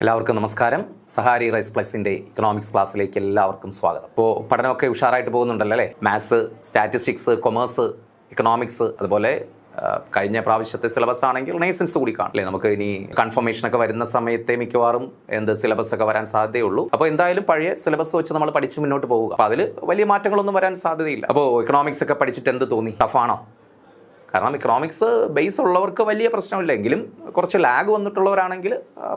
എല്ലാവർക്കും നമസ്കാരം. Sahari rice പ്ലസിന്റെ economics ക്ലാസ്സിലേക്ക് എല്ലാവർക്കും സ്വാഗതം. ഇപ്പോൾ പഠനമൊക്കെ ഉഷാറായിട്ട് പോകുന്നുണ്ടല്ലോ അല്ലേ? മാത്സ്, സ്റ്റാറ്റിസ്റ്റിക്സ്, കൊമേഴ്സ്, ഇക്കണോമിക്സ്, അതുപോലെ കഴിഞ്ഞ പ്രാവശ്യത്തെ സിലബസ് ആണെങ്കിൽ റിനൈസൻസ് കൂടി കാണില്ലേ? നമുക്ക് ഇനി കൺഫർമേഷൻ ഒക്കെ വരുന്ന സമയത്തെ മിക്കവാറും സിലബസ് ഒക്കെ വരാൻ സാധ്യതയുള്ളൂ. അപ്പോൾ എന്തായാലും പഴയ സിലബസ് വെച്ച് നമ്മൾ പഠിച്ച് മുന്നോട്ട് പോവുക. അപ്പോൾ അതിൽ വലിയ മാറ്റങ്ങളൊന്നും വരാൻ സാധ്യതയില്ല. അപ്പോൾ ഇക്കണോമിക്സ് ഒക്കെ പഠിച്ചിട്ട് എന്ത് തോന്നി? ടഫാണോ? കാരണം ഇക്കണോമിക്സ് ബേസ് ഉള്ളവർക്ക് വലിയ പ്രശ്നമില്ല, എങ്കിലും കുറച്ച് ലാഗ് വന്നിട്ടുള്ളവരാണെങ്കിൽ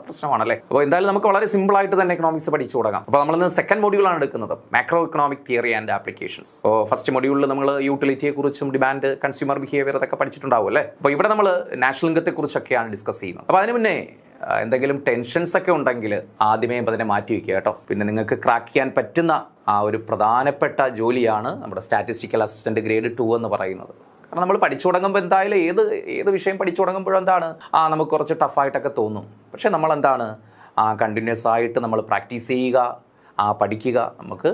പ്രശ്നമാണല്ലേ. അപ്പോൾ എന്തായാലും നമുക്ക് വളരെ സിമ്പിളായിട്ട് തന്നെ ഇക്കണോമിക്സ് പഠിച്ചു തുടങ്ങാം. അപ്പോൾ നമ്മളിന്ന് സെക്കൻഡ് മൊഡ്യൂളാണ് എടുക്കുന്നത്, macro economic theory and applications. അപ്പോൾ ഫസ്റ്റ് മൊഡ്യൂളിൽ നമ്മൾ യൂട്ടിലിറ്റിയെ കുറിച്ചും ഡിമാൻഡ്, കൺസ്യൂമർ ബിഹേവിയർ അതൊക്കെ പഠിച്ചിട്ടുണ്ടാവും അല്ലേ? അപ്പോൾ ഇവിടെ നമ്മൾ നാഷണൽ ഇൻകത്തെ കുറിച്ചൊക്കെയാണ് ഡിസ്കസ് ചെയ്യുന്നത്. അപ്പോൾ അതിന് മുന്നേ എന്തെങ്കിലും ടെൻഷൻസ് ഒക്കെ ഉണ്ടെങ്കിൽ ആദ്യമേ അതിനെ മാറ്റി വയ്ക്കുക കേട്ടോ. പിന്നെ നിങ്ങൾക്ക് ക്രാക്ക് ചെയ്യാൻ പറ്റുന്ന ഒരു പ്രധാനപ്പെട്ട ജോലിയാണ് നമ്മുടെ സ്റ്റാറ്റിസ്റ്റിക്കൽ അസിസ്റ്റന്റ് ഗ്രേഡ് 2 എന്ന് പറയുന്നത്. കാരണം നമ്മൾ പഠിച്ചു തുടങ്ങുമ്പോൾ എന്തായാലും ഏത് വിഷയം പഠിച്ചു തുടങ്ങുമ്പോഴും എന്താണ് നമുക്ക് കുറച്ച് ടഫായിട്ടൊക്കെ തോന്നും. പക്ഷേ നമ്മളെന്താണ് കണ്ടിന്യൂസ് ആയിട്ട് നമ്മൾ പ്രാക്ടീസ് ചെയ്യുക, പഠിക്കുക, നമുക്ക്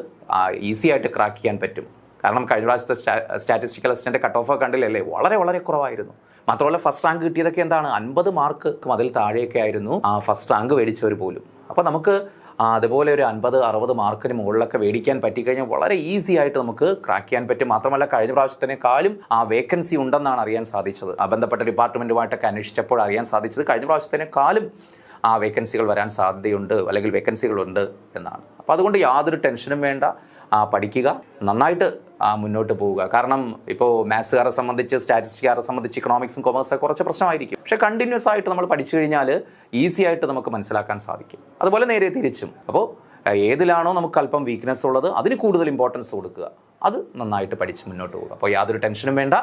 ഈസി ആയിട്ട് ക്രാക്ക് ചെയ്യാൻ പറ്റും. കാരണം കഴിഞ്ഞ പ്രാവശ്യത്തെ സ്റ്റാറ്റിസ്റ്റിക്കൽ അസിസ്റ്റന്റ് കട്ട് ഓഫ് കണ്ടില്ലല്ലേ? വളരെ വളരെ കുറവായിരുന്നു. മാത്രമല്ല ഫസ്റ്റ് റാങ്ക് കിട്ടിയതൊക്കെ എന്താണ് 50 മാർക്ക് അതിൽ താഴെയൊക്കെ ആയിരുന്നു ഫസ്റ്റ് റാങ്ക് മേടിച്ചവർ പോലും. അപ്പോൾ നമുക്ക് അതുപോലെ ഒരു 50-60 മാർക്കിന് മുകളിലൊക്കെ മേടിക്കാൻ പറ്റിക്കഴിഞ്ഞാൽ വളരെ ഈസി ആയിട്ട് നമുക്ക് ക്രാക്ക് ചെയ്യാൻ പറ്റും. മാത്രമല്ല കഴിഞ്ഞ പ്രാവശ്യത്തിനേക്കാളും വേക്കൻസി ഉണ്ടെന്നാണ് അറിയാൻ സാധിച്ചത്. ബന്ധപ്പെട്ട ഡിപ്പാർട്ട്മെൻറ്റുമായിട്ടൊക്കെ അന്വേഷിച്ചപ്പോൾ അറിയാൻ സാധിച്ചത് കഴിഞ്ഞ പ്രാവശ്യത്തിനേക്കാളും വേക്കൻസികൾ വരാൻ സാധ്യതയുണ്ട്, അല്ലെങ്കിൽ വേക്കൻസികളുണ്ട് എന്നാണ്. അപ്പോൾ അതുകൊണ്ട് യാതൊരു ടെൻഷനും വേണ്ട, പഠിക്കുക, നന്നായിട്ട് മുന്നോട്ട് പോവുക. കാരണം ഇപ്പോൾ മാത്സുകാരെ സംബന്ധിച്ച്, സ്റ്റാറ്റിസ്റ്റിക്കാരെ സംബന്ധിച്ച് ഇക്കണോമിക്സും കൊമേഴ്സൊക്കെ കുറച്ച് പ്രശ്നമായിരിക്കും. പക്ഷേ കണ്ടിന്യൂസ് ആയിട്ട് നമ്മൾ പഠിച്ചു കഴിഞ്ഞാൽ ഈസി ആയിട്ട് നമുക്ക് മനസ്സിലാക്കാൻ സാധിക്കും. അതുപോലെ നേരെ തിരിച്ചും. അപ്പോൾ ഏതിലാണോ നമുക്ക് അല്പം വീക്ക്നെസ് ഉള്ളത് അതിന് കൂടുതൽ ഇമ്പോർട്ടൻസ് കൊടുക്കുക, അത് നന്നായിട്ട് പഠിച്ച് മുന്നോട്ട് പോകുക. അപ്പോൾ യാതൊരു ടെൻഷനും വേണ്ട,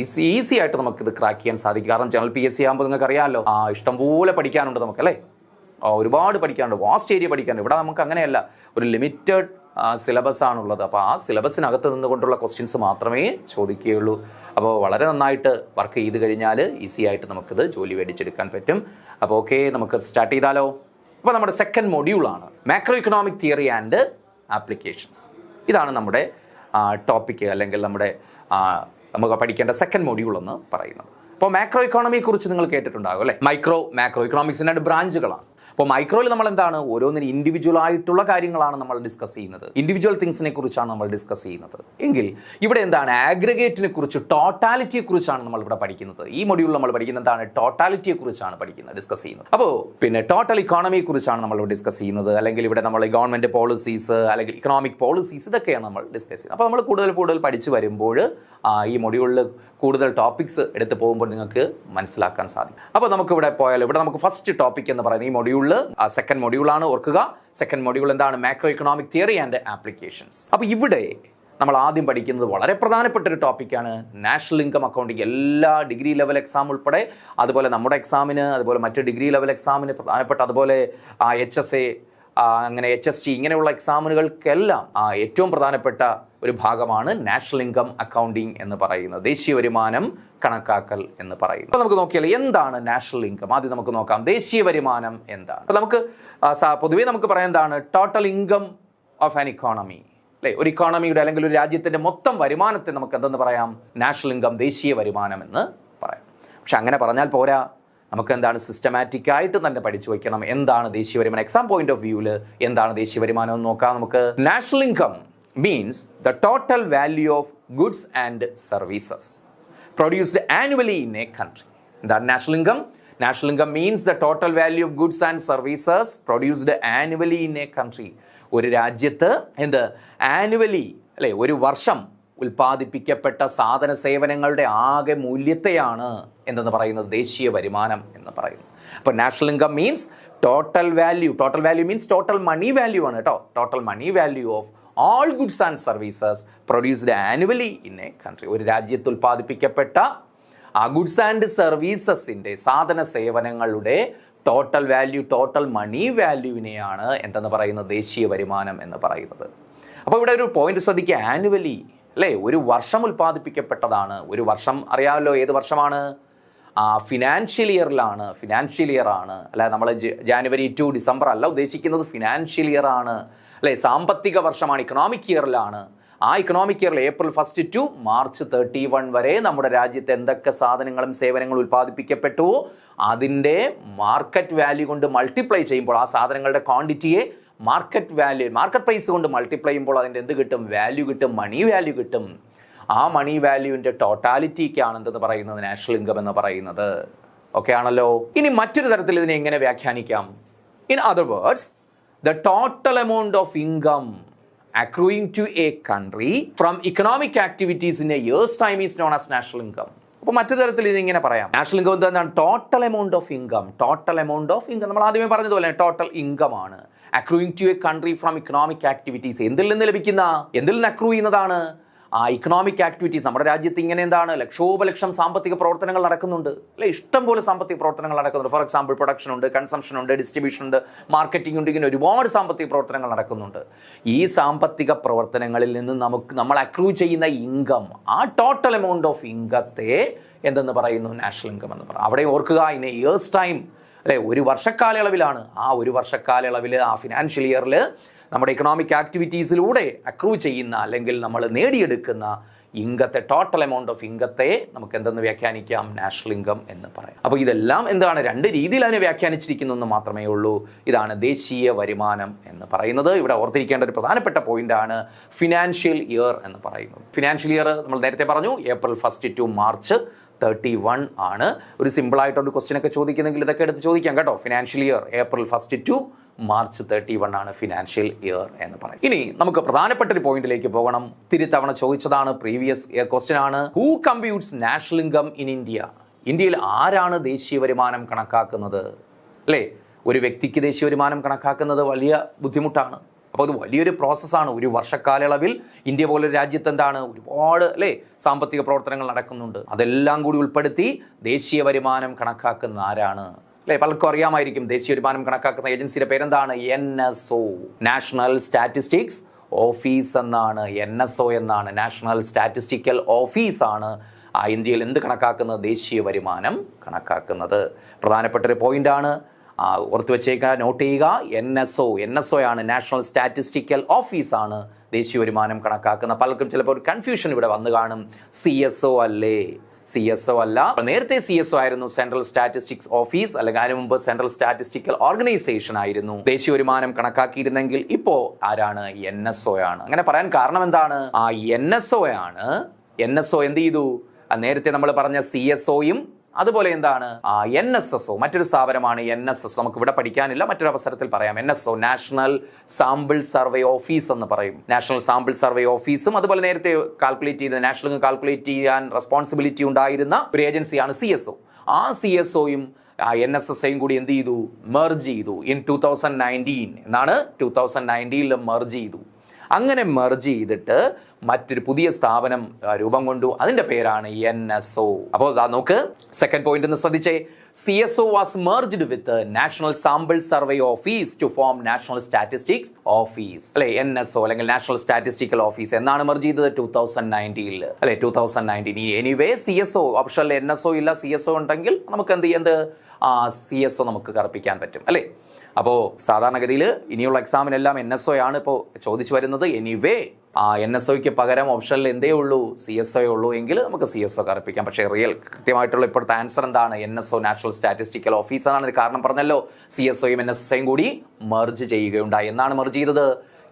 ഈസി ആയിട്ട് നമുക്കിത് ക്രാക്ക് ചെയ്യാൻ സാധിക്കും. കാരണം ജനറൽ PSC ആകുമ്പോൾ നിങ്ങൾക്ക് അറിയാമല്ലോ, ഇഷ്ടംപോലെ പഠിക്കാനുണ്ട് നമുക്കല്ലേ? ഒരുപാട് പഠിക്കാനുണ്ട്, വാസ്റ്റ് ഏരിയ പഠിക്കാനുണ്ട്. ഇവിടെ നമുക്ക് അങ്ങനെയല്ല, ഒരു ലിമിറ്റഡ് സിലബസ് ആണുള്ളത്. അപ്പോൾ ആ സിലബസിനകത്ത് നിന്നുകൊണ്ടുള്ള ക്വസ്റ്റ്യൻസ് മാത്രമേ ചോദിക്കുകയുള്ളൂ. അപ്പോൾ വളരെ നന്നായിട്ട് വർക്ക് ചെയ്ത് കഴിഞ്ഞാൽ ഈസി ആയിട്ട് നമുക്കിത് ജോലി മേടിച്ചെടുക്കാൻ പറ്റും. അപ്പോൾ ഓക്കെ, നമുക്ക് സ്റ്റാർട്ട് ചെയ്താലോ? അപ്പോൾ നമ്മുടെ സെക്കൻഡ് മൊഡ്യൂളാണ് macro economic theory and applications. ഇതാണ് നമ്മുടെ ടോപ്പിക്ക്, അല്ലെങ്കിൽ നമുക്ക് പഠിക്കേണ്ട സെക്കൻഡ് മൊഡ്യൂൾ എന്ന് പറയുന്നത്. അപ്പോൾ മാക്രോ ഇക്കോണമിയെ കുറിച്ച് നിങ്ങൾ കേട്ടിട്ടുണ്ടാകും അല്ലേ? മാക്രോ ഇക്കണോമിക്സിൻ്റെ 2 ബ്രാഞ്ചുകളാണ്. അപ്പോൾ മൈക്രോയിൽ നമ്മൾ എന്താണ്, ഓരോന്നിനും ഇൻഡിവിജ്വൽ ആയിട്ടുള്ള കാര്യങ്ങളാണ് നമ്മൾ ഡിസ്കസ് ചെയ്യുന്നത്, ഇൻഡിവിജ്വൽ തിങ്സിനെ കുറിച്ചാണ് നമ്മൾ ഡിസ്കസ് ചെയ്യുന്നത്. എങ്കിൽ ഇവിടെ എന്താണ്, ആഗ്രിഗേറ്റിനെ കുറിച്ച്, ടോട്ടാലിറ്റിയെ കുറിച്ചാണ് നമ്മൾ ഇവിടെ പഠിക്കുന്നത്. ഈ മൊഡ്യൂളിൽ നമ്മൾ പഠിക്കുന്നത് എന്താണ്, ടോട്ടാലിറ്റിയെ കുറിച്ചാണ് ഡിസ്കസ് ചെയ്യുന്നത്. അപ്പോൾ പിന്നെ ടോട്ടൽ ഇക്കോണമിയെ കുറിച്ചാണ് നമ്മൾ ഡിസ്കസ് ചെയ്യുന്നത്, അല്ലെങ്കിൽ ഇവിടെ നമ്മൾ ഗവൺമെന്റ് പോളിസീസ്, അല്ലെങ്കിൽ ഇക്കണോമിക് പോളിസീസ്, ഇതൊക്കെയാണ് നമ്മൾ ഡിസ്കസ് ചെയ്യുന്നത്. അപ്പോൾ നമ്മൾ കൂടുതൽ പഠിച്ചു വരുമ്പോൾ ഈ മൊഡ്യൂളിൽ കൂടുതൽ ടോപ്പിക്സ് എടുത്ത് പോകുമ്പോൾ നിങ്ങൾക്ക് മനസ്സിലാക്കാൻ സാധിക്കും. അപ്പോൾ നമുക്കിവിടെ പോയാൽ ഇവിടെ നമുക്ക് ഫസ്റ്റ് ടോപ്പിക് എന്ന് പറയുന്നത് ഈ മൊഡ്യൂളിൽ സെക്കൻഡ് മൊഡ്യൂളാണ്. ഓർക്കുക, സെക്കൻഡ് മൊഡ്യൂൾ എന്താണ്, macro economic theory and applications. അപ്പോൾ ഇവിടെ നമ്മൾ ആദ്യം പഠിക്കുന്നത് വളരെ പ്രധാനപ്പെട്ട ഒരു ടോപ്പിക്കാണ്, നാഷണൽ ഇൻകം അക്കൗണ്ടിങ്. എല്ലാ ഡിഗ്രി ലെവൽ എക്സാം ഉൾപ്പെടെ, അതുപോലെ നമ്മുടെ എക്സാമിന്, അതുപോലെ മറ്റ് ഡിഗ്രി ലെവൽ എക്സാമിന് പ്രധാനപ്പെട്ട, അതുപോലെ HSA, അങ്ങനെ HST, ഇങ്ങനെയുള്ള എക്സാമുകൾക്കെല്ലാം ഏറ്റവും പ്രധാനപ്പെട്ട ഒരു ഭാഗമാണ് നാഷണൽ ഇൻകം അക്കൗണ്ടിങ് എന്ന് പറയുന്നത്, ദേശീയ വരുമാനം കണക്കാക്കൽ എന്ന് പറയുന്നത്. അപ്പോൾ നമുക്ക് നോക്കിയാൽ എന്താണ് നാഷണൽ ഇൻകം? ആദ്യം നമുക്ക് നോക്കാം, ദേശീയ വരുമാനം എന്താണ്. അപ്പോൾ നമുക്ക് പൊതുവേ നമുക്ക് പറയാം എന്താണ്, total income of an economy അല്ലേ? ഒരു ഇക്കോണമിയുടെ അല്ലെങ്കിൽ ഒരു രാജ്യത്തിൻ്റെ മൊത്തം വരുമാനത്തെ നമുക്ക് എന്തെന്ന് പറയാം, നാഷണൽ ഇൻകം, ദേശീയ വരുമാനം എന്ന് പറയാം. പക്ഷെ അങ്ങനെ പറഞ്ഞാൽ പോരാ, നമുക്ക് എന്താണ്, സിസ്റ്റമാറ്റിക് ആയിട്ട് തന്നെ പഠിച്ചു വയ്ക്കണം എന്താണ് ദേശീയ വരുമാനം. എക്സാം പോയിന്റ് ഓഫ് വ്യൂവിൽ എന്താണ് ദേശീയ വരുമാനം എന്ന് നോക്കാം നമുക്ക്. National income means the total value of goods and services produced annually in a country. എന്താണ് national income? National income means the total value of goods and services produced annually in a country. ഒരു രാജ്യത്ത് annually അല്ലെ, ഒരു വർഷം ഉൽപ്പാദിപ്പിക്കപ്പെട്ട സാധന സേവനങ്ങളുടെ ആകെ മൂല്യത്തെയാണ് എന്തെന്ന് പറയുന്നത്, ദേശീയ വരുമാനം എന്ന് പറയുന്നത്. അപ്പോൾ national income means total value means total money value ആണ് കേട്ടോ, total money value of all goods and services produced annually in a country. ഒരു രാജ്യത്ത് ഉൽപ്പാദിപ്പിക്കപ്പെട്ട ഗുഡ്സ് ആൻഡ് സർവീസസിൻ്റെ, സാധന സേവനങ്ങളുടെ ടോട്ടൽ വാല്യൂ, ടോട്ടൽ മണി വാല്യൂവിനെയാണ് എന്തെന്ന് പറയുന്നത്, ദേശീയ വരുമാനം എന്ന് പറയുന്നത്. അപ്പോൾ ഇവിടെ ഒരു പോയിന്റ് ശ്രദ്ധിക്കുക, ആനുവലി അല്ലേ, ഒരു വർഷം ഉൽപ്പാദിപ്പിക്കപ്പെട്ടതാണ്. ഒരു വർഷം അറിയാമല്ലോ ഏത് വർഷമാണ്, ഫിനാൻഷ്യൽ ഇയർ ആണ് അല്ലെ? നമ്മൾ ജാനുവരി ടു ഡിസംബർ അല്ല ഉദ്ദേശിക്കുന്നത്, ഫിനാൻഷ്യൽ ഇയർ ആണ് അല്ലേ, സാമ്പത്തിക വർഷമാണ്, ഇക്കണോമിക് ഇയറിലാണ്. ആ ഇക്കണോമിക് ഇയറിൽ ഏപ്രിൽ 1 ടു മാർച്ച് 31 വരെ നമ്മുടെ രാജ്യത്ത് എന്തൊക്കെ സാധനങ്ങളും സേവനങ്ങളും ഉൽപ്പാദിപ്പിക്കപ്പെട്ടുവോ അതിൻ്റെ മാർക്കറ്റ് വാല്യൂ കൊണ്ട് മൾട്ടിപ്ലൈ ചെയ്യുമ്പോൾ ആ സാധനങ്ങളുടെ ക്വാണ്ടിറ്റിയെ മാർക്കറ്റ് പ്രൈസ് കൊണ്ട് മൾട്ടിപ്ലൈ ചെയ്യുമ്പോൾ അതിൻ്റെ എന്ത് കിട്ടും? വാല്യൂ കിട്ടും, മണി വാല്യൂ കിട്ടും. ആ മണി വാല്യൂവിൻ്റെ ടോട്ടാലിറ്റിക്കാണ് എന്തെന്ന് പറയുന്നത്? നാഷണൽ ഇൻകം എന്ന് പറയുന്നത്. ഓക്കെ ആണല്ലോ. ഇനി മറ്റൊരു തരത്തിൽ ഇതിനെ എങ്ങനെ വ്യാഖ്യാനിക്കാം? In other words, the total amount of income accruing to a country from economic activities in a year's time is known as national income. അപ്പോൾ മറ്റൊരു തരത്തിൽ ഇതിങ്ങനെ പറയാം. നാഷണൽ ഇൻകം എന്താണ്? Total amount of income. നമ്മൾ ആദ്യമേ പറഞ്ഞതുപോലെ ടോട്ടൽ ഇൻകം ആണ്. Accruing to a country from economic activities. എന്തിൽ നിന്ന് അക്രൂ ചെയ്യുന്നതാണ്? ആ ഇക്കണോമിക് ആക്ടിവിറ്റീസ്. നമ്മുടെ രാജ്യത്ത് ഇങ്ങനെ എന്താണ്? ലക്ഷോപലക്ഷം സാമ്പത്തിക പ്രവർത്തനങ്ങൾ നടക്കുന്നുണ്ട് അല്ലെ? ഇഷ്ടംപോലെ സാമ്പത്തിക പ്രവർത്തനങ്ങൾ നടക്കുന്നുണ്ട്. ഫോർ എക്സാമ്പിൾ, പ്രൊഡക്ഷൻ ഉണ്ട്, കൺസംഷൻ ഉണ്ട്, ഡിസ്ട്രിബ്യൂഷൻ ഉണ്ട്, മാർക്കറ്റിംഗ് ഉണ്ട്. ഇങ്ങനെ ഒരുപാട് സാമ്പത്തിക പ്രവർത്തനങ്ങൾ നടക്കുന്നുണ്ട്. ഈ സാമ്പത്തിക പ്രവർത്തനങ്ങളിൽ നിന്ന് നമ്മൾ അക്രൂ ചെയ്യുന്ന ഇൻകം, ആ ടോട്ടൽ എമൗണ്ട് ഓഫ് ഇൻകത്തെ എന്തെന്ന് പറയുന്നു? നാഷണൽ ഇൻകം എന്ന് പറയും. അവിടെ ഓർക്കുക, ഇൻ എ ഇയേഴ്സ് ടൈം അല്ലെ, ഒരു വർഷക്കാലയളവിലാണ്. ആ ഒരു വർഷക്കാലയളവിൽ, ആ ഫിനാൻഷ്യൽ ഇയറിൽ നമ്മുടെ ഇക്കണോമിക് ആക്ടിവിറ്റീസിലൂടെ അക്രൂ ചെയ്യുന്ന അല്ലെങ്കിൽ നമ്മൾ നേടിയെടുക്കുന്ന ഇൻകത്തെ, ടോട്ടൽ എമൗണ്ട് ഓഫ് ഇൻകത്തെ നമുക്ക് എന്തെന്ന് വ്യാഖ്യാനിക്കാം? നാഷണൽ ഇൻകം എന്ന് പറയാം. അപ്പോൾ ഇതെല്ലാം എന്താണ്? രണ്ട് രീതിയിൽ അതിനെ വ്യാഖ്യാനിച്ചിരിക്കുന്നു എന്ന് മാത്രമേ ഉള്ളൂ. ഇതാണ് ദേശീയ വരുമാനം എന്ന് പറയുന്നത്. ഇവിടെ ഓർത്തിരിക്കേണ്ട ഒരു പ്രധാനപ്പെട്ട പോയിന്റാണ് ഫിനാൻഷ്യൽ ഇയർ എന്ന് പറയുന്നത്. ഫിനാൻഷ്യൽ ഇയർ നമ്മൾ നേരത്തെ പറഞ്ഞു, ഏപ്രിൽ 1 ടു മാർച്ച് 31 ആണ്. ഒരു സിമ്പിളായിട്ടൊരു ക്വസ്റ്റ്യൻ ഒക്കെ ചോദിക്കുന്നെങ്കിൽ ഇതൊക്കെ എടുത്ത് ചോദിക്കാം കേട്ടോ. Financial year April 1 to March 31 ആണ് ഫിനാൻഷ്യൽ ഇയർ എന്ന് പറയും. ഇനി നമുക്ക് പ്രധാനപ്പെട്ട ഒരു പോയിന്റിലേക്ക് പോകണം. തിരുത്തവണ ചോദിച്ചതാണ്, പ്രീവിയസ് ഇയർ ക്വസ്റ്റ്യൻ ആണ്. Who computes national income in India? ഇന്ത്യയിൽ ആരാണ് ദേശീയ വരുമാനം കണക്കാക്കുന്നത്? അല്ലേ, ഒരു വ്യക്തിക്ക് ദേശീയ വരുമാനം കണക്കാക്കുന്നത് വലിയ ബുദ്ധിമുട്ടാണ്. അപ്പോൾ അത് വലിയൊരു പ്രോസസ്സാണ്. ഒരു വർഷക്കാലയളവിൽ ഇന്ത്യ പോലൊരു രാജ്യത്ത് എന്താണ്? ഒരുപാട് അല്ലേ സാമ്പത്തിക പ്രവർത്തനങ്ങൾ നടക്കുന്നുണ്ട്. അതെല്ലാം കൂടി ഉൾപ്പെടുത്തി ദേശീയ വരുമാനം കണക്കാക്കുന്ന ആരാണ്? അല്ലെ, പലർക്കും അറിയാമായിരിക്കും. ദേശീയ വരുമാനം കണക്കാക്കുന്ന ഏജൻസിയുടെ പേരെന്താണ്? NSO, നാഷണൽ സ്റ്റാറ്റിസ്റ്റിക്സ് ഓഫീസ് എന്നാണ്. NSO എന്നാണ്, നാഷണൽ സ്റ്റാറ്റിസ്റ്റിക്കൽ ഓഫീസ് ആണ് ഇന്ത്യയിൽ എന്ത് കണക്കാക്കുന്നത്? ദേശീയ വരുമാനം കണക്കാക്കുന്നത്. പ്രധാനപ്പെട്ട ഒരു പോയിന്റ് ആണ്, ഓർത്ത് വെച്ചേക്കുക, നോട്ട് ചെയ്യുക. NSO ആണ്, നാഷണൽ സ്റ്റാറ്റിസ്റ്റിക്കൽ ഓഫീസ് ആണ് ദേശീയ വരുമാനം കണക്കാക്കുന്ന. പലർക്കും ചിലപ്പോൾ ഒരു കൺഫ്യൂഷൻ ഇവിടെ വന്നു കാണും. CSO അല്ലേ? CSO അല്ല. നേരത്തെ CSO ആയിരുന്നു, സെൻട്രൽ സ്റ്റാറ്റിസ്റ്റിക്സ് ഓഫീസ്, അല്ലെങ്കിൽ അതിനു മുമ്പ് സെൻട്രൽ സ്റ്റാറ്റിസ്റ്റിക്കൽ ഓർഗനൈസേഷൻ ആയിരുന്നു ദേശീയ വരുമാനം കണക്കാക്കിയിരുന്നെങ്കിൽ. ഇപ്പോ ആരാണ്? NSO ആണ്. അങ്ങനെ പറയാൻ കാരണം എന്താണ്? ആ NSO ആണ്. NSO എന്ത് ചെയ്തു? നേരത്തെ നമ്മൾ പറഞ്ഞ CSOയും അതുപോലെ എന്താണ് NSSO, മറ്റൊരു സ്ഥാപനമാണ് NSS. നമുക്ക് ഇവിടെ പഠിക്കാനില്ല, മറ്റൊരു അവസരത്തിൽ പറയാം. NSO, national sample survey office എന്ന് പറയും. നാഷണൽ സാമ്പിൾ സർവേ ഓഫീസും അതുപോലെ നേരത്തെ കാൽക്കുലേറ്റ് ചെയ്ത നാഷണൽ കാൽക്കുലേറ്റ് ചെയ്യാൻ റെസ്പോൺസിബിലിറ്റി ഉണ്ടായിരുന്ന ഒരു ഏജൻസിയാണ് CSO. ആ CSOയും NSSയും കൂടി എന്ത് ചെയ്തു? മെർജ് ചെയ്തു. ഇൻ 2019 എന്നാണ്, 2019 മെർജ് ചെയ്തു. അങ്ങനെ മെർജ് ചെയ്തിട്ട് മറ്റൊരു പുതിയ സ്ഥാപനം രൂപം കൊണ്ടു. അതിന്റെ പേരാണ് NSO. അപ്പോൾ നോക്ക്, സെക്കൻഡ് പോയിന്റ് ഒന്ന് ശ്രദ്ധിച്ചേ. CSO was merged with national sample survey office to form national statistics office. അല്ലെ, NSO അല്ലെങ്കിൽ നാഷണൽ സ്റ്റാറ്റിസ്റ്റിക്കൽ ഓഫീസ് എന്നാണ് മെർജ് ചെയ്തത്? 2019 അല്ലെ, 2019. എനിവേ CSO ഓപ്ഷനിൽ NSO ഇല്ല, CSO ഉണ്ടെങ്കിൽ നമുക്ക് എന്ത് ചെയ്യാം? CSO നമുക്ക് കറുപ്പിക്കാൻ പറ്റും അല്ലേ? അപ്പോൾ സാധാരണഗതിയിൽ ഇനിയുള്ള എക്സാമിനെല്ലാം NSO ആണ് ഇപ്പോൾ ചോദിച്ചു വരുന്നത്. എനിവേ NSOയ്ക്ക് പകരം ഓപ്ഷനിൽ എന്തേ ഉള്ളൂ? CSO ഉള്ളൂ എങ്കിൽ നമുക്ക് CSO കറുപ്പിക്കാം. പക്ഷേ കൃത്യമായിട്ടുള്ള ഇപ്പോഴത്തെ ആൻസർ എന്താണ്? NSO, നാഷണൽ സ്റ്റാറ്റിസ്റ്റിക്കൽ ഓഫീസ് ആണ്. ഒരു കാരണം പറഞ്ഞല്ലോ, CSOയും NSSയും കൂടി മെർജ് ചെയ്യുകയുണ്ടായി. എന്നാണ് മെർജ് ചെയ്തത്?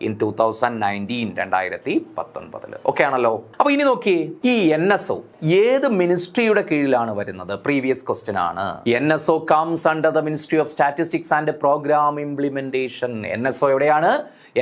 ഇൻ 2019, 2019. ഓക്കെ ആണല്ലോ. അപ്പൊ ഇനി നോക്കിയേ, ഈ NSO ഏത് മിനിസ്ട്രിയുടെ കീഴിലാണ് വരുന്നത്? പ്രീവിയസ് ക്വസ്റ്റ്യൻ ആണ്. NSO comes under the ministry of statistics and programme implementation. NSO എവിടെയാണ്?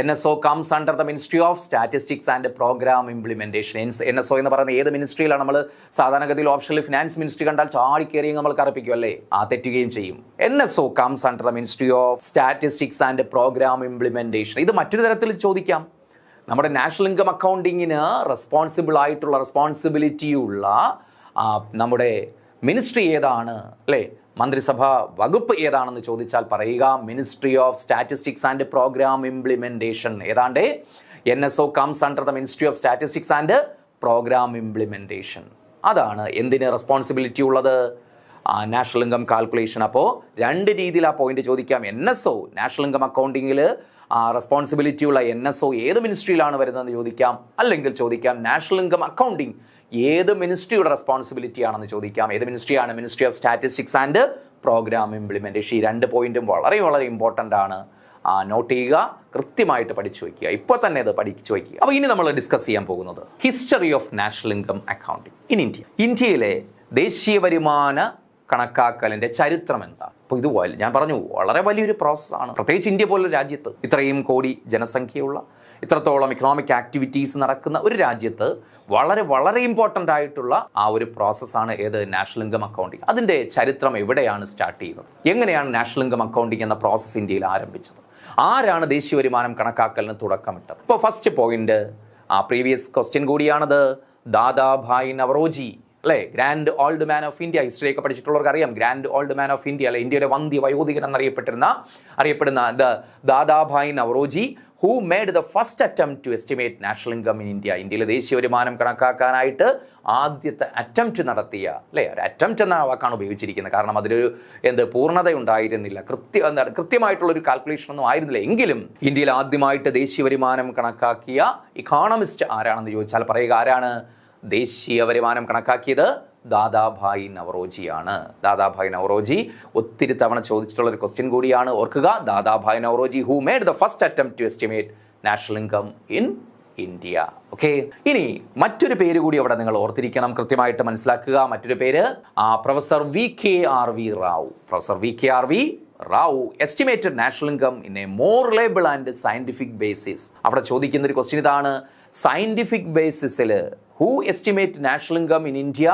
NSO comes under the ministry of statistics and programme implementation. NSO എന്ന് പറയുന്ന ഏത് മിനിസ്ട്രിയിലാണ്? നമ്മൾ സാധാരണഗതിയിൽ ഓപ്ഷനിൽ ഫിനാൻസ് മിനിസ്ട്രി കണ്ടാൽ ചാടിക്കേറി നമ്മൾ കറപ്പിക്കും അല്ലേ? തെറ്റുകയും ചെയ്യും. NSO comes under the ministry of statistics and programme implementation. ഇത് മറ്റൊരു തരത്തിൽ ചോദിക്കാം. നമ്മുടെ നാഷണൽ ഇൻകം അക്കൗണ്ടിങ്ങിന് റെസ്പോൺസിബിലിറ്റിയുള്ള നമ്മുടെ മിനിസ്ട്രി ഏതാണ് അല്ലേ? മന്ത്രിസഭ വകുപ്പ് ഏതാണെന്ന് ചോദിച്ചാൽ പറയുക ministry of statistics and programme implementation. ഏതാണ്ട് NSO comes under the ministry of statistics and programme implementation. അതാണ് എന്തിന് റെസ്പോൺസിബിലിറ്റി ഉള്ളത്? National income calculation. അപ്പോൾ രണ്ട് രീതിയിൽ ആ പോയിന്റ് ചോദിക്കാം. NSO നാഷണൽ ഇൻകം അക്കൗണ്ടിങ്ങിൽ റെസ്പോൺസിബിലിറ്റി ഉള്ള NSO ഏത് മിനിസ്ട്രിയിലാണ് വരുന്നതെന്ന് ചോദിക്കാം. അല്ലെങ്കിൽ ചോദിക്കാം നാഷണൽ ഇൻകം അക്കൗണ്ടിങ് ഏത് മിനിസ്ട്രിയുടെ റെസ്പോൺസിബിലിറ്റി ആണെന്ന് ചോദിക്കാം. ഏത് മിനിസ്ട്രിയാണ്? Ministry of statistics and programme implementation. ഈ 2 പോയിന്റും വളരെ വളരെ ഇമ്പോർട്ടൻ്റ് ആണ്. നോട്ട് ചെയ്യുക, കൃത്യമായിട്ട് പഠിച്ചു വയ്ക്കുക, ഇപ്പോൾ തന്നെ അത് പഠിച്ചു വയ്ക്കുക. അപ്പോൾ ഇനി നമ്മൾ ഡിസ്കസ് ചെയ്യാൻ പോകുന്നത് history of national income accounting in India. ഇന്ത്യയിലെ ദേശീയ വരുമാന കണക്കാക്കലിൻ്റെ ചരിത്രം എന്താ? അപ്പോൾ ഇത് ഞാൻ പറഞ്ഞു വളരെ വലിയൊരു പ്രോസസ്സാണ്. പ്രത്യേകിച്ച് ഇന്ത്യ പോലുള്ള രാജ്യത്ത്, ഇത്രയും കോടി ജനസംഖ്യയുള്ള, ഇത്രത്തോളം ഇക്കണോമിക് ആക്ടിവിറ്റീസ് നടക്കുന്ന ഒരു രാജ്യത്ത് വളരെ വളരെ ഇമ്പോർട്ടൻ്റ് ആയിട്ടുള്ള ഒരു പ്രോസസ്സാണ് ഏത്? National income accounting. അതിൻ്റെ ചരിത്രം എവിടെയാണ് സ്റ്റാർട്ട് ചെയ്യുന്നത്? എങ്ങനെയാണ് നാഷണൽ ഇൻകം അക്കൗണ്ടിങ് എന്ന പ്രോസസ്സ് ഇന്ത്യയിൽ ആരംഭിച്ചത്? ആരാണ് ദേശീയ വരുമാനം കണക്കാക്കലിന് തുടക്കമിട്ടത്? ഇപ്പോൾ ഫസ്റ്റ് പോയിന്റ്, പ്രീവിയസ് ക്വസ്റ്റ്യൻ കൂടിയാണത്, ദാദാഭായ് നവറോജി അല്ലേ, grand old man of India. ഹിസ്റ്ററിയൊക്കെ പഠിച്ചിട്ടുള്ളവർക്ക് അറിയാം, grand old man of India അല്ലെ, ഇന്ത്യയുടെ വന്ധ്യ വയോധികൻ എന്നറിയപ്പെടുന്ന Dadabhai Naoroji who made the first attempt to estimate national income in India. ഇന്ത്യയിലെ ദേശീയ വരുമാനം കണക്കാക്കാനായിട്ട് ആദ്യത്തെ അറ്റംപ്റ്റ് നടത്തിയ അല്ലേ, ഒരു അറ്റംപ്റ്റ് എന്ന വാക്കാണ് ഉപയോഗിച്ചിരിക്കുന്നത്. കാരണം അതിലൊരു പൂർണ്ണത ഉണ്ടായിരുന്നില്ല, കൃത്യമായിട്ടുള്ളൊരു കാൽക്കുലേഷൻ ഒന്നും ആയിരുന്നില്ല. എങ്കിലും ഇന്ത്യയിൽ ആദ്യമായിട്ട് ദേശീയ വരുമാനം കണക്കാക്കിയ ഇക്കോണമിസ്റ്റ് ആരാണെന്ന് ചോദിച്ചാൽ പറയുക, ആരാണ് ദേശീയ വരുമാനം കണക്കാക്കിയത്? ദാദാഭായ് നവറോജിയാണ്. ദാദാഭായ് നവറോജി ഒത്തിരി തവണ ചോദിച്ചിട്ടുള്ള ഒരു ക്വസ്റ്റ്യൻ കൂടിയാണ്, ഓർക്കുക. Dadabhai Naoroji who made the first attempt to estimate national income in India. Okay, ഇനി മറ്റൊരു പേര് കൂടി അവിടെ നിങ്ങൾ ഓർത്തിരിക്കണം, കൃത്യമായിട്ട് മനസ്സിലാക്കുക. മറ്റൊരു പേര് professor VKRV Rao. Professor VKRV Rao estimated national income in a more reliable and scientific basis. അവിടെ ചോദിക്കുന്ന ഒരു ക്വസ്റ്റ്യൻ ഇതാണ്, സയന്റിഫിക് ബേസിസിൽ who estimate national income in India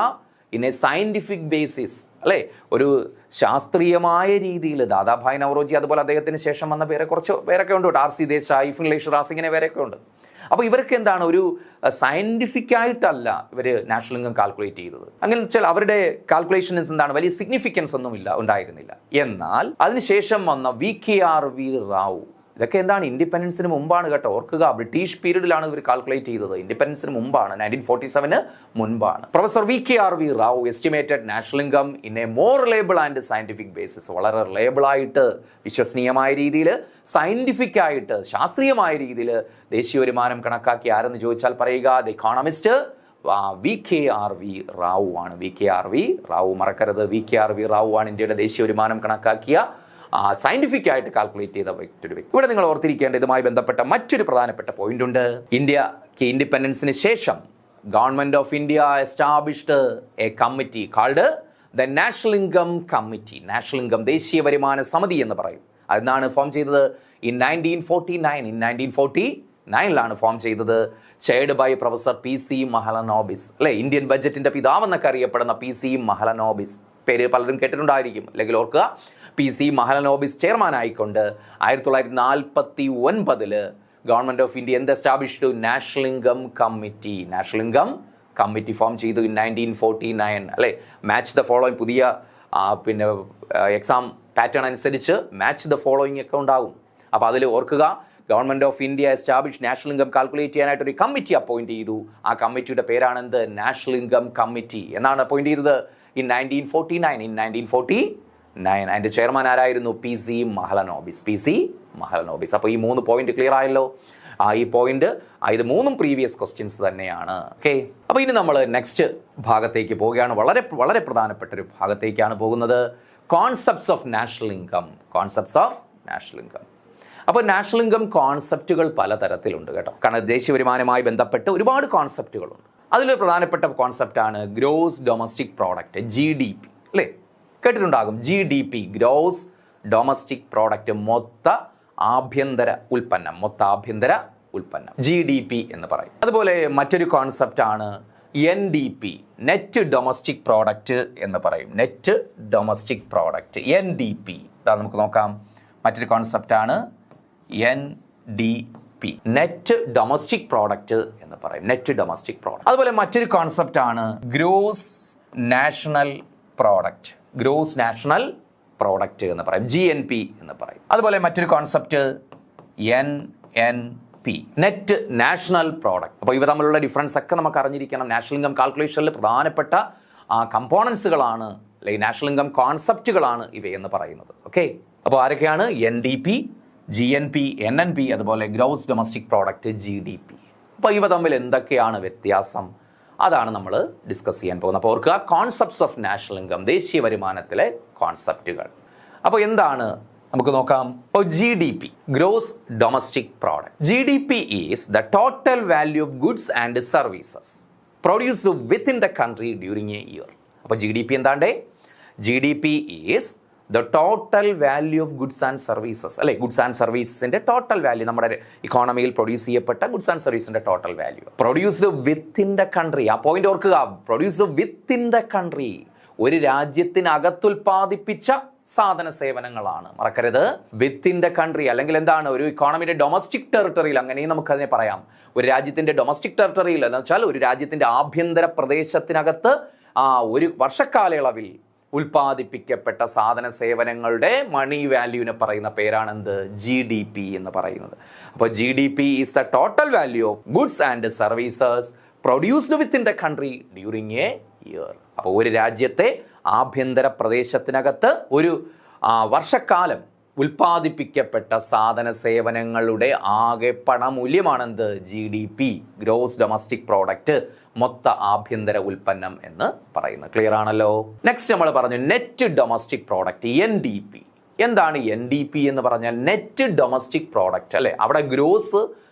in a scientific basis അല്ലേ, ഒരു ശാസ്ത്രീയമായ രീതിയിൽ. ദാദാഭായ് നവറോജി, അതുപോലെ അദ്ദേഹത്തിന് ശേഷം വന്ന കുറച്ച് പേരൊക്കെ ഉണ്ട്, RC ദേശായി, ഫിൻലേഷ് റാസ്, ഇങ്ങനെ പേരൊക്കെ ഉണ്ട്. അപ്പോൾ ഇവർക്ക് എന്താണ്, ഒരു സയന്റിഫിക് ആയിട്ടല്ല ഇവർ നാഷണൽ ഇൻകം കാൽക്കുലേറ്റ് ചെയ്തത്. അങ്ങനെ വെച്ചാൽ അവരുടെ കാൽക്കുലേഷൻസ് എന്താണ്, വലിയ സിഗ്നിഫിക്കൻസ് ഒന്നും ഉണ്ടായിരുന്നില്ല. എന്നാൽ അതിനുശേഷം വന്ന VKRV റാവു, ഇതൊക്കെ എന്താണ്, ഇൻഡിപെൻഡൻസിന് മുമ്പാണ് കേട്ടോ, ഓർക്കുക. ബ്രിട്ടീഷ് പീരീഡിലാണ് ഇവർ കാൽക്കുലേറ്റ് ചെയ്തത്, ഇൻഡിപെൻഡൻസിന് മുമ്പാണ്, 1947 മുൻപാണ്. Professor VKRV Rao estimated national income in a more reliable and scientific basis. വളരെ റിലയബിൾ ആയിട്ട്, വിശ്വസനീയമായ രീതിയിൽ, സയന്റിഫിക് ആയിട്ട്, ശാസ്ത്രീയമായ രീതിയിൽ ദേശീയ വരുമാനം കണക്കാക്കി ആരെന്ന് ചോദിച്ചാൽ പറയുക, ദ ഇക്കോണമിസ്റ്റ് VKRV റാവു ആണ്. VKRV റാവു, മറക്കരുത്, VKRV റാവു ആണ് ഇന്ത്യയുടെ ദേശീയ വരുമാനം കണക്കാക്കിയ സയന്റിഫിക് ആയിട്ട് കാൽക്കുലേറ്റ് ചെയ്ത വ്യക്തി. ഇവിടെ നിങ്ങൾ ഓർത്തിരിക്കേണ്ട ഇതുമായി ബന്ധപ്പെട്ട മറ്റൊരു പ്രധാനപ്പെട്ട പോയിന്റ് ഉണ്ട്. ഇന്ത്യക്ക് ഇൻഡിപെൻഡൻസിന് ശേഷം government of India established a committee called the national income committee. National income, ദേശീയ വരുമാന സമിതി എന്ന് പറയും. അതിനാണ് ഫോം ചെയ്തത് ഇൻ 1949 ഫോം ചെയ്തത്. Chaired by professor PC Mahalanobis അല്ലെ, ഇന്ത്യൻ ബഡ്ജറ്റിന്റെ പിതാവെന്നൊക്കെ അറിയപ്പെടുന്ന PC മഹലനോബിസ്. പേര് പലരും കേട്ടിട്ടുണ്ടായിരിക്കും, അല്ലെങ്കിൽ ഓർക്കുക. PC മഹലനോബിസ് ചെയർമാൻ ആയിക്കൊണ്ട് 1949 ഗവൺമെന്റ് ഓഫ് ഇന്ത്യ എന്ത് established? National income committee. National income committee form ചെയ്തു ഇൻ 1949 അല്ലെ. മാച്ച് ദ ഫോളോയിങ്, പുതിയ എക്സാം പാറ്റേൺ അനുസരിച്ച് മാച്ച് ദ ഫോളോയിങ് ഒക്കെ ഉണ്ടാകും. അപ്പോൾ അതിൽ ഓർക്കുക, government of India establish national income calculate ചെയ്യാനായിട്ട് ഒരു കമ്മിറ്റി അപ്പോയിന്റ് ചെയ്തു. ആ കമ്മിറ്റിയുടെ പേരാണ് എന്ത്? നാഷണൽ ഇൻകം കമ്മിറ്റി എന്നാണ് അപ്പോയിന്റ് ചെയ്തത് ഇൻ 1949. അതിൻ്റെ ചെയർമാൻ ആരായിരുന്നു? PC മഹലനോബിസ്. അപ്പോൾ ഈ 3 പോയിന്റ് ക്ലിയർ ആയല്ലോ. ഈ പോയിന്റ്, ഇത് 3 പ്രീവിയസ് ക്വസ്റ്റ്യൻസ് തന്നെയാണ്. ഓക്കെ, അപ്പോൾ ഇനി നമ്മൾ നെക്സ്റ്റ് ഭാഗത്തേക്ക് പോവുകയാണ്. വളരെ വളരെ പ്രധാനപ്പെട്ട ഒരു ഭാഗത്തേക്കാണ് പോകുന്നത്, കോൺസെപ്റ്റ്സ് ഓഫ് നാഷണൽ ഇൻകം. അപ്പോൾ നാഷണൽ ഇൻകം കോൺസെപ്റ്റുകൾ പലതരത്തിലുണ്ട് കേട്ടോ. കാരണം ദേശീയ വരുമാനവുമായി ബന്ധപ്പെട്ട് ഒരുപാട് കോൺസെപ്റ്റുകളുണ്ട്. അതിലൊരു പ്രധാനപ്പെട്ട കോൺസെപ്റ്റാണ് ഗ്രോസ് ഡൊമസ്റ്റിക് പ്രോഡക്റ്റ്, GDP അല്ലേ, കേട്ടിട്ടുണ്ടാകും. GDP, ഗ്രോസ് ഡൊമസ്റ്റിക് പ്രോഡക്റ്റ്, മൊത്ത ആഭ്യന്തര ഉൽപ്പന്നം, GDP എന്ന് പറയും. അതുപോലെ മറ്റൊരു കോൺസെപ്റ്റാണ് NDP, നെറ്റ് ഡൊമസ്റ്റിക് പ്രോഡക്റ്റ് എന്ന് പറയും. Net domestic product, NDP. ഇതാ നമുക്ക് നോക്കാം. മറ്റൊരു കോൺസെപ്റ്റാണ് NDP, നെറ്റ് ഡൊമസ്റ്റിക് പ്രോഡക്റ്റ് എന്ന് പറയും. Net domestic product. അതുപോലെ മറ്റൊരു കോൺസെപ്റ്റാണ് ഗ്രോസ് നാഷണൽ പ്രോഡക്റ്റ് എന്ന് പറയും. GNP എന്ന് പറയും. അതുപോലെ മറ്റൊരു concept NNP, net national product. അപ്പോൾ ഇവ തമ്മിലുള്ള ഡിഫറൻസ് ഒക്കെ നമുക്ക് അറിഞ്ഞിരിക്കണം. നാഷണൽ ഇൻകം കാൽക്കുലേഷനിൽ പ്രധാനപ്പെട്ട കമ്പോണൻസുകളാണ്, അല്ലെങ്കിൽ നാഷണൽ ഇൻകം കോൺസെപ്റ്റുകളാണ് ഇവയെന്ന് പറയുന്നത്. ഓക്കെ, അപ്പോൾ ആരൊക്കെയാണ്? NDP, GNP, NNP, അതുപോലെ ഗ്രോസ് ഡൊമസ്റ്റിക് പ്രോഡക്റ്റ് GDP. അപ്പോൾ ഇവ തമ്മിൽ എന്തൊക്കെയാണ് വ്യത്യാസം, അതാണ് നമ്മൾ ഡിസ്കസ് ചെയ്യാൻ പോകുന്നത്. അപ്പോൾ ഓർക്കുക, കോൺസെപ്റ്റ്സ് ഓഫ് നാഷണൽ ഇൻകം, ദേശീയ വരുമാനത്തിലെ കോൺസെപ്റ്റുകൾ. അപ്പോൾ എന്താണ് നമുക്ക് നോക്കാം. ഇപ്പോൾ GDP, gross domestic product. GDP is the total value of goods and services produced within the country during a year. അപ്പോൾ GDP എന്താണ്ടേ? GDP is the total value of goods and services, അല്ലെ? Goods and സർവീസസിന്റെ total value, നമ്മുടെ ഇക്കോണമിയിൽ produce ചെയ്യപ്പെട്ട goods and സർവീസിന്റെ total value. Produced within the country, ആ point ഓർക്കുക. പ്രൊഡ്യൂസ്ഡ് വിത്തിൻ ദ കൺട്രി, ഒരു രാജ്യത്തിനകത്ത് ഉൽപ്പാദിപ്പിച്ച സാധന സേവനങ്ങളാണ്, മറക്കരുത്. വിത്തിൻ ദ കൺട്രി, അല്ലെങ്കിൽ എന്താണ്, ഒരു ഇക്കോണമിയുടെ ഡൊമസ്റ്റിക് ടെറിട്ടറിയിൽ, അങ്ങനെയും നമുക്കതിനെ പറയാം. ഒരു രാജ്യത്തിന്റെ ഡൊമസ്റ്റിക് ടെറിട്ടറിയിൽ എന്ന് വെച്ചാൽ ഒരു രാജ്യത്തിന്റെ ആഭ്യന്തര പ്രദേശത്തിനകത്ത് ഒരു വർഷക്കാലയളവിൽ ഉൽപ്പാദിപ്പിക്കപ്പെട്ട സാധന സേവനങ്ങളുടെ മണി വാല്യൂവിനെ പറയുന്ന പേരാണ് എന്ത്? GDP എന്ന് പറയുന്നത്. അപ്പോൾ GDP is the total value of goods and services produced within the country during a year. അപ്പോൾ ഒരു രാജ്യത്തെ ആഭ്യന്തര പ്രദേശത്തിനകത്ത് ഒരു വർഷക്കാലം ഉൽപ്പാദിപ്പിക്കപ്പെട്ട സാധന സേവനങ്ങളുടെ ആകെ പണമൂല്യമാണെന്ത്? GDP, ഗ്രോസ് ഡൊമസ്റ്റിക് പ്രോഡക്റ്റ്, മൊത്ത ആഭ്യന്തര ഉൽപ്പന്നം എന്ന് പറയുന്നത്. ക്ലിയർ ആണല്ലോ. നെക്സ്റ്റ് നമ്മൾ പറഞ്ഞു നെറ്റ് ഡൊമസ്റ്റിക് പ്രോഡക്റ്റ്, NDP. എന്താണ് NDP എന്ന് പറഞ്ഞാൽ? നെറ്റ് ഡൊമസ്റ്റിക് പ്രോഡക്റ്റ്, അല്ലെ? അവിടെ ഗ്രോസ്,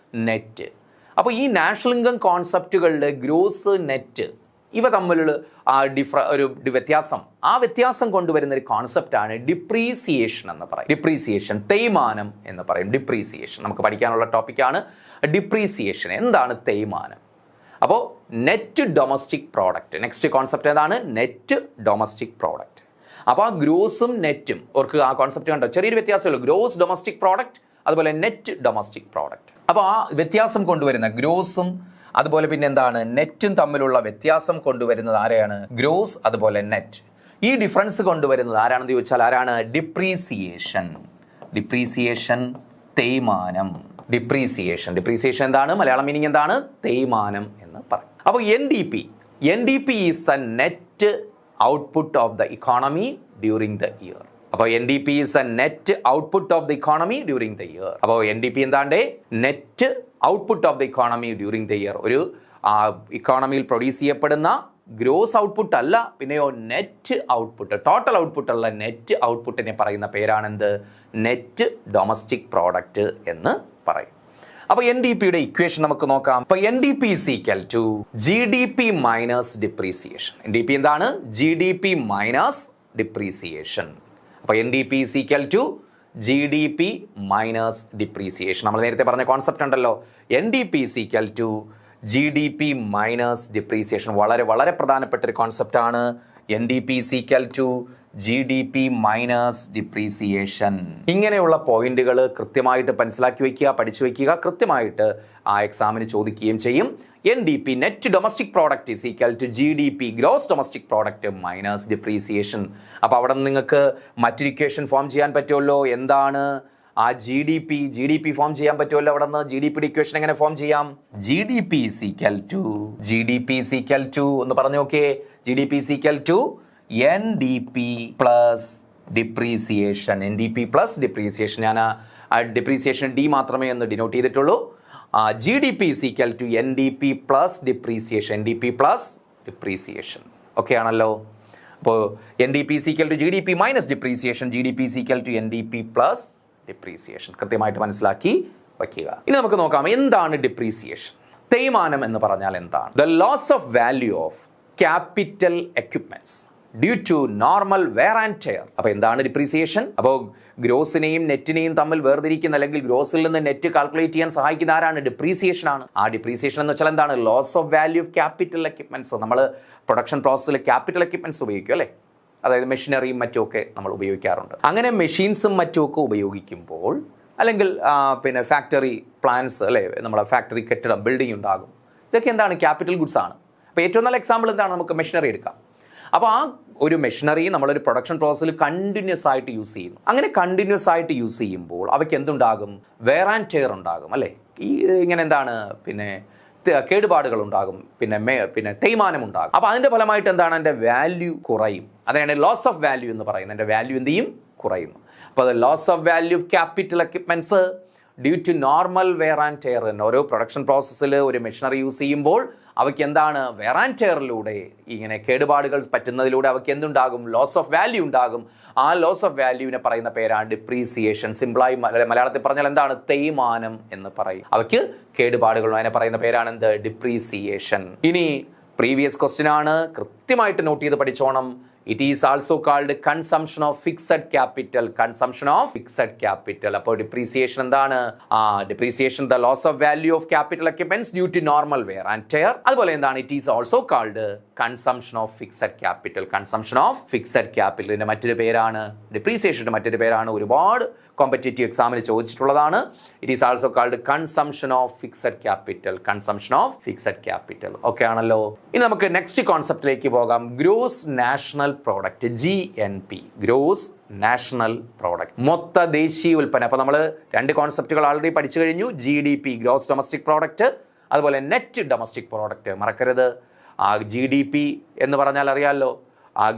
നെറ്റ്. അപ്പോൾ ഈ നാഷണൽ ഇൻകം കോൺസെപ്റ്റുകളിൽ ഗ്രോസ്, നെറ്റ്, ഇവ തമ്മിലുള്ള ഒരു വ്യത്യാസം, ആ വ്യത്യാസം കൊണ്ടുവരുന്ന ഒരു കോൺസെപ്റ്റാണ് ഡിപ്രീസിയേഷൻ എന്ന് പറയും. ഡിപ്രീസിയേഷൻ, തേയ്മാനം എന്ന് പറയും. ഡിപ്രീസിയേഷൻ നമുക്ക് പഠിക്കാനുള്ള ടോപ്പിക്കാണ്. ഡിപ്രീസിയേഷൻ എന്താണ്? തേയ്മാനം. അപ്പോൾ net domestic product, next concept ഏതാണ്? Net domestic product. അപ്പോൾ ആ ഗ്രോസും നെറ്റും ഓർക്ക്, ആ കോൺസെപ്റ്റ് കണ്ടോ, ചെറിയൊരു വ്യത്യാസമുള്ളൂ. ഗ്രോസ് ഡൊമസ്റ്റിക് പ്രോഡക്റ്റ്, അതുപോലെ നെറ്റ് ഡൊമസ്റ്റിക് പ്രോഡക്റ്റ്. അപ്പോൾ ആ വ്യത്യാസം കൊണ്ടുവരുന്ന ഗ്രോസും അതുപോലെ പിന്നെ എന്താണ്, നെറ്റും തമ്മിലുള്ള വ്യത്യാസം കൊണ്ടുവരുന്നത് ആരെയാണ്? ഗ്രോസ് അതുപോലെ നെറ്റ്. ഈ ഡിഫറൻസ് കൊണ്ടുവരുന്നത് ആരാണെന്ന് ചോദിച്ചാൽ ആരാണ്? ഡിപ്രീസിയേഷൻ. ഡിപ്രീസിയേഷൻ, തേയ്മാനം. ഡിപ്രീസിയേഷൻ എന്താണ്? മലയാളം മീനിങ് എന്താണ്? തേയ്മാനം എന്ന് പറയും. അപ്പോൾ NDP is the net output of the economy during the year. അപ്പോൾ NDP is A net output of the economy during the year. അപ്പോൾ NDP എന്താണ്ട്? Net output of the economy during the year. ഒരു ഇക്കോണമിയിൽ produce ചെയ്യപ്പെടുന്ന gross output അല്ല, പിന്നെയോ net output, total output ഉള്ള net ഔട്ട്പുട്ടിനെ പറയുന്ന പേരാണെന്ത്? നെറ്റ് ഡൊമസ്റ്റിക് പ്രോഡക്റ്റ് എന്ന് പറയും. അപ്പോൾ NDPയുടെ ഇക്വേഷൻ നമുക്ക് നോക്കാം. അപ്പോൾ NDP is equal to GDP minus depreciation. NDP എന്താണ്? GDP minus depreciation. അപ്പോൾ NDP is equal to GDP minus depreciation. നമ്മൾ നേരത്തെ പറഞ്ഞ കോൺസെപ്റ്റ് ഉണ്ടല്ലോ, NDP is equal to GDP minus depreciation. വളരെ വളരെ പ്രധാനപ്പെട്ട ഒരു കോൺസെപ്റ്റാണ്. NDP is equal to GDP minus depreciation. ഇങ്ങനെയുള്ള പോയിന്റുകൾ കൃത്യമായിട്ട് മനസ്സിലാക്കി വയ്ക്കുക, പഠിച്ചു വയ്ക്കുക. കൃത്യമായിട്ട് ആ എക്സാമിന് ചോദിക്കുകയും ചെയ്യും. NDP, net domestic product, is equal to GDP, gross domestic product minus depreciation. അപ്പോൾ അവിടെ നിന്ന് നിങ്ങൾക്ക് മറ്റൊരു ഇക്വേഷൻ ഫോം ചെയ്യാൻ പറ്റുമല്ലോ. എന്താണ് ആ GDP ഫോം ചെയ്യാൻ പറ്റുമല്ലോ. അവിടെ നിന്ന് GDPയുടെ ഇക്വേഷൻ എങ്ങനെ ഫോം ചെയ്യാം? GDP ഈസ് ഈക്വൽ ടു എന്ന് പറഞ്ഞു നോക്കിയേ. GDP is equal to NDP plus depreciation. NDP plus depreciation. ഞാൻ ഡിപ്രീസിയേഷൻ D മാത്രമേ ഒന്ന് ഡിനോട്ട് ചെയ്തിട്ടുള്ളൂ. GDP is equal to NDP plus depreciation. NDP plus depreciation. Okay ആണല്ലോ. അപ്പോൾ NDP is equal to GDP minus depreciation. GDP is equal to NDP plus depreciation. കൃത്യമായിട്ട് മനസ്സിലാക്കി വയ്ക്കുക. ഇനി നമുക്ക് നോക്കാം എന്താണ് ഡിപ്രീസിയേഷൻ. തേയ്മാനം എന്ന് പറഞ്ഞാൽ എന്താണ്? The loss of value of capital equipments due to normal wear and tear. അപ്പോൾ എന്താണ് ഡിപ്രീസിയേഷൻ? അപ്പോൾ ഗ്രോസിനെയും നെറ്റിനെയും തമ്മിൽ വേർതിരിക്കുന്ന, അല്ലെങ്കിൽ ഗ്രോസിൽ നിന്ന് നെറ്റ് കാൽക്കുലേറ്റ് ചെയ്യാൻ സഹായിക്കുന്ന ആരാണ്? ഡിപ്രീസിയേഷൻ ആണ്. ആ ഡിപ്രീസിയേഷൻ എന്ന് വെച്ചാൽ എന്താണ്? Loss of value of capital equipments. നമ്മൾ പ്രൊഡക്ഷൻ പ്രോസസ്സിൽ ക്യാപിറ്റൽ എക്യുപ്മെന്റ്സ് ഉപയോഗിക്കും, അല്ലേ? അതായത് മെഷീനറിയും മറ്റുമൊക്കെ നമ്മൾ ഉപയോഗിക്കാറുണ്ട്. അങ്ങനെ മെഷീൻസും മറ്റുമൊക്കെ ഉപയോഗിക്കുമ്പോൾ, അല്ലെങ്കിൽ പിന്നെ ഫാക്ടറി പ്ലാൻസ്, അല്ലേ? നമ്മുടെ ഫാക്ടറി കെട്ടിടം, ബിൽഡിംഗ് ഉണ്ടാകും. ഇതൊക്കെ എന്താണ്? ക്യാപിറ്റൽ ഗുഡ്സ് ആണ്. അപ്പോൾ ഏറ്റവും നല്ല എക്സാമ്പിൾ എന്താണ്? നമുക്ക് മെഷീനറി എടുക്കാം. അപ്പോൾ ആ ഒരു മെഷീനറി നമ്മളൊരു പ്രൊഡക്ഷൻ പ്രോസസ്സിൽ കണ്ടിന്യൂസ് ആയിട്ട് യൂസ് ചെയ്യുന്നു. അങ്ങനെ കണ്ടിന്യൂസ് ആയിട്ട് യൂസ് ചെയ്യുമ്പോൾ അവയ്ക്ക് എന്തുണ്ടാകും? വെയർ ആൻഡ് ടയർ ഉണ്ടാകും, അല്ലേ? ഈ ഇങ്ങനെ എന്താണ്, പിന്നെ കേടുപാടുകൾ ഉണ്ടാകും, പിന്നെ തേയ്മാനം ഉണ്ടാകും. അപ്പോൾ അതിൻ്റെ ഫലമായിട്ട് എന്താണ്? എൻ്റെ വാല്യൂ കുറയും. അതാണ് ലോസ് ഓഫ് വാല്യൂ എന്ന് പറയുന്നത്. എൻ്റെ വാല്യൂ എന്ത് ചെയ്യും? കുറയുന്നു. അപ്പോൾ loss of value of capital equipments due to normal wear and tear. ഓരോ പ്രൊഡക്ഷൻ പ്രോസസ്സിൽ ഒരു മെഷീനറി യൂസ് ചെയ്യുമ്പോൾ അവയ്ക്ക് എന്താണ് വെയർ ആൻഡ് ടയറിലൂടെ ഇങ്ങനെ കേടുപാടുകൾ പറ്റുന്നതിലൂടെ അവയ്ക്ക് എന്തുണ്ടാകും? ലോസ് ഓഫ് വാല്യൂ ഉണ്ടാകും. ആ ലോസ് ഓഫ് വാല്യൂവിനെ പറയുന്ന പേരാണ് ഡിപ്രീസിയേഷൻ. സിമ്പിളായി മലയാളത്തിൽ പറഞ്ഞാൽ എന്താണ്? തേയ്മാനം എന്ന് പറയും. അവയ്ക്ക് കേടുപാടുകൾ അതിനെ പറയുന്ന പേരാണ് എന്ത്? ഡിപ്രീസിയേഷൻ. ഇനി പ്രീവിയസ് ക്വസ്റ്റ്യൻ ആണ്, കൃത്യമായിട്ട് നോട്ട് ചെയ്ത് പഠിച്ചോണം. It is also called consumption of fixed capital. Consumption of fixed capital. അപ്പോൾ ഡിപ്രീസിയേഷൻ എന്താണ്? Depreciation the loss of value of capital equipments due to normal wear and tear. അതുപോലെ എന്താണ്? It is also called consumption of fixed capital. Consumption of fixed ക്യാപിറ്റലിന്റെ മറ്റൊരു പേരാണ്, ഡിപ്രീസിയേഷന്റെ മറ്റൊരു പേരാണ്, ഒരുപാട് കോമ്പറ്റേറ്റീവ് എക്സാമിന് ചോദിച്ചിട്ടുള്ളതാണ്. It is also called consumption of fixed capital. Consumption of fixed capital. Okay ആണല്ലോ. ഇനി നമുക്ക് നെക്സ്റ്റ് കോൺസെപ്റ്റിലേക്ക് പോകാം. Gross national product, GNP. Gross national product, മൊത്ത ദേശീയ ഉൽപ്പന്നം. അപ്പോൾ നമ്മൾ രണ്ട് കോൺസെപ്റ്റുകൾ ഓൾറെഡി പഠിച്ചു കഴിഞ്ഞു. GDP, ഗ്രോസ് ഡൊമസ്റ്റിക് പ്രോഡക്റ്റ്, അതുപോലെ നെറ്റ് ഡൊമസ്റ്റിക് പ്രോഡക്റ്റ്. മറക്കരുത്, GDP എന്ന് പറഞ്ഞാൽ അറിയാമല്ലോ,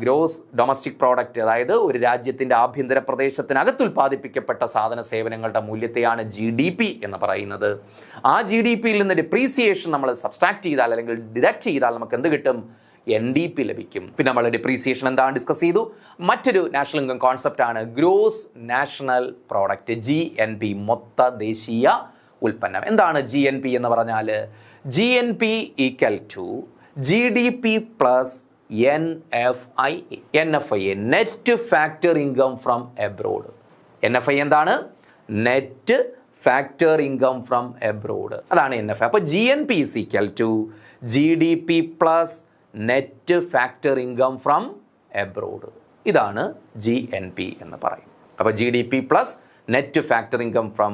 ഗ്രോസ് ഡൊമസ്റ്റിക് പ്രോഡക്റ്റ്, അതായത് ഒരു രാജ്യത്തിൻ്റെ ആഭ്യന്തര പ്രദേശത്തിനകത്ത് ഉൽപ്പാദിപ്പിക്കപ്പെട്ട സാധന സേവനങ്ങളുടെ മൂല്യത്തെയാണ് GDP എന്ന് പറയുന്നത്. ആ GDPയിൽ നിന്ന് ഡിപ്രീസിയേഷൻ നമ്മൾ സബ്സ്ട്രാക്ട് ചെയ്താൽ അല്ലെങ്കിൽ ഡിഡക്ട് ചെയ്താൽ നമുക്ക് എന്ത് കിട്ടും? NDP ലഭിക്കും. പിന്നെ നമ്മൾ ഡിപ്രീസിയേഷൻ എന്താണ് ഡിസ്കസ് ചെയ്തു. മറ്റൊരു നാഷണൽ ഇൻകം കോൺസെപ്റ്റ് ആണ് ഗ്രോസ് നാഷണൽ പ്രോഡക്റ്റ്, GNP, മൊത്ത ദേശീയ ഉൽപ്പന്നം. എന്താണ് GNP എന്ന് പറഞ്ഞാൽ? GNP equal to GDP plus NFIA. NFIA, net factor income from abroad. NFIA എന്താണ്? Net factor income from abroad, അതാണ് NFIA. അപ്പോൾ GNP is equal to GDP plus net factor income from abroad. ഇതാണ് GNP എന്ന് പറയും. അപ്പോൾ GDP plus net factor income from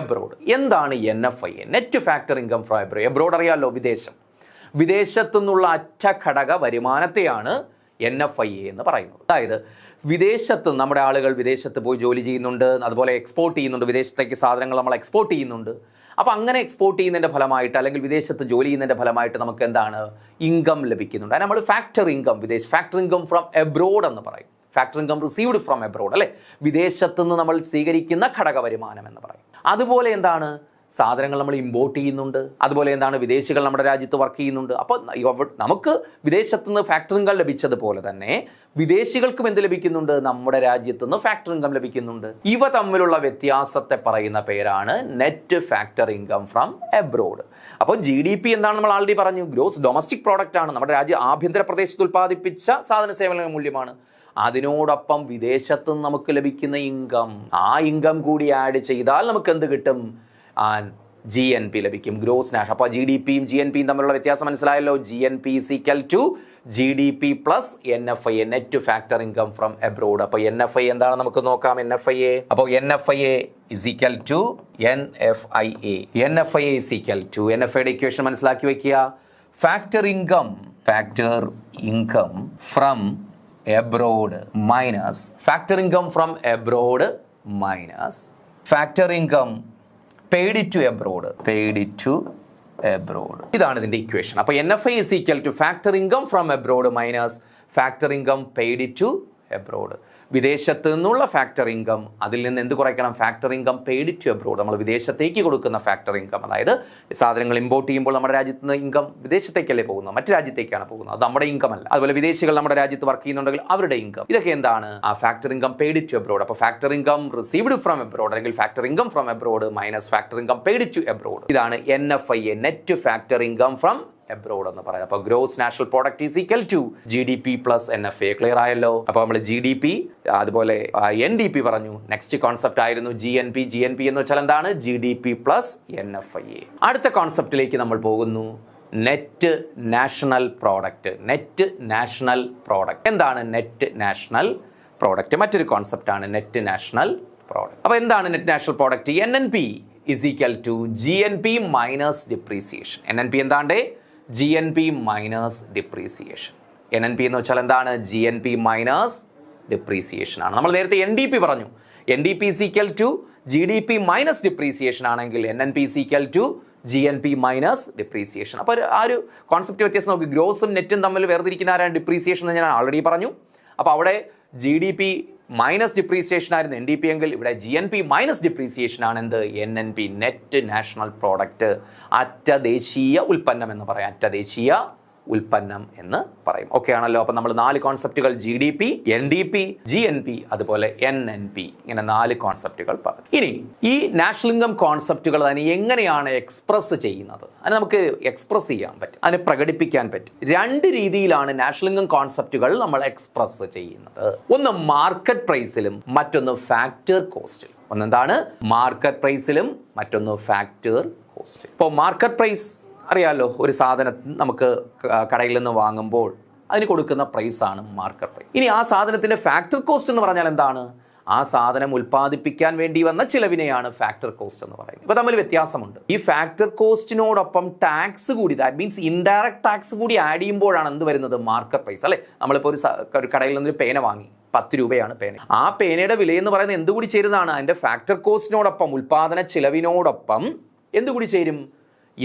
abroad. എന്താണ് NFIA? Net factor income from abroad. Abroad അറിയാമല്ലോ, വിദേശം. വിദേശത്തു നിന്നുള്ള അറ്റഘടക വരുമാനത്തെയാണ് NFIA എന്ന് പറയുന്നത്. അതായത് വിദേശത്ത് നമ്മുടെ ആളുകൾ വിദേശത്ത് പോയി ജോലി ചെയ്യുന്നുണ്ട്, അതുപോലെ എക്സ്പോർട്ട് ചെയ്യുന്നുണ്ട്, വിദേശത്തേക്ക് സാധനങ്ങൾ നമ്മൾ എക്സ്പോർട്ട് ചെയ്യുന്നുണ്ട്. അപ്പോൾ അങ്ങനെ എക്സ്പോർട്ട് ചെയ്യുന്നതിൻ്റെ ഫലമായിട്ട് അല്ലെങ്കിൽ വിദേശത്ത് ജോലി ചെയ്യുന്നതിൻ്റെ ഫലമായിട്ട് നമുക്ക് എന്താണ്? ഇൻകം ലഭിക്കുന്നുണ്ട്. അത് നമ്മൾ factor income, factor income from abroad എന്ന് പറയും. Factor income received from abroad, അല്ലേ? വിദേശത്തു നിന്ന് നമ്മൾ സ്വീകരിക്കുന്ന ഘടക വരുമാനം എന്ന് പറയും. അതുപോലെ എന്താണ്? സാധനങ്ങൾ നമ്മൾ ഇമ്പോർട്ട് ചെയ്യുന്നുണ്ട്, അതുപോലെ എന്താണ്? വിദേശികൾ നമ്മുടെ രാജ്യത്ത് വർക്ക് ചെയ്യുന്നുണ്ട്. അപ്പോൾ നമുക്ക് വിദേശത്തു നിന്ന് ഫാക്ടർ ഇൻകം ലഭിച്ചതുപോലെ തന്നെ വിദേശികൾക്കും എന്ത് ലഭിക്കുന്നുണ്ട്? നമ്മുടെ രാജ്യത്ത് നിന്ന് ഫാക്ടർ ഇൻകം ലഭിക്കുന്നുണ്ട്. ഇവ തമ്മിലുള്ള വ്യത്യാസത്തെ പറയുന്ന പേരാണ് net factor income from abroad. അപ്പോൾ GDP എന്താണ് നമ്മൾ ആൾറെഡി പറഞ്ഞു, ഗ്രോസ് ഡൊമസ്റ്റിക് പ്രോഡക്റ്റ് ആണ്, നമ്മുടെ രാജ്യം ആഭ്യന്തര പ്രദേശത്ത് ഉൽപ്പാദിപ്പിച്ച സാധന സേവന മൂല്യമാണ്. അതിനോടൊപ്പം വിദേശത്ത് നിന്ന് നമുക്ക് ലഭിക്കുന്ന ഇൻകം, ആ ഇൻകം കൂടി ആഡ് ചെയ്താൽ നമുക്ക് എന്ത് കിട്ടും? GNP ലഭിക്കും, ഗ്രോസ് നാഷണൽ. അപ്പോൾ GDPയും GNPയും തമ്മിലുള്ള വ്യത്യാസം മനസ്സിലായല്ലോ. GNP is equal to GDP plus NFIA, net factor income from abroad. അപ്പോൾ NFIA എന്താണ് നമുക്ക് നോക്കാം. NFIA, അപ്പോൾ NFIA is equal to NFIA. NFIA is equal to, NFIയുടെ ഇക്വേഷൻ മനസ്സിലാക്കി വെക്കുക. Factor income from abroad minus factor income from abroad minus factor income paid to abroad. ഇതാണ് ഇതിന്റെ ഇക്വേഷൻ. അപ്പോൾ NFIA is equal to factor income from abroad minus factor income paid to abroad. വിദേശത്ത് നിന്നുള്ള factor income, അതിൽ നിന്ന് എന്ത് കുറയ്ക്കണം? Factor income paid to abroad, നമ്മൾ വിദേശത്തേക്ക് കൊടുക്കുന്ന ഫാക്ടർ ഇൻകം. അതായത് സാധനങ്ങൾ ഇമ്പോർട്ട് ചെയ്യുമ്പോൾ നമ്മുടെ രാജ്യത്ത് നിന്ന് ഇൻകം വിദേശത്തേക്കല്ലേ പോകുന്നത്, മറ്റു രാജ്യത്തേക്കാണ് പോകുന്നത്, അത് നമ്മുടെ ഇൻകം അല്ല. അതുപോലെ വിദേശികൾ നമ്മുടെ രാജ്യത്ത് വർക്ക് ചെയ്യുന്നുണ്ടെങ്കിൽ അവരുടെ ഇൻകം, ഇതൊക്കെ എന്താണ്? ആ factor income paid to abroad. അപ്പോൾ factor income received from abroad അല്ലെങ്കിൽ factor income from abroad minus factor income paid to abroad. ഇതാണ് NFIA, net factor income from abroad എന്ന് പറയാം. അപ്പോൾ gross national product is equal to GDP plus NFIA. Clear ആയല്ലോ. അപ്പോൾ നമ്മൾ GDP അതുപോലെ NDP പറഞ്ഞു. നെക്സ്റ്റ് കോൺസെപ്റ്റ് ആയിരുന്നു GNP. GNP എന്ന് വെച്ചാൽ എന്താണ്? GDP plus NFIA. അടുത്ത കോൺസെപ്റ്റിലേക്ക് നമ്മൾ പോകുന്നു. Net national product. Net national product എന്താണ്? നെറ്റ് നാഷണൽ പ്രോഡക്റ്റ് മറ്റൊരു കോൺസെപ്റ്റ് ആണ്, നെറ്റ് നാഷണൽ പ്രോഡക്റ്റ്. അപ്പോൾ എന്താണ് net national product? NNP is equal to GNP minus depreciation. NNP എന്താണ്ട്? GNP minus depreciation. NNP എന്ന് വെച്ചാൽ എന്താണ്? GNP മൈനസ് ഡിപ്രീസിയേഷൻ ആണ്. നമ്മൾ നേരത്തെ NDP പറഞ്ഞു. NDP is equal to GDP minus depreciation ആണെങ്കിൽ NNP is equal to GNP minus depreciation. അപ്പോൾ ആ ഒരു കോൺസെപ്റ്റ് വ്യത്യാസം നോക്കി. ഗ്രോസും നെറ്റും തമ്മിൽ വേർതിരിക്കുന്ന ആരാണ്? ഡിപ്രീസിയേഷൻ എന്ന് ഞാൻ ആൾറെഡി പറഞ്ഞു. അപ്പോൾ അവിടെ GDP മൈനസ് ഡിപ്രീസിയേഷൻ ആയിരുന്നു NDP എങ്കിൽ ഇവിടെ GNP മൈനസ് ഡിപ്രീസിയേഷൻ ആണ് എന്ത് NNP, നെറ്റ് നാഷണൽ പ്രോഡക്റ്റ്, അറ്റ ദേശീയ ഉൽപ്പന്നം എന്ന് പറയാം, അറ്റ ദേശീയ ഉൽപ്പന്നം എന്ന് പറയും. ഓക്കെ ആണല്ലോ. അപ്പൊ നമ്മൾ 4 കോൺസെപ്റ്റുകൾ GDP, NDP, GNP അതുപോലെ NNP ഇങ്ങനെ 4 കോൺസെപ്റ്റുകൾ പറഞ്ഞു. ഇനി ഈ നാഷണൽ ഇൻകം കോൺസെപ്റ്റുകൾ തന്നെ എങ്ങനെയാണ് എക്സ്പ്രസ് ചെയ്യുന്നത്? അതിന് നമുക്ക് എക്സ്പ്രസ് ചെയ്യാൻ പറ്റും, അതിനെ പ്രകടിപ്പിക്കാൻ പറ്റും. 2 രീതിയിലാണ് നാഷണൽ ഇൻകം കോൺസെപ്റ്റുകൾ നമ്മൾ എക്സ്പ്രസ് ചെയ്യുന്നത്. ഒന്ന് മാർക്കറ്റ് പ്രൈസിലും മറ്റൊന്ന് ഫാക്ടർ കോസ്റ്റിലും. ഒന്നെന്താണ് മാർക്കറ്റ് പ്രൈസിലും മറ്റൊന്ന് ഫാക്ടർ കോസ്റ്റിലും. ഇപ്പോൾ മാർക്കറ്റ് പ്രൈസ് അറിയാമല്ലോ, ഒരു സാധനം നമുക്ക് കടയിൽ നിന്ന് വാങ്ങുമ്പോൾ അതിന് കൊടുക്കുന്ന പ്രൈസാണ് മാർക്കറ്റ് പ്രൈസ്. ഇനി ആ സാധനത്തിന്റെ ഫാക്ടർ കോസ്റ്റ് എന്ന് പറഞ്ഞാൽ എന്താണ്? ആ സാധനം ഉൽപ്പാദിപ്പിക്കാൻ വേണ്ടി വന്ന ചിലവിനെയാണ് ഫാക്ടർ കോസ്റ്റ് എന്ന് പറയുന്നത്. ഇപ്പൊ തമ്മിൽ വ്യത്യാസമുണ്ട്. ഈ ഫാക്ടർ കോസ്റ്റിനോടൊപ്പം ടാക്സ് കൂടി, ദാറ്റ് മീൻസ് ഇൻഡയറക്ട് ടാക്സ് കൂടി ആഡ് ചെയ്യുമ്പോഴാണ് എന്ത് വരുന്നത്? Market price. അല്ലെ, നമ്മളിപ്പോൾ ഒരു കടയിൽ നിന്നൊരു പേന വാങ്ങി, 10 രൂപയാണ് പേന. ആ പേനയുടെ വിലയെന്ന് പറയുന്നത് എന്തുകൂടി ചേരുന്നതാണ്? അതിന്റെ ഫാക്ടർ കോസ്റ്റിനോടൊപ്പം, ഉൽപ്പാദന ചിലവിനോടൊപ്പം എന്തുകൂടി ചേരും?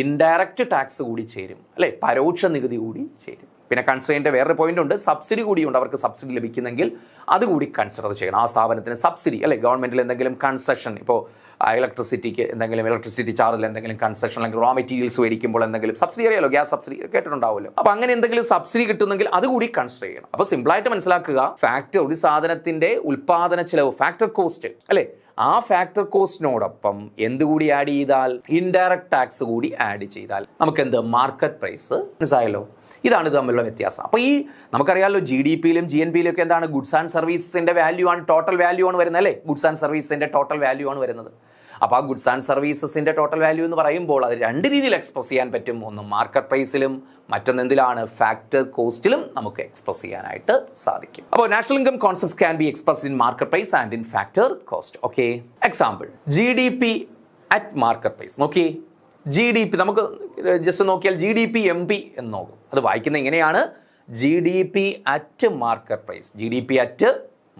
ഇൻഡയറക്റ്റ് ടാക്സ് കൂടി ചേരും, അല്ലെ, പരോക്ഷ നികുതി കൂടി ചേരും. പിന്നെ കൺസിഡറിന്റെ വേറൊരു പോയിന്റ് ഉണ്ട്, സബ്സിഡി കൂടിയുണ്ട്. അവർക്ക് സബ്സിഡി ലഭിക്കുന്നെങ്കിൽ അതുകൂടി കൺസിഡർ ചെയ്യണം. ആ സ്ഥാപനത്തിന് സബ്സിഡി, അല്ലെ, ഗവൺമെന്റിൽ എന്തെങ്കിലും കൺസെഷൻ, ഇപ്പോൾ ഇലക്ട്രിസിറ്റിക്ക് എന്തെങ്കിലും ഇലക്ട്രിസിറ്റി ചാർജിൽ എന്തെങ്കിലും കൺസെഷൻ, അല്ലെങ്കിൽ റോ മെറ്റീരിയൽസ് മേടിക്കുമ്പോൾ എന്തെങ്കിലും സബ്സിഡി, അറിയാലോ, ഗ്യാസ് സബ്സിഡി കേട്ടിട്ടുണ്ടാവുമല്ലോ. അപ്പൊ അങ്ങനെ എന്തെങ്കിലും സബ്സിഡി കിട്ടുന്നെങ്കിൽ അതുകൂടി കൺസിഡർ ചെയ്യണം. അപ്പൊ സിമ്പിളായിട്ട് മനസ്സിലാക്കുക, ഫാക്ടർ, ഒരു സാധനത്തിന്റെ ഉൽപാദന ചിലവ്, ഫാക്ടർ കോസ്റ്റ്, അല്ലെ, ആ ഫാക്ടർ കോസ്റ്റിനോടൊപ്പം എന്തുകൂടി ആഡ് ചെയ്താൽ? ഇൻഡയറക്ട് ടാക്സ് കൂടി ആഡ് ചെയ്താൽ നമുക്ക് എന്ത്? Market price. മനസ്സിലായല്ലോ? ഇതാണ് ഇത് തമ്മിലുള്ള വ്യത്യാസം. അപ്പോൾ ഈ നമുക്കറിയാമല്ലോ, GDPയിലും GNPയിലും ഒക്കെ എന്താണ്? ഗുഡ്സ് ആൻഡ് സർവീസസിന്റെ വാല്യൂ ആണ്, ടോട്ടൽ വാല്യൂ ആണ് വരുന്നത്, അല്ലേ? ഗുഡ്സ് ആൻഡ് സർവീസിന്റെ ടോട്ടൽ വാല്യൂ ആണ് വരുന്നത്. അപ്പോൾ ആ ഗുഡ്സ് ആൻഡ് സർവീസസിന്റെ ടോട്ടൽ വാല്യൂ എന്ന് പറയുമ്പോൾ അത് 2 രീതിയിൽ എക്സ്പ്രസ് ചെയ്യാൻ പറ്റും. ഒന്ന് മാർക്കറ്റ് പ്രൈസിലും മറ്റൊന്ന് എന്തിലാണ്? ഫാക്ടർ കോസ്റ്റിലും നമുക്ക് എക്സ്പ്രസ് ചെയ്യാനായിട്ട് സാധിക്കും. അപ്പോൾ national income concepts can be expressed in market price and in factor cost. Okay, example GDP at market price. നോക്കി, GDP നമുക്ക് ജസ്റ്റ് നോക്കിയാൽ GDP MP എന്ന് നോക്കും. അത് വായിക്കുന്നത് എങ്ങനെയാണ്? GDP at market price, GDP at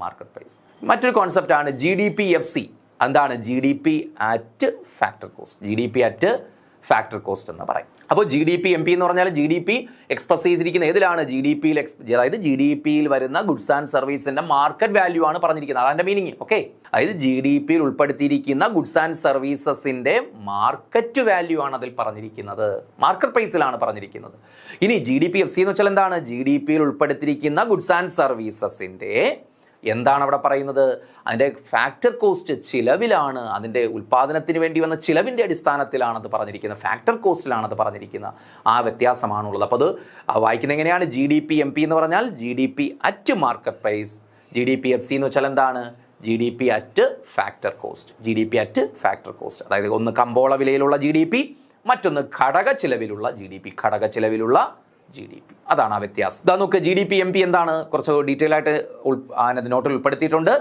market price. മറ്റൊരു concept ആണ് GDP-FC. എന്താണ്? GDP at factor cost, GDP at factor cost എന്ന് പറയും. അപ്പോൾ GDP-MP എന്ന് പറഞ്ഞാൽ GDP എക്സ്പ്രസ് ചെയ്തിരിക്കുന്ന ഏതിലാണ്? GDPയിൽ, അതായത് GDPയിൽ വരുന്ന ഗുഡ്സ് ആൻഡ് സർവീസിന്റെ മാർക്കറ്റ് വാല്യൂ ആണ് പറഞ്ഞിരിക്കുന്നത്. അതാണ് മീനിങ്. ഓക്കെ, അതായത് GDPയിൽ ഉൾപ്പെടുത്തിയിരിക്കുന്ന ഗുഡ്സ് ആൻഡ് സർവീസസിന്റെ മാർക്കറ്റ് വാല്യൂ ആണ് അതിൽ പറഞ്ഞിരിക്കുന്നത്, മാർക്കറ്റ് പ്രൈസിലാണ് പറഞ്ഞിരിക്കുന്നത്. ഇനി GDP-FC എന്ന് വെച്ചാൽ എന്താണ്? GDPയിൽ ഉൾപ്പെടുത്തിയിരിക്കുന്ന ഗുഡ്സ് ആൻഡ് സർവീസസിന്റെ എന്താണ് അവിടെ പറയുന്നത്? അതിൻ്റെ ഫാക്ടർ കോസ്റ്റ്, ചിലവിലാണ്, അതിൻ്റെ ഉൽപ്പാദനത്തിന് വേണ്ടി വന്ന ചിലവിൻ്റെ അടിസ്ഥാനത്തിലാണ് അത് പറഞ്ഞിരിക്കുന്നത്, ഫാക്ടർ കോസ്റ്റിലാണ് അത് പറഞ്ഞിരിക്കുന്നത്. ആ വ്യത്യാസമാണുള്ളത്. അപ്പോൾ അത് വായിക്കുന്നത് എങ്ങനെയാണ്? GDP-MP എന്ന് പറഞ്ഞാൽ GDP at market price, GDP-FC എന്ന് വെച്ചാൽ എന്താണ്? GDP at factor cost, GDP at factor cost. അതായത് ഒന്ന് കമ്പോള വിലയിലുള്ള GDP, മറ്റൊന്ന് ഘടക ചിലവിലുള്ള GDP, ഘടക ചിലവിലുള്ള GDP. അതാണ് ആ വ്യത്യാസം. ഇതാ നോക്ക്, GDP-MP എന്താണ്? കുറച്ച് ഡീറ്റെയിൽ ആയിട്ട് അതിനകത്ത് നോട്ടിൽ ഉൾപ്പെടുത്തിയിട്ടുണ്ട്.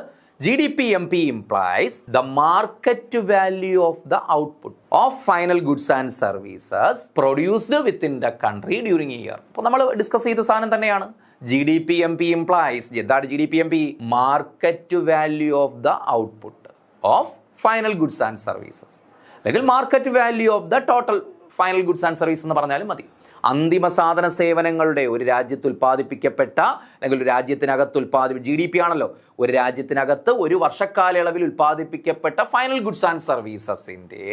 GDP-MP implies the market value of the output of final goods and services produced within the country during a year. അപ്പോൾ നമ്മൾ ഡിസ്കസ് ചെയ്ത സാധനം തന്നെയാണ്. GDP-MP implies, എന്താണ് GDP-MP? Market value of the output of final goods and services, അല്ലെങ്കിൽ market value of the total final goods and service എന്ന് പറഞ്ഞാലും മതി. അന്തിമ സാധന സേവനങ്ങളുടെ ഒരു രാജ്യത്ത് ഉൽപ്പാദിപ്പിക്കപ്പെട്ട, അല്ലെങ്കിൽ ഒരു രാജ്യത്തിനകത്ത് GDP ആണല്ലോ, ഒരു രാജ്യത്തിനകത്ത് ഒരു വർഷക്കാലയളവിൽ ഉൽപ്പാദിപ്പിക്കപ്പെട്ട ഫൈനൽ ഗുഡ്സ് ആൻഡ് സർവീസസിന്റെ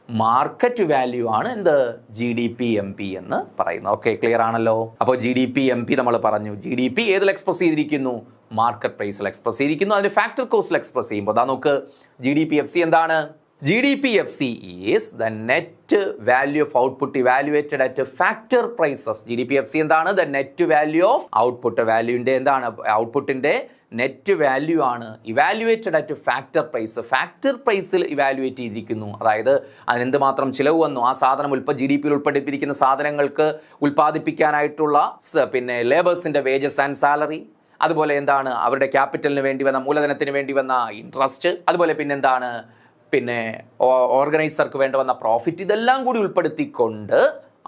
മാർക്കറ്റ് വാല്യൂ ആണ് എന്ത്? GDP-MP എന്ന് പറയുന്നത്. ഓക്കെ, ക്ലിയർ ആണല്ലോ? അപ്പോൾ GDP-MP നമ്മൾ പറഞ്ഞു. GDP ഏതിൽ എക്സ്പ്രസ് ചെയ്തിരിക്കുന്നു? മാർക്കറ്റ് പ്രൈസിൽ എക്സ്പ്രസ് ചെയ്തിരിക്കുന്നു. അതിന് ഫാക്ടർ കോസ്റ്റിൽ എക്സ്പ്രസ് ചെയ്യുമ്പോൾ അതാ നോക്ക്, GDP-FC എന്താണ്? GDP-FC is the net value of output evaluated at factor prices. GDP-FC എന്താണ്? The net value of output. വാല്യൂന്റെ എന്താണ്? ഔട്ട്പുട്ടിന്റെ നെറ്റ് വാല്യൂ ആണ് evaluated at factor price. Factor പ്രൈസിൽ ഇവാലുവേറ്റ് ചെയ്തിരിക്കുന്നു. അതായത് അതിനെന്ത് മാത്രം ചിലവ് വന്നു, ആ സാധനം GDPയിൽ ഉൾപ്പെടുത്തിയിരിക്കുന്ന സാധനങ്ങൾക്ക് ഉൽപ്പാദിപ്പിക്കാനായിട്ടുള്ള പിന്നെ ലേബേഴ്സിന്റെ വേജസ് ആൻഡ് സാലറി, അതുപോലെ എന്താണ് അവരുടെ ക്യാപിറ്റലിന് വേണ്ടി വന്ന, മൂലധനത്തിന് വേണ്ടി വന്ന ഇൻട്രസ്റ്റ്, അതുപോലെ പിന്നെന്താണ് പിന്നെ ഓർഗനൈസർക്ക് വേണ്ടി വന്ന പ്രോഫിറ്റ്, ഇതെല്ലാം കൂടി ഉൾപ്പെടുത്തിക്കൊണ്ട്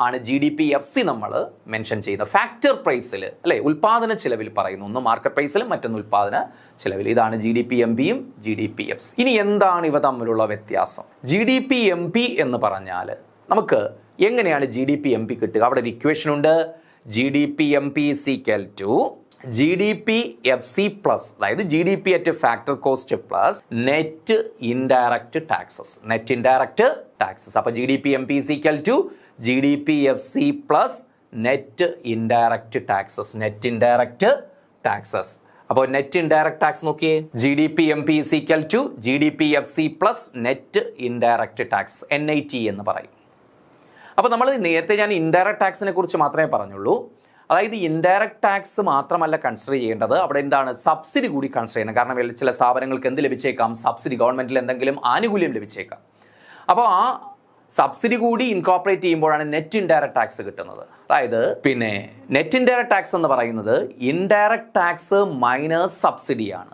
ആണ് GDP-FC നമ്മൾ മെൻഷൻ ചെയ്യുന്നത്. ഫാക്ടർ പ്രൈസിൽ, അല്ലെ, ഉൽപാദന ചിലവിൽ പറയുന്നു. ഒന്ന് മാർക്കറ്റ് പ്രൈസിലും മറ്റൊന്ന് ഉൽപാദന ചിലവിൽ. ഇതാണ് GDP-MPയും GDP-FC. ഇനി എന്താണ് ഇവ തമ്മിലുള്ള വ്യത്യാസം? GDP-MP എന്ന് പറഞ്ഞാൽ നമുക്ക് എങ്ങനെയാണ് GDP-MP കിട്ടുക? അവിടെ ഒരു ഇക്വേഷൻ ഉണ്ട്. GDP-MP is equal to GDP-FC plus, അതായത് GDP at factor cost plus net indirect taxes. Net indirect taxes. അപ്പോൾ GDP-MP is equal to GDP-FC plus net indirect taxes. Net indirect taxes. അപ്പോൾ net indirect tax നോക്കിയേ, GDP-MP is equal to GDP-FC plus net indirect tax, NIT എന്ന് പറയും. അപ്പോൾ നമ്മൾ നേരത്തെ ഞാൻ indirect ടാക്സിനെ കുറിച്ച് മാത്രമേ പറഞ്ഞുള്ളൂ. അതായത് ഇൻഡയറക്റ്റ് ടാക്സ് മാത്രമല്ല കൺസിഡർ ചെയ്യേണ്ടത്, അവിടെ എന്താണ് സബ്സിഡി കൂടി കൺസിഡർ ചെയ്യണം. കാരണം ചില സ്ഥാപനങ്ങൾക്ക് എന്ത് ലഭിച്ചേക്കാം, സബ്സിഡി, ഗവൺമെന്റിൽ എന്തെങ്കിലും ആനുകൂല്യം ലഭിച്ചേക്കാം. അപ്പോൾ ആ സബ്സിഡി കൂടി ഇൻകോർപ്പറേറ്റ് ചെയ്യുമ്പോഴാണ് നെറ്റ് ഇൻഡയറക്റ്റ് ടാക്സ് കിട്ടുന്നത്. അതായത് പിന്നെ നെറ്റ് ഇൻഡയറക്റ്റ് ടാക്സ് എന്ന് പറയുന്നത് ഇൻഡയറക്റ്റ് ടാക്സ് മൈനസ് സബ്സിഡിയാണ്.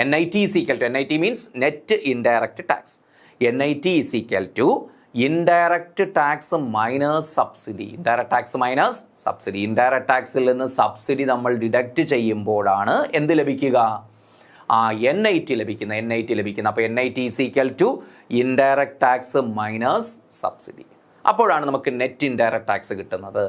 NIT is equal to, NIT means net indirect tax. NIT is equal to indirect tax minus subsidy. Indirect tax minus subsidy. Indirect ടാക്സിൽ നിന്ന് subsidy നമ്മൾ deduct ചെയ്യുമ്പോഴാണ് എന്ത് ലഭിക്കുക, NIT ലഭിക്കുന്ന. അപ്പോൾ NIT is equal to indirect tax minus subsidy. അപ്പോഴാണ് നമുക്ക് നെറ്റ് ഇൻഡയറക്റ്റ് ടാക്സ് കിട്ടുന്നത്.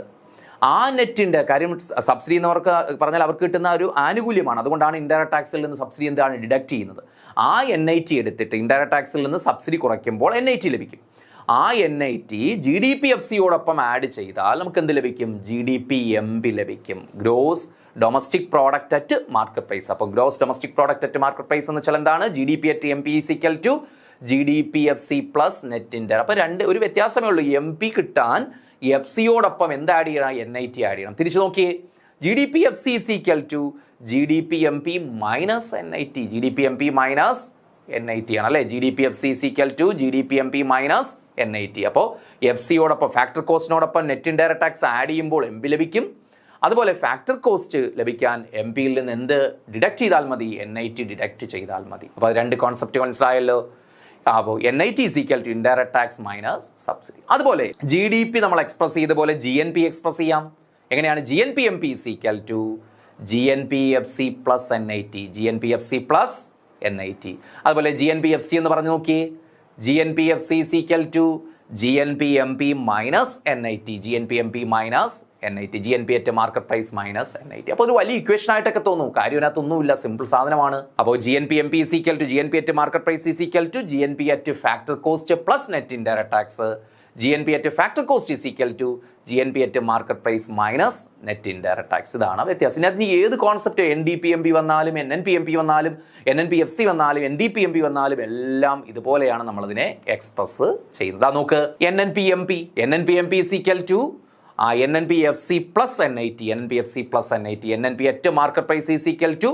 ആ നെറ്റിൻ്റെ കാര്യം, സബ്സിഡി എന്നവർക്ക് പറഞ്ഞാൽ അവർക്ക് കിട്ടുന്ന ഒരു ആനുകൂല്യമാണ്. അതുകൊണ്ടാണ് ഇൻഡയറക്റ്റ് ടാക്സിൽ നിന്ന് സബ്സിഡി എന്താണ് ഡിഡക്റ്റ് ചെയ്യുന്നത്. ആ NIT എടുത്തിട്ട് ഇൻഡയറക്റ്റ് ടാക്സിൽ നിന്ന് സബ്സിഡി കുറയ്ക്കുമ്പോൾ NIT ലഭിക്കും. ആ NIT GDP-FC-യോടൊപ്പം ആഡ് ചെയ്താൽ നമുക്ക് എന്ത് ലഭിക്കും, GDP-MP ലഭിക്കും. Gross domestic product at market price. അപ്പോൾ gross domestic product at market price എന്ന് വെച്ചാൽ എന്താണ്, GDP-MP is equal to GDP-FC plus net indirect. അപ്പോൾ ഒരു വ്യത്യാസമേ ഉള്ളൂ. MP കിട്ടാൻ FC-യോടൊപ്പം എന്ത് ആഡ് ചെയ്യണം, NIT ആഡ് ചെയ്യണം. തിരിച്ചു നോക്കിയേ, GDP-FC is equal to GDP-MP minus NIT. GDP-MP minus NIT ആണ് അല്ലേ. GDP-FC is equal to GDP-MP minus NIT. അപ്പോൾ FC-യോടൊപ്പം ഫാക്ടർ കോസ്റ്റിനോടൊപ്പം നെറ്റ് ഇൻഡയറക്റ്റ് ടാക്സ് ആഡ് ചെയ്യുമ്പോൾ MP ലഭിക്കും. അതുപോലെ ഫാക്ടർ കോസ്റ്റ് ലഭിക്കാൻ MP-യിൽ നിന്ന് എന്ത് ഡിഡക്ട് ചെയ്താൽ മതി, NIT ഡിഡക്ട് ചെയ്താൽ മതി. അപ്പോൾ രണ്ട് കോൺസെപ്റ്റ് മനസ്സിലായല്ലോ. അപ്പോൾ NIT is equal to indirect tax minus subsidy. അതുപോലെ GDP നമ്മൾ എക്സ്പ്രസ് ചെയ്ത പോലെ GNP എക്സ്പ്രസ് ചെയ്യാം. എങ്ങനെയാണ്, GNP-MP is equal to GNP-FC plus NIT. GNP-FC plus NIT. അതുപോലെ GNP-FC എന്ന് പറഞ്ഞു നോക്കിയേ, GNP-FC is equal to GNP-MP minus NIT. GNP-MP minus NIT. GNP at market price minus NIT. അപ്പോൾ ഒരു വലിയ ഇക്വേഷൻ ആയിട്ടൊക്കെ തോന്നും, കാര്യം അതിനകത്തൊന്നുമില്ല, സിമ്പിൾ സാധനമാണ്. അപ്പോൾ GNP-MP is equal to GNP at market price is equal to GNP at factor cost plus net indirect tax. GNP at factor cost is equal to GNP at market price minus net indirect tax. ഇതാണ് വ്യത്യാസം. ഇതിനകത്ത് ഏത് concept NDP-MP വന്നാലും NNP-MP വന്നാലും NNP-FC വന്നാലും NDP-MP വന്നാലും എല്ലാം ഇതുപോലെയാണ് നമ്മളതിനെ എക്സ്പ്രസ് ചെയ്യുന്നത്. നോക്ക്, NNP-MP is equal to NNP-FC plus NIT. NNP-FC plus NIT. NNP at market price is equal to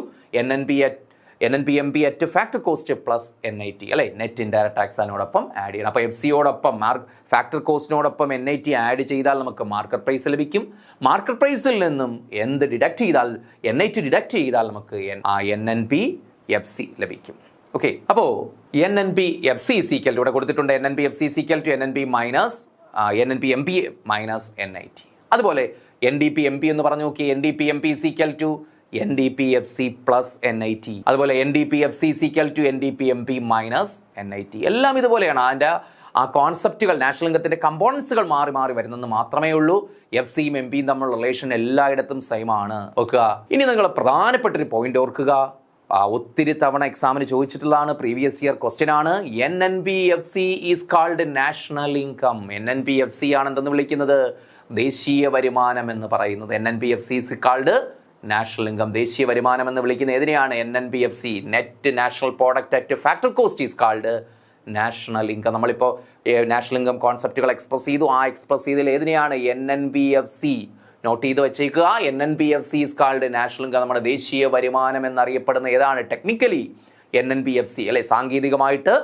NNP-MP at factor cost plus NIT അല്ലേ. നെറ്റ് ഇൻഡയറക്റ്റ് ടാക്സ് അതിനോടൊപ്പം ആഡ് ചെയ്യണം. അപ്പോൾ FC-യോടൊപ്പം ഫാക്ടർ കോസ്റ്റിനോടൊപ്പം NIT ആഡ് ചെയ്താൽ നമുക്ക് മാർക്കറ്റ് പ്രൈസ് ലഭിക്കും. Market പ്രൈസിൽ നിന്നും എന്ത് ഡിഡക്ട് ചെയ്താൽ, NIT ഡിഡക്ട് ചെയ്താൽ നമുക്ക് NNP-FC ലഭിക്കും. ഓക്കെ, അപ്പോൾ NNP-FC is equal to ഇവിടെ കൊടുത്തിട്ടുണ്ട്. NNP-FC is equal to NNP minus NNP-MP minus NIT. അതുപോലെ NDP-MP എന്ന് പറഞ്ഞു നോക്കി, NDP-MP is equal to NDP-FC plus NIT. അതുപോലെ NDP-FC is equal to NDP-MP minus NIT. എല്ലാം ഇതുപോലെയാണ്. അതിൻ്റെ ആ കോൺസെപ്റ്റുകൾ, നാഷണൽ ഇൻകത്തിൻ്റെ കമ്പോണൻസുകൾ മാറി മാറി വരുന്നെന്ന് മാത്രമേ ഉള്ളൂ. FC-യും MP-യും തമ്മിലുള്ള റിലേഷൻ എല്ലായിടത്തും സെയിം ആണ്. ഓർക്കുക. ഇനി നിങ്ങൾ പ്രധാനപ്പെട്ടൊരു പോയിന്റ് ഓർക്കുക, ഒത്തിരി തവണ എക്സാമിന് ചോദിച്ചിട്ടുള്ളതാണ്, പ്രീവിയസ് ഇയർ ക്വസ്റ്റ്യൻ ആണ്. NNP-FC is called national income. NNP-FC ആണ് എന്തെന്ന് വിളിക്കുന്നത്, ദേശീയ വരുമാനം എന്ന് പറയുന്നത്. NNP-FC is called national income, ദേശീയ വരുമാനം എന്ന് വിളിക്കുന്നത് ഏതിനെയാണ്, NNP-FC. Net national product at factor cost is called national income. നമ്മളിപ്പോൾ നാഷണൽ ഇൻകം കോൺസെപ്റ്റുകൾ എക്സ്പ്രസ് ചെയ്തു. ആ എക്സ്പ്രസ് ചെയ്തതിൽ ഏതിനെയാണ്, NNP-FC. നോട്ട് ചെയ്ത് വെച്ചേക്കുക. NNP-FC is called national income. നമ്മുടെ ദേശീയ വരുമാനം എന്നറിയപ്പെടുന്ന ഏതാണ്, ടെക്നിക്കലി NNP-FC അല്ലെ. സാങ്കേതികമായിട്ട്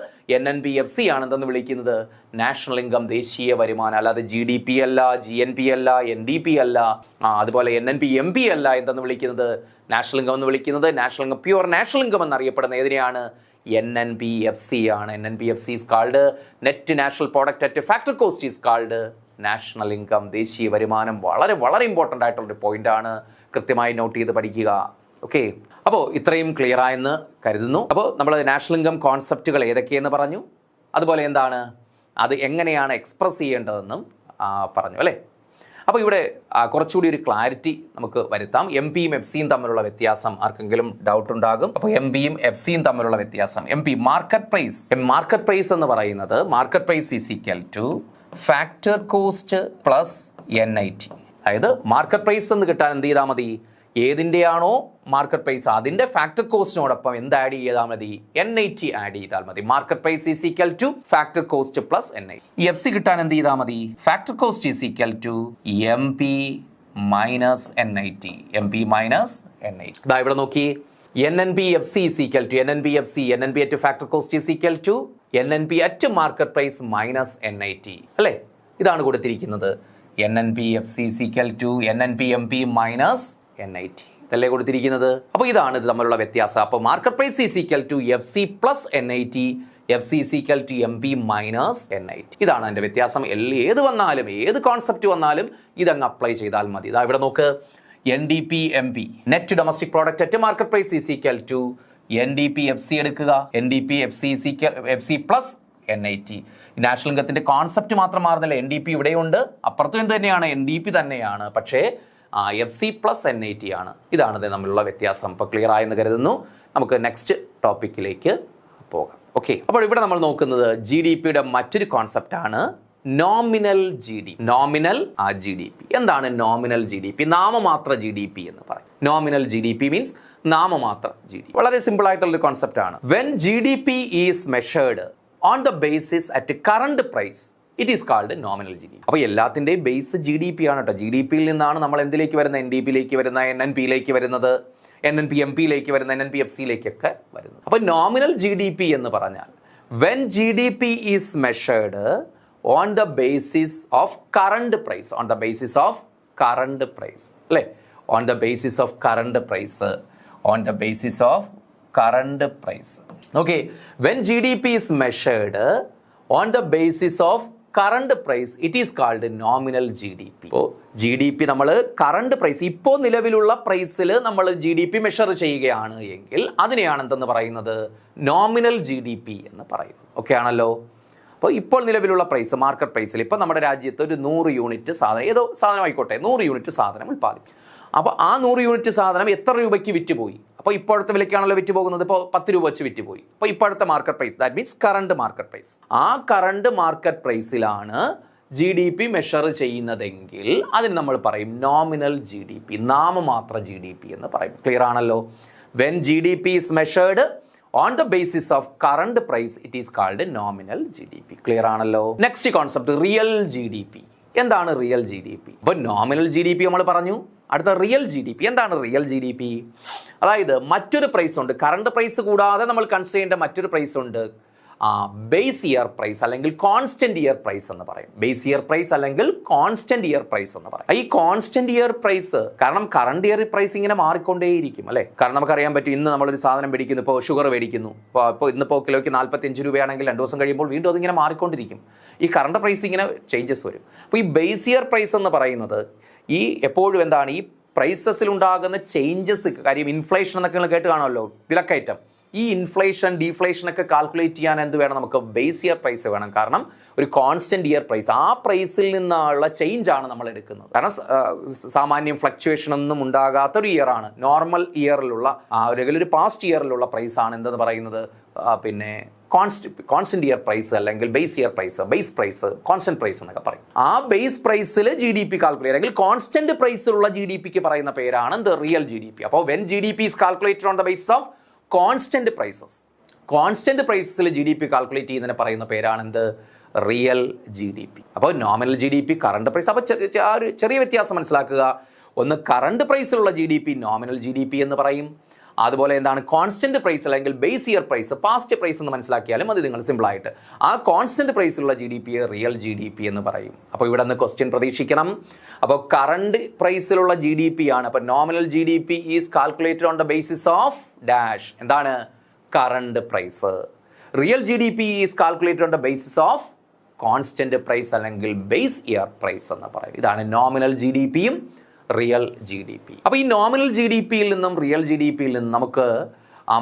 NNP-FC ആണ് എന്തെന്ന് വിളിക്കുന്നത്, നാഷണൽ ഇൻകം, ദേശീയ വരുമാനം. അല്ലാതെ GDP അല്ല, GNP അല്ല, NDP അല്ല, അതുപോലെ NNP-MP അല്ല എന്തെന്ന് വിളിക്കുന്നത്, നാഷണൽ ഇൻകം എന്ന് വിളിക്കുന്നത്. National income, pure national income എന്നറിയപ്പെടുന്ന ഏതിനെയാണ്, NNP-FC ആണ്. NNP-FC is called net national product at factor cost is called national income, ദേശീയ വരുമാനം. വളരെ വളരെ ഇമ്പോർട്ടൻ്റ് ആയിട്ടുള്ളൊരു പോയിന്റാണ്, കൃത്യമായി നോട്ട് ചെയ്ത് പഠിക്കുക. ഓക്കെ, അപ്പോൾ ഇത്രയും ക്ലിയർ ആയെന്ന് കരുതുന്നു. അപ്പോൾ നമ്മൾ നാഷണൽ ഇൻകം കോൺസെപ്റ്റുകൾ ഏതൊക്കെയെന്ന് പറഞ്ഞു, അതുപോലെ എന്താണ് അത് എങ്ങനെയാണ് എക്സ്പ്രസ് ചെയ്യേണ്ടതെന്നും പറഞ്ഞു അല്ലേ. അപ്പോൾ ഇവിടെ കുറച്ചുകൂടി ഒരു ക്ലാരിറ്റി നമുക്ക് വരുത്താം. എം പിയും എഫ് സിയും തമ്മിലുള്ള വ്യത്യാസം ആർക്കെങ്കിലും ഡൗട്ട് ഉണ്ടാകും. അപ്പോൾ എം പിയും എഫ് സിയും തമ്മിലുള്ള വ്യത്യാസം, എം പി മാർക്കറ്റ് പ്രൈസ് എന്ന് പറയുന്നത് market price is equal to factor cost plus NIT. അതായത് മാർക്കറ്റ് പ്രൈസ് എന്ന് കിട്ടാൻ എന്ത് ചെയ്താൽ മതി, ഏതിൻ്റെയാണോ മാർക്കറ്റ് പ്രൈസ് അതിൻ്റെ ഫാക്ടർ കോസ്റ്റിനോടൊപ്പം എന്ത് ആഡ് ചെയ്താൽ മതി, NIT ആഡ് ചെയ്താൽ മതി. Market price is equal to factor cost plus NIT. ഈ എഫ് സി കിട്ടാൻ എന്ത് ചെയ്താൽ മതി, factor cost is equal to MP minus NIT. ഇതാ ഇവിടെ നോക്കി, NNP FC is equal to NNP at factor cost is equal to NNP at market price minus NIT അല്ലേ? ഇതാണ് കൊടുത്തിരിക്കുന്നത്. NNP FC is equal to NNP MP minus NIT ഇതല്ലേ കൊടുത്തിരിക്കുന്നത്. അപ്പോൾ ഇതാണ് ഇത് തമ്മിലുള്ള വ്യത്യാസം. അപ്പോൾ market price is equal to FC plus NIT, FC is equal to MP minus NIT. ഇതാണ് അതിൻ്റെ വ്യത്യാസം. ഏത് വന്നാലും, ഏത് കോൺസെപ്റ്റ് വന്നാലും ഇതങ്ങ് അപ്ലൈ ചെയ്താൽ മതി. ഇതാ ഇവിടെ നോക്ക്, NDP MP net domestic product at market price is equal to NDP FC എടുക്കുക, NDP FC plus NIT. National ഇൻകത്തിന്റെ കോൺസെപ്റ്റ് മാത്രം മാറുന്നില്ല, NDP ഇവിടെയുണ്ട്, അപ്പുറത്തും എന്ത് തന്നെയാണ്, NDP തന്നെയാണ്, പക്ഷേ FC പ്ലസ് NIT ആണ്. ഇതാണ് ഇത് തമ്മിലുള്ള വ്യത്യാസം. ഇപ്പോൾ ക്ലിയർ ആയെന്ന് കരുതുന്നു. നമുക്ക് നെക്സ്റ്റ് ടോപ്പിക്കിലേക്ക് പോകാം. ഓക്കെ, അപ്പോൾ ഇവിടെ നമ്മൾ നോക്കുന്നത് GDPയുടെ മറ്റൊരു കോൺസെപ്റ്റാണ് നോമിനൽ GDP. എന്താണ് നോമിനൽ GDP? നാമമാത്ര GDP എന്ന് പറയും. നോമിനൽ GDP മീൻസ് നാമമാത്ര GDP. വളരെ സിമ്പിൾ ആയിട്ടുള്ളൊരു കോൺസെപ്റ്റ് ആണ്. When GDP is measured on the basis at current price it is called nominal GDP. അപ്പോൾ എല്ലാത്തിൻ്റെയും ബേസ് GDP ആണ് കേട്ടോ. GDPയിൽ നിന്നാണ് നമ്മൾ എന്തിലേക്ക് വരുന്നത്, NDPയിലേക്ക് വരുന്ന, NNPയിലേക്ക് വരുന്നത്, NNP MPയിലേക്ക് വരുന്ന, NNP FCയിലേക്കൊക്കെ വരുന്നത്. അപ്പോൾ നോമിനൽ GDP എന്ന് പറഞ്ഞാൽ when GDP is measured on the basis of current price, അല്ലേ? On the basis of current price. Okay, when GDP is measured on the basis of current price, it is called nominal GDP. ഇപ്പോൾ GDP നമ്മൾ current price, ഇപ്പോൾ നിലവിലുള്ള പ്രൈസിൽ നമ്മൾ GDP measure ചെയ്യുകയാണ് എങ്കിൽ അതിനെയാണ് എന്തെന്ന് പറയുന്നത്, നോമിനൽ GDP എന്ന് പറയുന്നത്. ഓക്കെ ആണല്ലോ? അപ്പോൾ ഇപ്പോൾ നിലവിലുള്ള പ്രൈസ്, മാർക്കറ്റ് പ്രൈസിൽ ഇപ്പോൾ നമ്മുടെ രാജ്യത്ത് ഒരു 100 യൂണിറ്റ് സാധനം, ഏതോ സാധനം ആയിക്കോട്ടെ, 100 യൂണിറ്റ് സാധനം ഉൽപ്പാദിക്കും. അപ്പോൾ ആ 100 യൂണിറ്റ് സാധനം എത്ര രൂപയ്ക്ക് വിറ്റുപോയി? അപ്പോൾ ഇപ്പോഴത്തെ വിലയ്ക്കാണല്ലോ വിറ്റ് പോകുന്നത്. ഇപ്പോൾ 10 രൂപ വെച്ച് വിറ്റുപോയി. അപ്പോൾ ഇപ്പോഴത്തെ market price, that means current market price. ആ കറണ്ട് മാർക്കറ്റ് പ്രൈസിലാണ് GDP മെഷർ ചെയ്യുന്നതെങ്കിൽ അതിന് നമ്മൾ പറയും നോമിനൽ GDP, നാമമാത്ര GDP എന്ന് പറയും. ക്ലിയർ ആണല്ലോ? When GDP is measured on the basis of current price, it is called nominal GDP. Clear ആണല്ലോ? Next concept real GDP. എന്താണ് റിയൽ GDP? അപ്പോൾ നോമിനൽ GDP നമ്മൾ പറഞ്ഞു. അടുത്ത റിയൽ GDP. എന്താണ് റിയൽ GDP? അതായത് മറ്റൊരു പ്രൈസ് ഉണ്ട്, കറണ്ട് പ്രൈസ് കൂടാതെ നമ്മൾ കൺസിഡർ ചെയ്യേണ്ട മറ്റൊരു പ്രൈസ് ഉണ്ട്, ബേസ് ഇയർ പ്രൈസ് അല്ലെങ്കിൽ കോൺസ്റ്റന്റ് ഇയർ പ്രൈസ് എന്ന് പറയും. ബേസ് ഇയർ പ്രൈസ് അല്ലെങ്കിൽ കോൺസ്റ്റന്റ് ഇയർ പ്രൈസ് എന്ന് പറയും. ഈ കോൺസ്റ്റന്റ് ഇയർ പ്രൈസ്, കാരണം കറണ്ട് ഇയർ പ്രൈസ് ഇങ്ങനെ മാറിക്കൊണ്ടേയിരിക്കും അല്ലേ? കാരണം നമുക്കറിയാൻ പറ്റും, ഇന്ന് നമ്മളൊരു സാധനം മേടിക്കുന്നു, ഇപ്പോൾ ഷുഗർ മേടിക്കുന്നു, ഇപ്പോൾ ഇന്നിപ്പോൾ കിലോയ്ക്ക് 45 രൂപയാണെങ്കിൽ 2 ദിവസം കഴിയുമ്പോൾ വീണ്ടും അതിങ്ങനെ മാറിക്കൊണ്ടിരിക്കും. ഈ കറണ്ട് പ്രൈസ് ഇങ്ങനെ ചേഞ്ചസ് വരും. അപ്പോൾ ഈ ബേസ് ഇയർ പ്രൈസ് എന്ന് പറയുന്നത് ഈ എപ്പോഴും എന്താണ്, ഈ പ്രൈസസിൽ ഉണ്ടാകുന്ന ചേഞ്ചസ്, കാര്യം ഇൻഫ്ലേഷൻ എന്നൊക്കെ നിങ്ങൾ കേട്ട് കാണുമല്ലോ, വിലക്കയറ്റം. ഈ ഇൻഫ്ലേഷൻ ഡീഫ്ലേഷൻ ഒക്കെ കാൽക്കുലേറ്റ് ചെയ്യാൻ എന്ത് വേണം, നമുക്ക് ബേസ് ഇയർ പ്രൈസ് വേണം. കാരണം ഒരു കോൺസ്റ്റന്റ് ഇയർ പ്രൈസ്, ആ പ്രൈസിൽ നിന്നുള്ള ചേഞ്ച് ആണ് നമ്മൾ എടുക്കുന്നത്. കാരണം സാമാന്യം ഫ്ലക്ച്വേഷൻ ഒന്നും ഉണ്ടാകാത്തൊരു ഇയർ ആണ്, നോർമൽ ഇയറിലുള്ള ഒരു പാസ്റ്റ് ഇയറിലുള്ള പ്രൈസ് ആണ് എന്തെന്ന് പറയുന്നത്, പിന്നെ കോൺസ്റ്റന്റ് ഇയർ പ്രൈസ് അല്ലെങ്കിൽ base year price, base price, constant price എന്നൊക്കെ പറയും. ആ ബേസ് പ്രൈസിൽ GDP കാൽക്കുലേറ്റ് അല്ലെങ്കിൽ കോൺസ്റ്റന്റ് പ്രൈസിലുള്ള GDPക്ക് പറയുന്ന പേരാണ് എന്ത്, റിയൽ GDP. അപ്പോൾ when GDP is calculated on the basis of constant prices, constant പ്രൈസസിൽ GDP കാൽക്കുലേറ്റ് ചെയ്യുന്നതിന് പറയുന്ന പേരാണ് എന്ത്, റിയൽ GDP. അപ്പോൾ നോമിനൽ GDP, കറണ്ട് പ്രൈസ്. അപ്പോൾ ആ ഒരു ചെറിയ വ്യത്യാസം മനസ്സിലാക്കുക. ഒന്ന് കറണ്ട് പ്രൈസിലുള്ള GDP നോമിനൽ GDP എന്ന് പറയും. അതുപോലെ എന്താണ് കോൺസ്റ്റന്റ് പ്രൈസ് അല്ലെങ്കിൽ base year price, past price എന്ന് മനസ്സിലാക്കിയാലും അത് നിങ്ങൾ സിമ്പിളായിട്ട് ആ കോൺസ്റ്റന്റ് പ്രൈസിലുള്ള GDP റിയൽ GDP എന്ന് പറയും. അപ്പോൾ ഇവിടെ നിന്ന് ക്വസ്റ്റ്യൻ പ്രതീക്ഷിക്കണം. അപ്പോൾ കറണ്ട് പ്രൈസിലുള്ള GDP ആണ്. അപ്പോൾ nominal GDP is calculated on the basis of dash, എന്താണ്, current price. Real GDP is calculated on the basis of constant price അല്ലെങ്കിൽ ബേസ് ഇയർ പ്രൈസ് എന്ന് പറയും. ഇതാണ് നോമിനൽ GDPയും റിയൽ GDP. അപ്പോൾ ഈ നോമിനൽ GDPയിൽ നിന്നും റിയൽ GDPയിൽ നിന്നും നമുക്ക്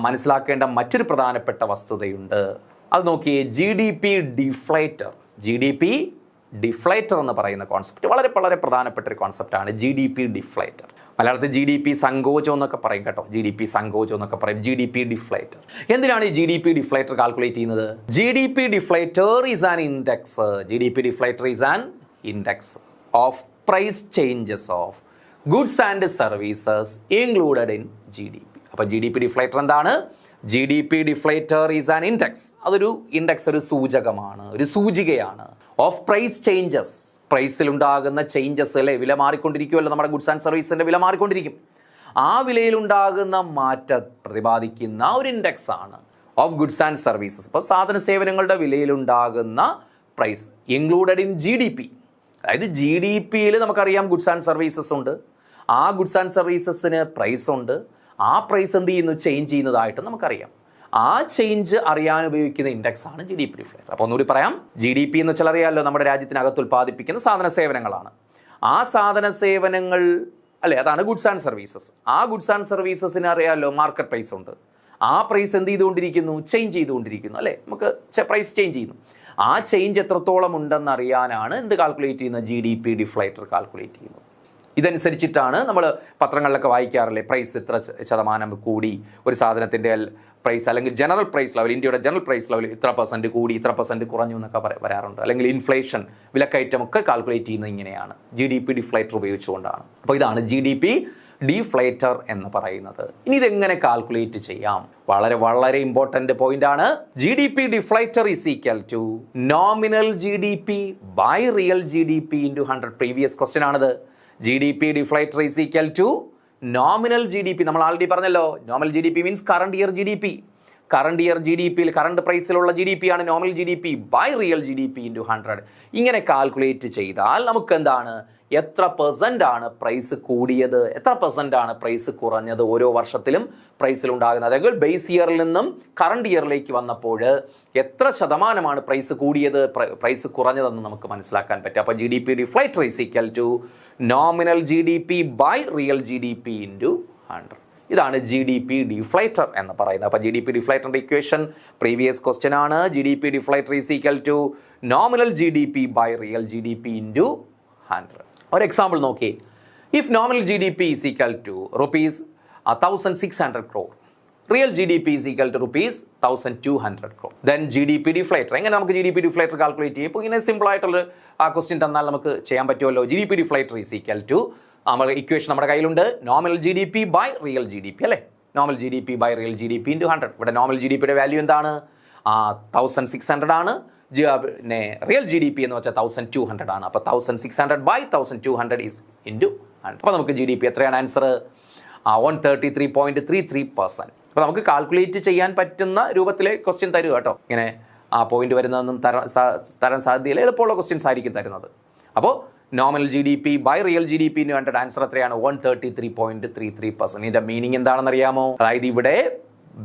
മനസ്സിലാക്കേണ്ട മറ്റൊരു പ്രധാനപ്പെട്ട വസ്തുതയുണ്ട്. അത് നോക്കിയേ, GDP ഡിഫ്ലേറ്റർ. GDP ഡിഫ്ലേറ്റർ എന്ന് പറയുന്ന കോൺസെപ്റ്റ് വളരെ വളരെ പ്രധാനപ്പെട്ട ഒരു കോൺസെപ്റ്റാണ് ജി ഡി പി ഡിഫ്ലേറ്റർ. മലയാളത്തിൽ ജി ഡി പി സങ്കോചം എന്നൊക്കെ പറയും കേട്ടോ, ജി ഡി പി സങ്കോചം എന്നൊക്കെ പറയും, ജി ഡി പി ഡിഫ്ലേറ്റർ. എന്തിനാണ് ഈ G D P deflator calculate ചെയ്യുന്നത്? G D P deflator is an index. G D P deflator is an index of price changes of goods and services included in G D P. അപ്പോൾ G D P deflator എന്താണ്? G D P deflator is an index. അതൊരു index, ഒരു സൂചകമാണ്, ഒരു സൂചികയാണ് of price changes. പ്രൈസിലുണ്ടാകുന്ന changes അല്ലേ, വില മാറിക്കൊണ്ടിരിക്കുമല്ലോ, നമ്മുടെ ഗുഡ്സ് ആൻഡ് സർവീസിൻ്റെ വില മാറിക്കൊണ്ടിരിക്കും. ആ വിലയിലുണ്ടാകുന്ന മാറ്റം പ്രതിപാദിക്കുന്ന ഒരു ഇൻഡെക്സ് ആണ് ഓഫ് ഗുഡ്സ് ആൻഡ് സർവീസസ്. ഇപ്പോൾ സാധന സേവനങ്ങളുടെ വിലയിലുണ്ടാകുന്ന price included in G D പി. അതായത് ജി ഡി പിയിൽ നമുക്കറിയാം ഗുഡ്സ് ആൻഡ് സർവീസസ് ഉണ്ട്. ആ ഗുഡ്സ് ആൻഡ് സർവീസസിന് പ്രൈസ് ഉണ്ട്. ആ പ്രൈസ് എന്ത് ചെയ്യുന്നു? ചേഞ്ച് ചെയ്യുന്നതായിട്ട് നമുക്കറിയാം. ആ ചേഞ്ച് അറിയാൻ ഉപയോഗിക്കുന്ന ഇൻഡെക്സ് ആണ് ജി ഡി പി ഡിഫ്ലേറ്റർ. അപ്പോൾ ഒന്നുകൂടി പറയാം, ജി ഡി പി എന്ന് വെച്ചാൽ അറിയാമല്ലോ, നമ്മുടെ രാജ്യത്തിനകത്ത് ഉൽപ്പാദിപ്പിക്കുന്ന സാധന സേവനങ്ങളാണ്. ആ സാധന സേവനങ്ങൾ അല്ലേ, അതാണ് ഗുഡ്സ് ആൻഡ് സർവീസസ്. ആ ഗുഡ്സ് ആൻഡ് സർവീസസിന് അറിയാമല്ലോ മാർക്കറ്റ് പ്രൈസ് ഉണ്ട്. ആ പ്രൈസ് എന്ത് ചെയ്തുകൊണ്ടിരിക്കുന്നു? ചേഞ്ച് ചെയ്തുകൊണ്ടിരിക്കുന്നു അല്ലേ, നമുക്ക് പ്രൈസ് ചേഞ്ച് ചെയ്യുന്നു. ആ ചേഞ്ച് എത്രത്തോളം ഉണ്ടെന്ന് അറിയാനാണ് എന്ത് കാൽക്കുലേറ്റ് ചെയ്യുന്നത്? G D P deflator calculate ചെയ്യുന്നത്. ഇതനുസരിച്ചിട്ടാണ് നമ്മൾ പത്രങ്ങളിലൊക്കെ വായിക്കാറില്ലേ, പ്രൈസ് ഇത്ര ശതമാനം കൂടി ഒരു സാധനത്തിൻ്റെ പ്രൈസ്, അല്ലെങ്കിൽ ജനറൽ പ്രൈസ് ലെവൽ, ഇന്ത്യയുടെ ജനറൽ പ്രൈസ് ലെവൽ ഇത്ര % കൂടി, ഇത്ര % കുറഞ്ഞു എന്നൊക്കെ വരാറുണ്ട്. അല്ലെങ്കിൽ ഇൻഫ്ലേഷൻ, വിലക്കയറ്റമൊക്കെ കാൽക്കുലേറ്റ് ചെയ്യുന്നത് ഇങ്ങനെയാണ്, ജി ഡി പി ഡിഫ്ലേറ്റർ ഉപയോഗിച്ചുകൊണ്ടാണ്. അപ്പോൾ ഇതാണ് ജി ഡി പി ഡിഫ്ലേറ്റർ എന്ന് പറയുന്നത്. ഇനി ഇതെങ്ങനെ കാൽക്കുലേറ്റ് ചെയ്യാം? വളരെ വളരെ ഇമ്പോർട്ടൻ്റ് പോയിന്റ് ആണ്. G D P deflator is equal to nominal G D P by real G D P into 100. Previous question ആണിത്. G D P deflator is equal to nominal G D P. നമ്മൾ already പറഞ്ഞല്ലോ, nominal G D P means current year G D P. Current year G D പിയിൽ current പ്രൈസിലുള്ള G D P ആണ് nominal G D P by real G D P into 100. ഇങ്ങനെ calculate ചെയ്താൽ നമുക്ക് എന്താണ്, എത്ര % ആണ് പ്രൈസ് കൂടിയത്, എത്ര % ആണ് പ്രൈസ് കുറഞ്ഞത് ഓരോ വർഷത്തിലും പ്രൈസിലുണ്ടാകുന്നത്. അതായത് ബേസ് ഇയറിൽ നിന്നും കറണ്ട് ഇയറിലേക്ക് വന്നപ്പോൾ എത്ര ശതമാനമാണ് പ്രൈസ് കൂടിയത്, പ്രൈസ് കുറഞ്ഞതെന്ന് നമുക്ക് മനസ്സിലാക്കാൻ പറ്റും. അപ്പോൾ G D P deflator is equal to nominal G D P by real G D P into 100. ഇതാണ് ജി ഡി പി ഡിഫ്ലേറ്റർ എന്ന് പറയുന്നത്. അപ്പോൾ ജി ഡി പി ഡിഫ്ലേറ്ററിൻ്റെ ഇക്വേഷൻ പ്രീവിയസ് ക്വസ്റ്റ്യൻ ആണ്. G D P deflator is equal to nominal G D P by real G D P into 100. ഒരു example നോക്കി. If nominal G D P is equal to rupees 1600 crore, real G D P is equal to rupees 1200 crore, then G D P deflator. എങ്ങനെ നമുക്ക് G D P deflator calculate ചെയ്യും? ഇപ്പോൾ ഇങ്ങനെ simple ആയിട്ടുള്ള ആ question തന്നാൽ നമുക്ക് ചെയ്യാൻ പറ്റുമല്ലോ. G D P deflator is equal to, നമ്മുടെ ഇക്വേഷൻ നമ്മുടെ കയ്യിലുണ്ട്, nominal G D P by real G D P അല്ലേ, nominal G D P by real G D P into 100. ഇവിടെ നോമിനൽ ജി ഡി പിയുടെ വാല്യൂ എന്താണ്? 1600 ആണ്. പിന്നെ real G D P എന്ന് വെച്ചാൽ 1200 ആണ്. അപ്പോൾ 1600 ബൈ 1200 ഈസ് ഇൻറ്റു 100. അപ്പോൾ നമുക്ക് ജി ഡി പി എത്രയാണ് ആൻസർ? 133.33%. അപ്പോൾ നമുക്ക് കാൽക്കുലേറ്റ് ചെയ്യാൻ പറ്റുന്ന രൂപത്തിലെ ക്വസ്റ്റ്യൻ തരിക കേട്ടോ. ഇങ്ങനെ ആ പോയിന്റ് വരുന്നതൊന്നും തരാൻ സാധ്യതയില്ല, എളുപ്പമുള്ള ക്വസ്റ്റ്യൻസ് ആയിരിക്കും തരുന്നത്. അപ്പോൾ nominal G D P by real G D P into 100 answer എത്രയാണ്? 133.33%. ഇതിൻ്റെ മീനിങ് എന്താണെന്ന് അറിയാമോ? അതായത് ഇവിടെ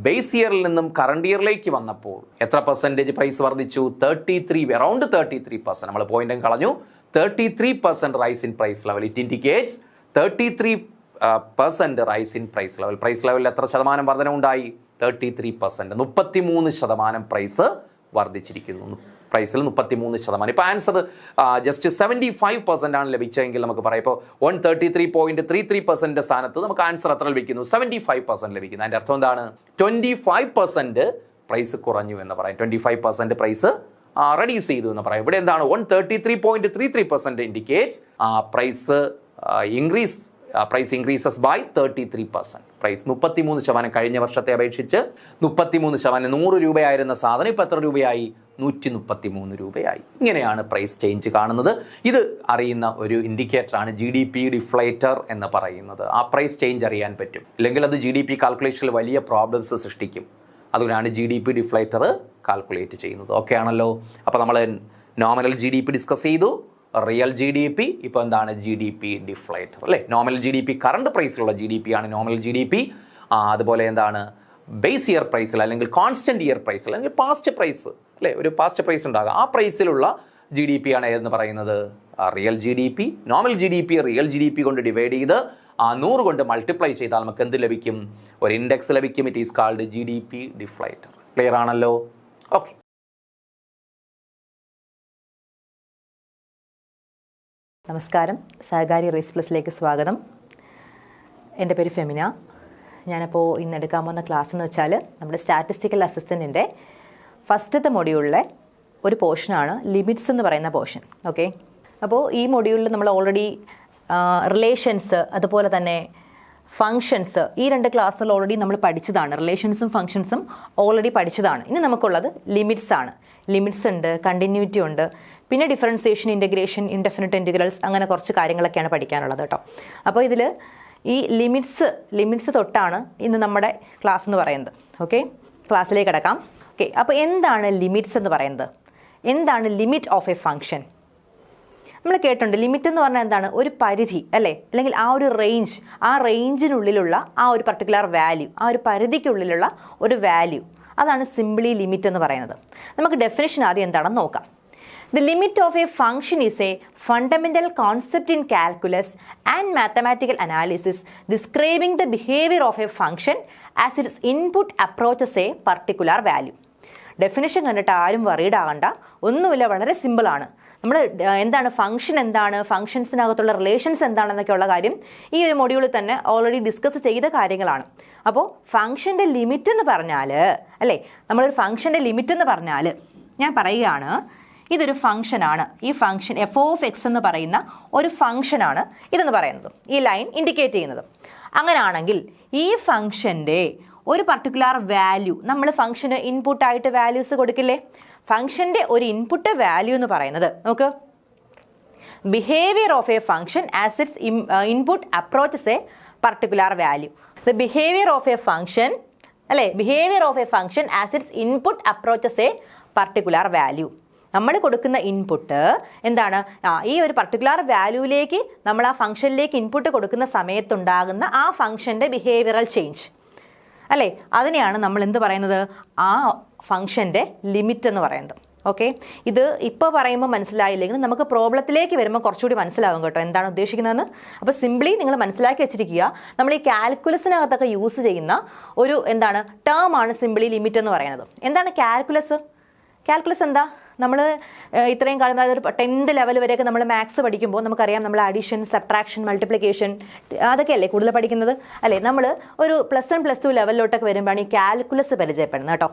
ബേസ് ഇയറിൽ നിന്നും കറണ്ട് ഇയറിലേക്ക് വന്നപ്പോൾ എത്ര % പ്രൈസ് വർദ്ധിച്ചു? 33, അറൗണ്ട് 33%. നമ്മൾ പോയിന്റും കളഞ്ഞു. 33% rise in price level. It indicates 33% rise in price level. Price ലെവലിൽ എത്ര ശതമാനം വർധന ഉണ്ടായി? 33%. 33% പ്രൈസ് വർദ്ധിച്ചിരിക്കുന്നു. പ്രൈസിൽ 33%. ഇപ്പോൾ ആൻസർ ജസ്റ്റ് 75% ആണ് ലഭിച്ചതെങ്കിൽ നമുക്ക് പറയാം. ഇപ്പോൾ 133.33% സ്ഥാനത്ത് നമുക്ക് ആൻസർ എത്ര ലഭിക്കുന്നു? 75% ലഭിക്കുന്നു. അതിൻ്റെ അർത്ഥം എന്താണ്? 25% പ്രൈസ് കുറഞ്ഞു എന്ന് പറയാം. 25% പ്രൈസ് റെഡ്യൂസ് ചെയ്തു എന്ന് പറയാം. ഇവിടെ എന്താണ്? 133.33% indicates price increases by 33%. Price 33% കഴിഞ്ഞ വർഷത്തെ അപേക്ഷിച്ച് 33%. 100 രൂപയായിരുന്ന സാധനം ഇപ്പോൾ എത്ര രൂപയായി? 133 രൂപയായി. ഇങ്ങനെയാണ് പ്രൈസ് ചേഞ്ച് കാണുന്നത്. ഇത് അറിയുന്ന ഒരു ഇൻഡിക്കേറ്ററാണ് ജി ഡി പി ഡിഫ്ലേറ്റർ എന്ന് പറയുന്നത്. ആ പ്രൈസ് ചേഞ്ച് അറിയാൻ പറ്റും. ഇല്ലെങ്കിൽ അത് ജി ഡി പി കാൽക്കുലേഷനിൽ വലിയ പ്രോബ്ലംസ് സൃഷ്ടിക്കും. അതുകൊണ്ടാണ് G D P deflator calculate ചെയ്യുന്നത്. ഓക്കെ ആണല്ലോ. അപ്പോൾ നമ്മൾ nominal G D P discuss ചെയ്തു, റിയൽ ജി ഡി പി, ഇപ്പോൾ എന്താണ്? ജി ഡി പി ഡിഫ്ലേറ്റർ അല്ലേ. Nominal G D P current പ്രൈസിലുള്ള ജി ഡി പി ആണ് നോമിനൽ ജി ഡി പി. അതുപോലെ എന്താണ്? ബേസ് ഇയർ പ്രൈസിൽ അല്ലെങ്കിൽ കോൺസ്റ്റന്റ് ഇയർ പ്രൈസിൽ അല്ലെങ്കിൽ പാസ്റ്റ് പ്രൈസ് അല്ലേ, ഒരു പാസ്റ്റ് പ്രൈസ് ഉണ്ടാകും, ആ പ്രൈസിലുള്ള ജി ഡി പി ആണ് എന്ന് പറയുന്നത് real G D P. Nominal G D P real G D P കൊണ്ട് ഡിവൈഡ് ചെയ്ത് 100 കൊണ്ട് മൾട്ടിപ്ലൈ ചെയ്താൽ നമുക്ക് എന്ത് ലഭിക്കും? ഒരു ഇൻഡെക്സ് ലഭിക്കും. It is called G D P deflator. Clear ആണല്ലോ? ഓക്കെ. നമസ്കാരം, സഹകാരി റേസ് പ്ലസിലേക്ക് സ്വാഗതം. എൻ്റെ പേര് ഫെമിന. ഞാനിപ്പോൾ ഇന്ന് എടുക്കാൻ പോകുന്ന ക്ലാസ് എന്ന് വെച്ചാൽ നമ്മുടെ സ്റ്റാറ്റിസ്റ്റിക്കൽ അസിസ്റ്റൻറ്റിൻ്റെ ഫസ്റ്റത്തെ മൊഡ്യൂളിലെ ഒരു പോർഷനാണ് ലിമിറ്റ്സ് എന്ന് പറയുന്ന പോർഷൻ. ഓക്കെ, അപ്പോൾ ഈ മൊഡ്യൂളിൽ നമ്മൾ ഓൾറെഡി റിലേഷൻസ് അതുപോലെ തന്നെ ഫങ്ഷൻസ് ഈ രണ്ട് ക്ലാസ്സുകൾ ഓൾറെഡി നമ്മൾ പഠിച്ചതാണ്. റിലേഷൻസും ഫങ്ഷൻസും ഓൾറെഡി പഠിച്ചതാണ്. ഇനി നമുക്കുള്ളത് ലിമിറ്റ്സ് ആണ്. ലിമിറ്റ്സ് ഉണ്ട്, കണ്ടിന്യൂറ്റി ഉണ്ട്, പിന്നെ ഡിഫറൻസിയേഷൻ, ഇൻ്റഗ്രേഷൻ, ഇൻഡെഫിനിറ്റ് ഇൻ്റഗ്രൽസ്, അങ്ങനെ കുറച്ച് കാര്യങ്ങളൊക്കെയാണ് പഠിക്കാനുള്ളത് കേട്ടോ. അപ്പോൾ ഇതിൽ ഈ ലിമിറ്റ്സ് തൊട്ടാണ് ഇന്ന് നമ്മുടെ ക്ലാസ് എന്ന് പറയുന്നത്. ഓക്കെ, ക്ലാസ്സിലേക്ക് കിടക്കാം. ഓക്കെ, അപ്പോൾ എന്താണ് ലിമിറ്റ്സ് എന്ന് പറയുന്നത്? എന്താണ് ലിമിറ്റ് ഓഫ് എ ഫംഗ്ഷൻ? നമ്മൾ കേട്ടിട്ടുണ്ട്. ലിമിറ്റ് എന്ന് പറഞ്ഞാൽ എന്താണ്? ഒരു പരിധി അല്ലേ, അല്ലെങ്കിൽ ആ ഒരു റേഞ്ച്, ആ റേഞ്ചിനുള്ളിലുള്ള ആ ഒരു പർട്ടിക്കുലർ വാല്യൂ, ആ ഒരു പരിധിക്കുള്ളിലുള്ള ഒരു വാല്യൂ, അതാണ് സിംപ്ലി ലിമിറ്റ് എന്ന് പറയുന്നത്. നമുക്ക് ഡെഫിനിഷൻ ആദ്യം എന്താണെന്ന് നോക്കാം. The limit of a function is a fundamental concept in calculus and mathematical analysis describing the behavior of a function as its input approaches a particular value. Definition കണ്ടിട്ട് ആരും worried ആകണ്ട, ഒന്നുമില്ല, വളരെ സിമ്പിളാണ്. നമ്മൾ എന്താണ് ഫംഗ്ഷൻ, എന്താണ് ഫംഗ്ഷൻസിനകത്തുള്ള റിലേഷൻസ് എന്താണെന്നൊക്കെയുള്ള കാര്യം ഈ ഒരു മൊഡ്യൂളിൽ തന്നെ ഓൾറെഡി ഡിസ്കസ് ചെയ്ത കാര്യങ്ങളാണ്. അപ്പോൾ ഫംഗ്ഷൻ്റെ ലിമിറ്റ് എന്ന് പറഞ്ഞാൽ അല്ലേ, നമ്മളൊരു ഫംഗ്ഷൻ്റെ ലിമിറ്റ് എന്ന് പറഞ്ഞാൽ ഞാൻ പറയുകയാണ്, ഇതൊരു ഫംഗ്ഷനാണ്. ഈ ഫംഗ്ഷൻ f(x) എന്ന് പറയുന്ന ഒരു ഫംഗ്ഷനാണ് ഇതെന്ന് പറയുന്നത്, ഈ ലൈൻ ഇൻഡിക്കേറ്റ് ചെയ്യുന്നത്. അങ്ങനെയാണെങ്കിൽ ഈ ഫംഗ്ഷൻ്റെ ഒരു പർട്ടിക്കുലർ വാല്യൂ, നമ്മൾ ഫംഗ്ഷന് ഇൻപുട്ടായിട്ട് വാല്യൂസ് കൊടുക്കില്ലേ? ഫംഗ്ഷൻ്റെ ഒരു ഇൻപുട്ട് വാല്യൂ എന്ന് പറയുന്നത്, നോക്ക്, behaviour of a function as its input approaches a particular value. The behaviour of a function അല്ലേ, behaviour of a function as its input approaches a particular value. നമ്മൾ കൊടുക്കുന്ന input എന്താണ്? ഈ ഒരു പർട്ടിക്കുലർ വാല്യൂവിലേക്ക് നമ്മൾ ആ ഫംഗ്ഷനിലേക്ക് ഇൻപുട്ട് കൊടുക്കുന്ന സമയത്തുണ്ടാകുന്ന ആ ഫംഗ്ഷൻ്റെ ബിഹേവിയറൽ ചേഞ്ച് അല്ലേ, അതിനെയാണ് നമ്മൾ എന്ത് പറയുന്നത്? ആ ഫംഗ്ഷൻ്റെ ലിമിറ്റ് എന്ന് പറയുന്നത്. ഓക്കെ, ഇത് ഇപ്പോൾ പറയുമ്പോൾ മനസ്സിലായില്ലെങ്കിൽ നമുക്ക് പ്രോബ്ലത്തിലേക്ക് വരുമ്പോൾ കുറച്ചുകൂടി മനസ്സിലാവും കേട്ടോ എന്താണ് ഉദ്ദേശിക്കുന്നതെന്ന്. അപ്പോൾ സിംപ്ലി നിങ്ങൾ മനസ്സിലാക്കി വെച്ചിരിക്കുക, നമ്മൾ ഈ കാൽക്കുലസിനകത്തൊക്കെ യൂസ് ചെയ്യുന്ന ഒരു എന്താണ് ടേം ആണ് സിംപ്ലി ലിമിറ്റ് എന്ന് പറയുന്നത്. എന്താണ് കാൽക്കുലസ്? കാൽക്കുലസ് എന്താ? നമ്മൾ ഇത്രയും കാലം, അതായത് ഒരു 10th ലെവൽ വരെയൊക്കെ നമ്മൾ മാത്സ് പഠിക്കുമ്പോൾ നമുക്കറിയാം, നമ്മൾ അഡീഷൻ, സബ്ട്രാക്ഷൻ, മൾട്ടിപ്ലിക്കേഷൻ അതൊക്കെയല്ലേ കൂടുതൽ പഠിക്കുന്നത് അല്ലേ. നമ്മൾ ഒരു +1 +2 ലെവലിലോട്ടൊക്കെ വരുമ്പോഴാണ് ഈ കാൽക്കുലസ് പരിചയപ്പെടുന്നത് കേട്ടോ.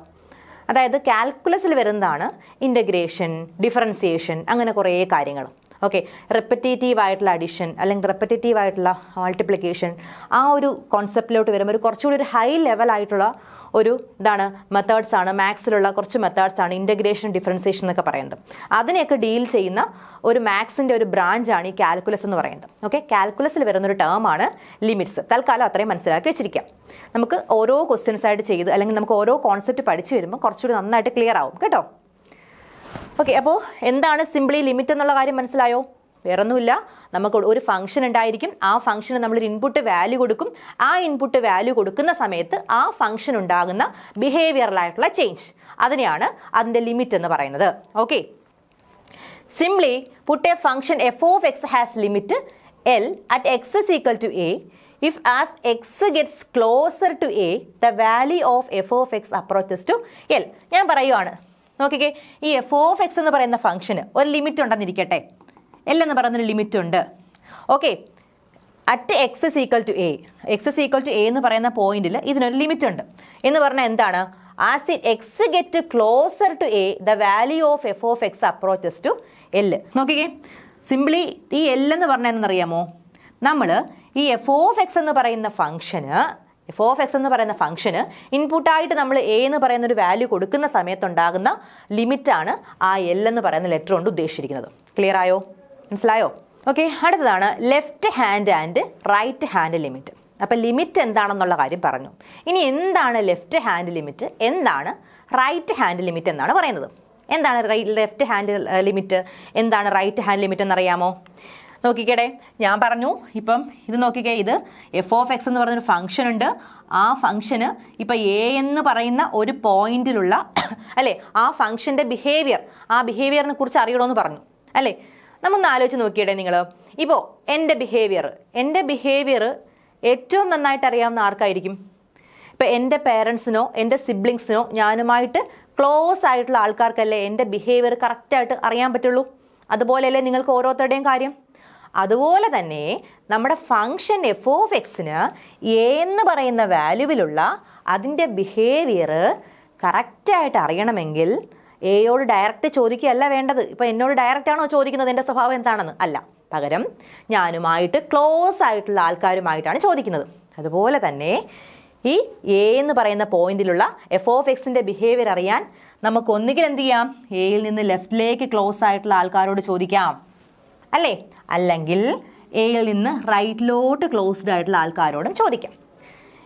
അതായത് കാൽക്കുലസിൽ വരുന്നതാണ് ഇൻ്റഗ്രേഷൻ, ഡിഫറൻസിയേഷൻ, അങ്ങനെ കുറേ കാര്യങ്ങൾ. ഓക്കെ, റെപ്പറ്റേറ്റീവ് ആയിട്ടുള്ള അഡിഷൻ അല്ലെങ്കിൽ റെപ്പറ്റേറ്റീവ് ആയിട്ടുള്ള മൾട്ടിപ്ലിക്കേഷൻ, ആ ഒരു കോൺസെപ്റ്റിലോട്ട് വരുമ്പോൾ ഒരു കുറച്ചുകൂടി ഒരു ഹൈ ലെവലായിട്ടുള്ള ഒരു ഇതാണ് മെത്തേഡ്സ് ആണ്. മാത്സിലുള്ള കുറച്ച് മെത്തേഡ്സ് ആണ് ഇൻ്റഗ്രേഷൻ, ഡിഫറൻസിയേഷൻ എന്നൊക്കെ പറയുന്നത്. അതിനെയൊക്കെ ഡീൽ ചെയ്യുന്ന ഒരു മാത്സിൻ്റെ ഒരു ബ്രാഞ്ചാണ് ഈ കാൽക്കുലസ് എന്ന് പറയുന്നത്. ഓക്കെ, കാൽക്കുലസിൽ വരുന്നൊരു ടേമാണ് ലിമിറ്റ്സ്. തൽക്കാലം അത്രയും മനസ്സിലാക്കി വെച്ചിരിക്കാം. നമുക്ക് ഓരോ ക്വസ്റ്റ്യൻസ് ആയിട്ട് ചെയ്ത് അല്ലെങ്കിൽ നമുക്ക് ഓരോ കോൺസെപ്റ്റ് പഠിച്ചു വരുമ്പോൾ കുറച്ചുകൂടി നന്നായിട്ട് ക്ലിയർ ആവും കേട്ടോ. ഓക്കെ, അപ്പോൾ എന്താണ് സിംപ്ലി ലിമിറ്റ് എന്നുള്ള കാര്യം മനസ്സിലായോ? വേറൊന്നുമില്ല, നമുക്ക് ഒരു ഫംഗ്ഷൻ ഉണ്ടായിരിക്കും. ആ ഫംഗ്ഷന് നമ്മളൊരു ഇൻപുട്ട് വാല്യൂ കൊടുക്കും. ആ ഇൻപുട്ട് വാല്യൂ കൊടുക്കുന്ന സമയത്ത് ആ ഫംഗ്ഷൻ ഉണ്ടാകുന്ന ബിഹേവിയറലായിട്ടുള്ള ചേഞ്ച്, അതിനെയാണ് അതിൻ്റെ ലിമിറ്റ് എന്ന് പറയുന്നത്. Okay, simply put a function f(x) has limit L at x is equal to a if as x gets closer to a the value of f(x) approaches to L. ഞാൻ പറയുവാണ്, നോക്കിക്കേ, ഈ f(x) എന്ന് പറയുന്ന ഫംഗ്ഷന് ഒരു ലിമിറ്റ് ഉണ്ടെന്നിരിക്കട്ടെ. L എന്ന് പറയുന്നൊരു ലിമിറ്റ് ഉണ്ട്. Okay, at x is equal to a, x is equal to a എന്ന് പറയുന്ന പോയിന്റിൽ ഇതിനൊരു ലിമിറ്റ് ഉണ്ട് എന്ന് പറഞ്ഞാൽ എന്താണ്? As x get closer to a the value of f(x) approaches to L. നോക്കിക്കേ, സിംപ്ലി ഈ L എന്ന് പറഞ്ഞാൽ എന്നറിയാമോ? നമ്മൾ ഈ f(x) എന്ന് പറയുന്ന ഫംഗ്ഷന് ഇൻപുട്ടായിട്ട് നമ്മൾ a എന്ന് പറയുന്ന ഒരു വാല്യൂ കൊടുക്കുന്ന സമയത്തുണ്ടാകുന്ന ലിമിറ്റാണ് ആ L എന്ന് പറയുന്ന ലെറ്റർ കൊണ്ട് ഉദ്ദേശിച്ചിരിക്കുന്നത്. ക്ലിയർ ആയോ? മനസ്സിലായോ? ഓക്കെ, അടുത്തതാണ് left hand and right hand limit. അപ്പം ലിമിറ്റ് എന്താണെന്നുള്ള കാര്യം പറഞ്ഞു. ഇനി എന്താണ് ലെഫ്റ്റ് ഹാൻഡ് ലിമിറ്റ്, എന്താണ് റൈറ്റ് ഹാൻഡ് ലിമിറ്റ് എന്നാണ് പറയുന്നത്. എന്താണ് ലെഫ്റ്റ് ഹാൻഡ് ലിമിറ്റ്, എന്താണ് റൈറ്റ് ഹാൻഡ് ലിമിറ്റ് എന്നറിയാമോ? നോക്കിക്കേടെ, ഞാൻ പറഞ്ഞു, ഇപ്പം ഇത് നോക്കിക്കേ, ഇത് f(x) എന്ന് പറയുന്നൊരു ഫംഗ്ഷൻ ഉണ്ട്. ആ ഫംഗ്ഷന് ഇപ്പം a എന്ന് പറയുന്ന ഒരു പോയിന്റിലുള്ള അല്ലേ ആ ഫംഗ്ഷൻ്റെ ബിഹേവിയർ, ആ ബിഹേവിയറിനെ കുറിച്ച് അറിയണമെന്ന് പറഞ്ഞു അല്ലേ. നമ്മൊന്ന് ആലോചിച്ച് നോക്കിയിടേ നിങ്ങൾ. ഇപ്പോൾ എൻ്റെ ബിഹേവിയർ ഏറ്റവും നന്നായിട്ട് അറിയാവുന്ന ആർക്കായിരിക്കും? ഇപ്പം എൻ്റെ പേരൻസിനോ എൻ്റെ സിബ്ലിങ്സിനോ ഞാനുമായിട്ട് ക്ലോസ് ആയിട്ടുള്ള ആൾക്കാർക്കല്ലേ എൻ്റെ ബിഹേവിയർ കറക്റ്റായിട്ട് അറിയാൻ പറ്റുള്ളൂ. അതുപോലെയല്ലേ നിങ്ങൾക്ക് ഓരോരുത്തരുടെയും കാര്യം? അതുപോലെ തന്നെ നമ്മുടെ ഫംഗ്ഷൻ എഫ് ഓഫ് എക്സിന് എ എന്ന് പറയുന്ന വാല്യൂവിലുള്ള അതിൻ്റെ ബിഹേവിയർ കറക്റ്റായിട്ട് അറിയണമെങ്കിൽ എയോട് ഡയറക്റ്റ് ചോദിക്കുകയല്ല വേണ്ടത്. ഇപ്പോൾ എന്നോട് ഡയറക്റ്റ് ആണോ ചോദിക്കുന്നത് എൻ്റെ സ്വഭാവം എന്താണെന്ന്? അല്ല, പകരം ഞാനുമായിട്ട് ക്ലോസ് ആയിട്ടുള്ള ആൾക്കാരുമായിട്ടാണ് ചോദിക്കുന്നത്. അതുപോലെ തന്നെ ഈ എ എന്ന് പറയുന്ന പോയിന്റിലുള്ള എഫ് ഓഫ് എക്സിൻ്റെ ബിഹേവിയർ അറിയാൻ നമുക്ക് ഒന്നുകിൽ എന്ത് ചെയ്യാം, എയിൽ നിന്ന് ലെഫ്റ്റിലേക്ക് ക്ലോസ് ആയിട്ടുള്ള ആൾക്കാരോട് ചോദിക്കാം അല്ലേ, അല്ലെങ്കിൽ എയിൽ നിന്ന് റൈറ്റിലോട്ട് ക്ലോസ്ഡ് ആയിട്ടുള്ള ആൾക്കാരോടും ചോദിക്കാം.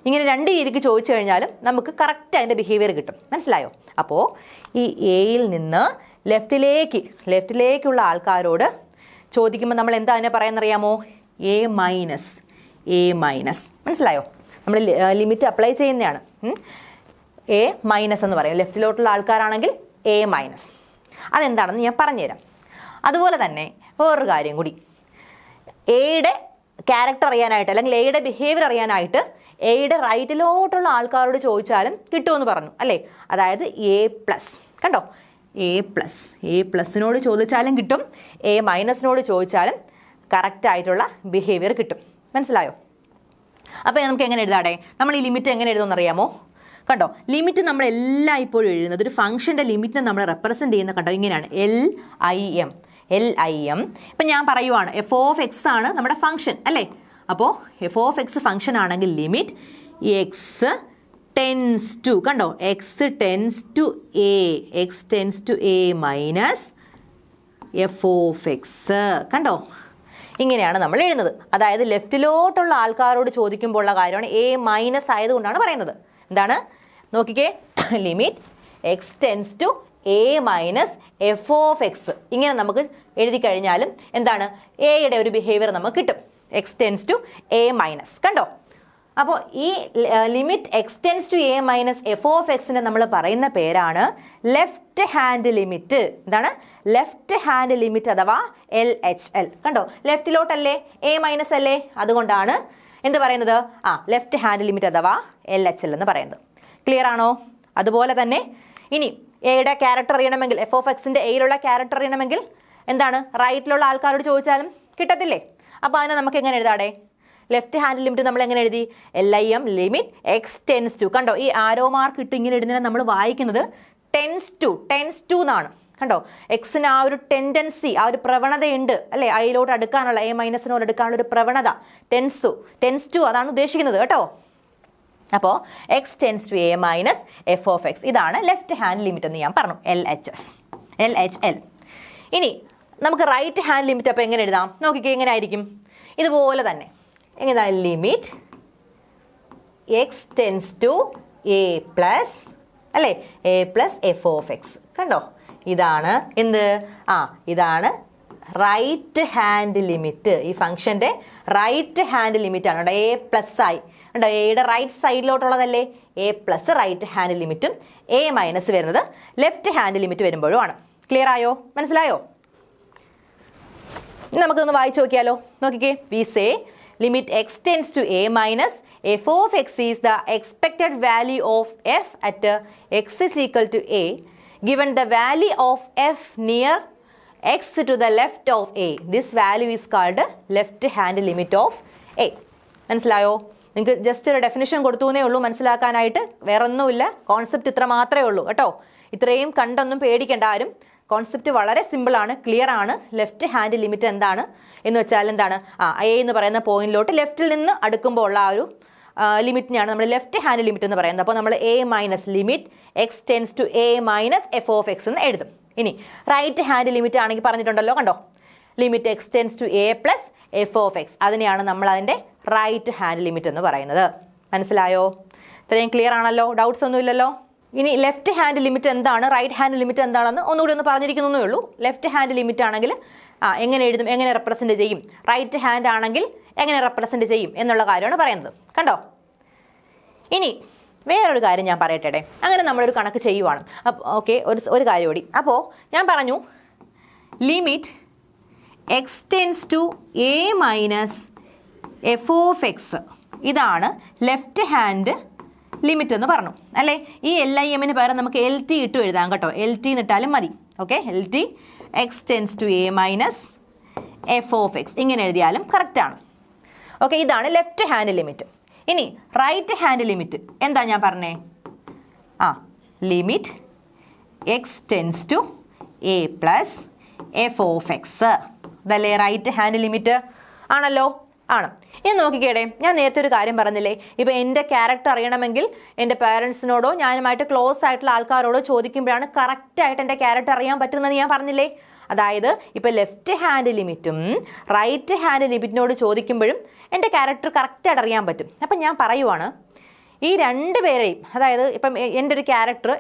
ഇങ്ങനെ രണ്ട് രീതിക്ക് ചോദിച്ചു കഴിഞ്ഞാലും നമുക്ക് കറക്റ്റ് അതിൻ്റെ ബിഹേവിയർ കിട്ടും. മനസ്സിലായോ? അപ്പോൾ ഈ എയിൽ നിന്ന് ലെഫ്റ്റിലേക്കുള്ള ആൾക്കാരോട് ചോദിക്കുമ്പോൾ നമ്മൾ എന്താ അതിനെ പറയാമെന്നറിയാമോ? A minus. മനസ്സിലായോ? നമ്മൾ ലിമിറ്റ് അപ്ലൈ ചെയ്യുന്നതാണ്. എ മൈനസ് എന്ന് പറയും. ലെഫ്റ്റിലോട്ടുള്ള ആൾക്കാരാണെങ്കിൽ എ മൈനസ്. അതെന്താണെന്ന് ഞാൻ പറഞ്ഞുതരാം. അതുപോലെ തന്നെ വേറൊരു കാര്യം കൂടി, എയുടെ ക്യാരക്ടർ അറിയാനായിട്ട് അല്ലെങ്കിൽ എയുടെ ബിഹേവിയർ അറിയാനായിട്ട് എയുടെ റൈറ്റിലോട്ടുള്ള ആൾക്കാരോട് ചോദിച്ചാലും കിട്ടുമെന്ന് പറഞ്ഞു അല്ലേ. അതായത് എ പ്ലസ്, കണ്ടോ, എ പ്ലസിനോട് ചോദിച്ചാലും കിട്ടും, എ മൈനസിനോട് ചോദിച്ചാലും കറക്റ്റായിട്ടുള്ള ബിഹേവിയർ കിട്ടും. മനസ്സിലായോ? അപ്പോൾ നമുക്ക് എങ്ങനെ എഴുതാടെ? നമ്മൾ ഈ ലിമിറ്റ് എങ്ങനെ എഴുതുമെന്ന് അറിയാമോ? കണ്ടോ, ലിമിറ്റ് നമ്മൾ എല്ലാം ഇപ്പോഴും എഴുതുന്നത് ഒരു ഫംഗ്ഷൻ്റെ ലിമിറ്റിനെ നമ്മൾ റെപ്രസെൻറ്റ് ചെയ്യുന്ന കണ്ടോ ഇങ്ങനെയാണ്, LIM. ഇപ്പം ഞാൻ പറയുവാണ് എഫ് ഓഫ് എക്സ് ആണ് നമ്മുടെ ഫംഗ്ഷൻ അല്ലേ. അപ്പോൾ എഫ് ഓഫ് എക്സ് ഫംഗ്ഷൻ ആണെങ്കിൽ ലിമിറ്റ് എക്സ് ടെൻസ് ടു, കണ്ടോ, X tends to A minus F of X. കണ്ടോ, ഇങ്ങനെയാണ് നമ്മൾ എഴുതുന്നത്. അതായത് ലെഫ്റ്റിലോട്ടുള്ള ആൾക്കാരോട് ചോദിക്കുമ്പോൾ ഉള്ള കാര്യമാണ് എ മൈനസ് ആയതുകൊണ്ടാണ് പറയുന്നത്. എന്താണ് നോക്കിക്കേ, limit X tends to A minus F of X. ഇങ്ങനെ നമുക്ക് എഴുതി കഴിഞ്ഞാലും എന്താണ്, എയുടെ ഒരു ബിഹേവിയർ നമുക്ക് കിട്ടും, x tends to A minus. കണ്ടോ, അപ്പോൾ ഈ limit X tends to A minus F of എക്സിനെ നമ്മൾ പറയുന്ന പേരാണ് ലെഫ്റ്റ് ഹാൻഡ് ലിമിറ്റ്. എന്താണ്? ലെഫ്റ്റ് ഹാൻഡ് ലിമിറ്റ് അഥവാ LHL. കണ്ടോ, ലെഫ്റ്റിലോട്ടല്ലേ, എ മൈനസ് അല്ലേ, അതുകൊണ്ടാണ് എന്ത് പറയുന്നത്, ലെഫ്റ്റ് ഹാൻഡ് ലിമിറ്റ് അഥവാ LHL എന്ന് പറയുന്നത്. ക്ലിയർ ആണോ? അതുപോലെ തന്നെ ഇനി എയുടെ ക്യാരക്ടർ അറിയണമെങ്കിൽ, എഫ് ഓഫ് എക്സിന്റെ എയിലുള്ള ക്യാരക്ടർ അറിയണമെങ്കിൽ എന്താണ്, റൈറ്റിലുള്ള ആൾക്കാരോട് ചോദിച്ചാലും കിട്ടത്തില്ലേ. അപ്പോൾ അതിനെ നമുക്ക് എങ്ങനെ എഴുതാടെ? ലെഫ്റ്റ് ഹാൻഡ് ലിമിറ്റ് നമ്മൾ എങ്ങനെ എഴുതി? LIM limit X tends to. കണ്ടോ, ഈ ആരോ മാർക്ക് ഇട്ട് ഇങ്ങനെ ഇടുന്നതിനെ നമ്മൾ വായിക്കുന്നത് ടെൻസ് ടു എന്നാണ്. കണ്ടോ, എക്സിന് ആ ഒരു ടെൻഡൻസി, ആ ഒരു പ്രവണതയുണ്ട് അല്ലേ, അതിലോട്ട് അടുക്കാനുള്ള, എ മൈനസിനോട് അടുക്കാനുള്ള ഒരു പ്രവണത, ടെൻസ് ടു അതാണ് ഉദ്ദേശിക്കുന്നത് കേട്ടോ. അപ്പോൾ X tends to A minus F of X, ഇതാണ് ലെഫ്റ്റ് ഹാൻഡ് ലിമിറ്റ് എന്ന് ഞാൻ പറഞ്ഞു, LHL. ഇനി നമുക്ക് റൈറ്റ് ഹാൻഡ് ലിമിറ്റ് അപ്പോൾ എങ്ങനെ എഴുതാം നോക്കിക്കേ, എങ്ങനെ ആയിരിക്കും? ഇതുപോലെ തന്നെ. എങ്ങനെ? Limit X tends to A plus അല്ലേ, a plus F of X. കണ്ടോ, ഇതാണ് എന്ത്, ഇതാണ് റൈറ്റ് ഹാൻഡ് ലിമിറ്റ്. ഈ ഫംഗ്ഷന്റെ റൈറ്റ് ഹാൻഡ് ലിമിറ്റ് ആണ് കേട്ടോ, എ പ്ലസ് ആയി. കണ്ടോ, എയുടെ റൈറ്റ് സൈഡിലോട്ടുള്ളതല്ലേ എ പ്ലസ് റൈറ്റ് ഹാൻഡ് ലിമിറ്റും, എ മൈനസ് വരുന്നത് ലെഫ്റ്റ് ഹാൻഡ് ലിമിറ്റ് വരുമ്പോഴുമാണ്. ക്ലിയർ ആയോ? മനസ്സിലായോ? നമുക്കൊന്ന് വായിച്ചു നോക്കിയാലോ. നോക്കിക്കേ, we say limit X tends to A minus F of x is the expected value of f at x is equal to a given the value of f near x to the left of a. This value is called left hand limit of a. മനസ്സിലായോ? നിങ്ങൾക്ക് just ഒരു definition കൊടുത്തുവെന്നേ ഉള്ളൂ മനസ്സിലാക്കാനായിട്ട്, വേറെ ഒന്നുമില്ല. Concept ഇത്ര മാത്രമേ ഉള്ളൂ കേട്ടോ. ഇത്രയും കണ്ടൊന്നും പേടിക്കേണ്ട ആരും. കോൺസെപ്റ്റ് വളരെ സിമ്പിളാണ്, ക്ലിയർ ആണ്. ലെഫ്റ്റ് ഹാൻഡ് ലിമിറ്റ് എന്താണ് എന്ന് വെച്ചാൽ എന്താണ്, എ എന്ന് പറയുന്ന പോയിന്റിലോട്ട് ലെഫ്റ്റിൽ നിന്ന് അടുക്കുമ്പോൾ ഉള്ള ആ ഒരു ലിമിറ്റിനെയാണ് നമ്മൾ ലെഫ്റ്റ് ഹാൻഡ് ലിമിറ്റ് എന്ന് പറയുന്നത്. അപ്പോൾ നമ്മൾ A minus limit X tends to A minus F of X എന്ന് എഴുതും. ഇനി റൈറ്റ് ഹാൻഡ് ലിമിറ്റ് ആണെങ്കിൽ പറഞ്ഞിട്ടുണ്ടല്ലോ, കണ്ടോ, limit X tends to A plus F of X. അതിനെയാണ് നമ്മൾ അതിൻ്റെ റൈറ്റ് ഹാൻഡ് ലിമിറ്റ് എന്ന് പറയുന്നത്. മനസ്സിലായോ? ഇത്രയും ക്ലിയർ ആണല്ലോ, ഡൗട്ട്സ് ഒന്നും ഇല്ലല്ലോ. ഇനി ലെഫ്റ്റ് ഹാൻഡ് ലിമിറ്റ് എന്താണ്, റൈറ്റ് ഹാൻഡ് ലിമിറ്റ് എന്താണെന്ന് ഒന്നുകൂടി ഒന്ന് പറഞ്ഞിരിക്കുന്നേ ഉള്ളൂ. ലെഫ്റ്റ് ഹാൻഡ് ലിമിറ്റ് ആണെങ്കിൽ എങ്ങനെ എഴുതും, എങ്ങനെ റെപ്രസെൻറ്റ് ചെയ്യും, റൈറ്റ് ഹാൻഡ് ആണെങ്കിൽ എങ്ങനെ റെപ്രസെൻറ്റ് ചെയ്യും എന്നുള്ള കാര്യമാണ് പറയുന്നത്. കണ്ടോ, ഇനി വേറൊരു കാര്യം ഞാൻ പറയട്ടെ. അങ്ങനെ നമ്മളൊരു കണക്ക് ചെയ്യുവാണ്. ഓക്കെ, ഒരു കാര്യം കൂടി. അപ്പോൾ ഞാൻ പറഞ്ഞു limit X tends to A minus F of X, ഇതാണ് ലെഫ്റ്റ് ഹാൻഡ് ലിമിറ്റ് എന്ന് പറഞ്ഞു അല്ലേ. ഈ LIMന് പകരം നമുക്ക് LT ഇട്ട് എഴുതാം കേട്ടോ, LT എന്നിട്ടാലും മതി. Okay, LT X tends to A minus F of X ഇങ്ങനെ എഴുതിയാലും കറക്റ്റാണ്. ഓക്കെ, ഇതാണ് ലെഫ്റ്റ് ഹാൻഡ് ലിമിറ്റ്. ഇനി റൈറ്റ് ഹാൻഡ് ലിമിറ്റ് എന്താ ഞാൻ പറഞ്ഞേ? Limit X tends to A plus F of X. ഇതല്ലേ റൈറ്റ് ഹാൻഡ് ലിമിറ്റ്? ആണല്ലോ, ആണ്. ഇനി നോക്കിക്കേടെ, ഞാൻ നേരത്തെ ഒരു കാര്യം പറഞ്ഞില്ലേ, ഇപ്പം എൻ്റെ ക്യാരക്ടർ അറിയണമെങ്കിൽ എൻ്റെ പാരൻസിനോടോ ഞാനുമായിട്ട് ക്ലോസ് ആയിട്ടുള്ള ആൾക്കാരോടോ ചോദിക്കുമ്പോഴാണ് കറക്റ്റായിട്ട് എൻ്റെ ക്യാരക്ടർ അറിയാൻ പറ്റുന്നത് ഞാൻ പറഞ്ഞില്ലേ. അതായത് ഇപ്പം ലെഫ്റ്റ് ഹാൻഡ് ലിമിറ്റും റൈറ്റ് ഹാൻഡ് ലിമിറ്റിനോട് ചോദിക്കുമ്പോഴും എൻ്റെ ക്യാരക്ടർ കറക്റ്റായിട്ട് അറിയാൻ പറ്റും. അപ്പം ഞാൻ പറയുവാണ്, ഈ രണ്ട് പേരെയും, അതായത് ഇപ്പം എൻ്റെ ഒരു ക്യാരക്ടർ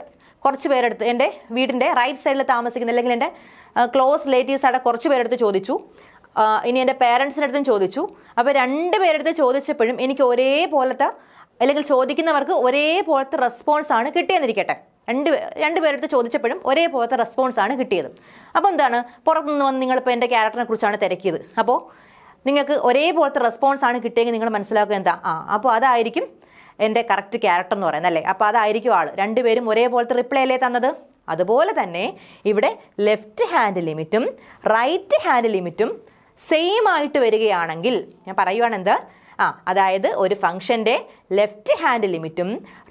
കുറച്ച് പേരെടുത്ത് എൻ്റെ വീടിൻ്റെ റൈറ്റ് സൈഡിൽ താമസിക്കുന്ന അല്ലെങ്കിൽ എൻ്റെ ക്ലോസ് റിലേറ്റീവ്സായിട്ട് കുറച്ച് പേരെടുത്ത് ചോദിച്ചു, ഇനി എൻ്റെ പേരൻസിൻ്റെ അടുത്തും ചോദിച്ചു. അപ്പോൾ രണ്ട് പേരെടുത്ത് ചോദിച്ചപ്പോഴും എനിക്ക് ഒരേപോലത്തെ അല്ലെങ്കിൽ ചോദിക്കുന്നവർക്ക് ഒരേപോലത്തെ റെസ്പോൺസ് ആണ് കിട്ടിയെന്നിരിക്കട്ടെ. രണ്ട് പേരെടുത്ത് ചോദിച്ചപ്പോഴും ഒരേപോലത്തെ റെസ്പോൺസ് ആണ് കിട്ടിയത്. അപ്പോൾ എന്താണ്, പുറത്തുനിന്ന് വന്ന് നിങ്ങളിപ്പോൾ എൻ്റെ ക്യാരക്ടറിനെ കുറിച്ചാണ് തിരക്കിയത്, അപ്പോൾ നിങ്ങൾക്ക് ഒരേപോലത്തെ റെസ്പോൺസ് ആണ് കിട്ടിയെങ്കിൽ നിങ്ങൾ മനസ്സിലാക്കുക എന്താ, അപ്പോൾ അതായിരിക്കും എൻ്റെ കറക്റ്റ് ക്യാരക്ടർ എന്ന് പറയുന്നത് അല്ലേ. അപ്പോൾ അതായിരിക്കും ആൾ. രണ്ടുപേരും ഒരേപോലത്തെ റിപ്ലൈ അല്ലേ തന്നത്. അതുപോലെ തന്നെ ഇവിടെ ലെഫ്റ്റ് ഹാൻഡ് ലിമിറ്റും റൈറ്റ് ഹാൻഡ് ലിമിറ്റും സെയിം ആയിട്ട് വരികയാണെങ്കിൽ ഞാൻ പറയുവാണ് എന്ത്, അതായത് ഒരു ഫംഗ്ഷൻ്റെ ലെഫ്റ്റ് ഹാൻഡ് ലിമിറ്റും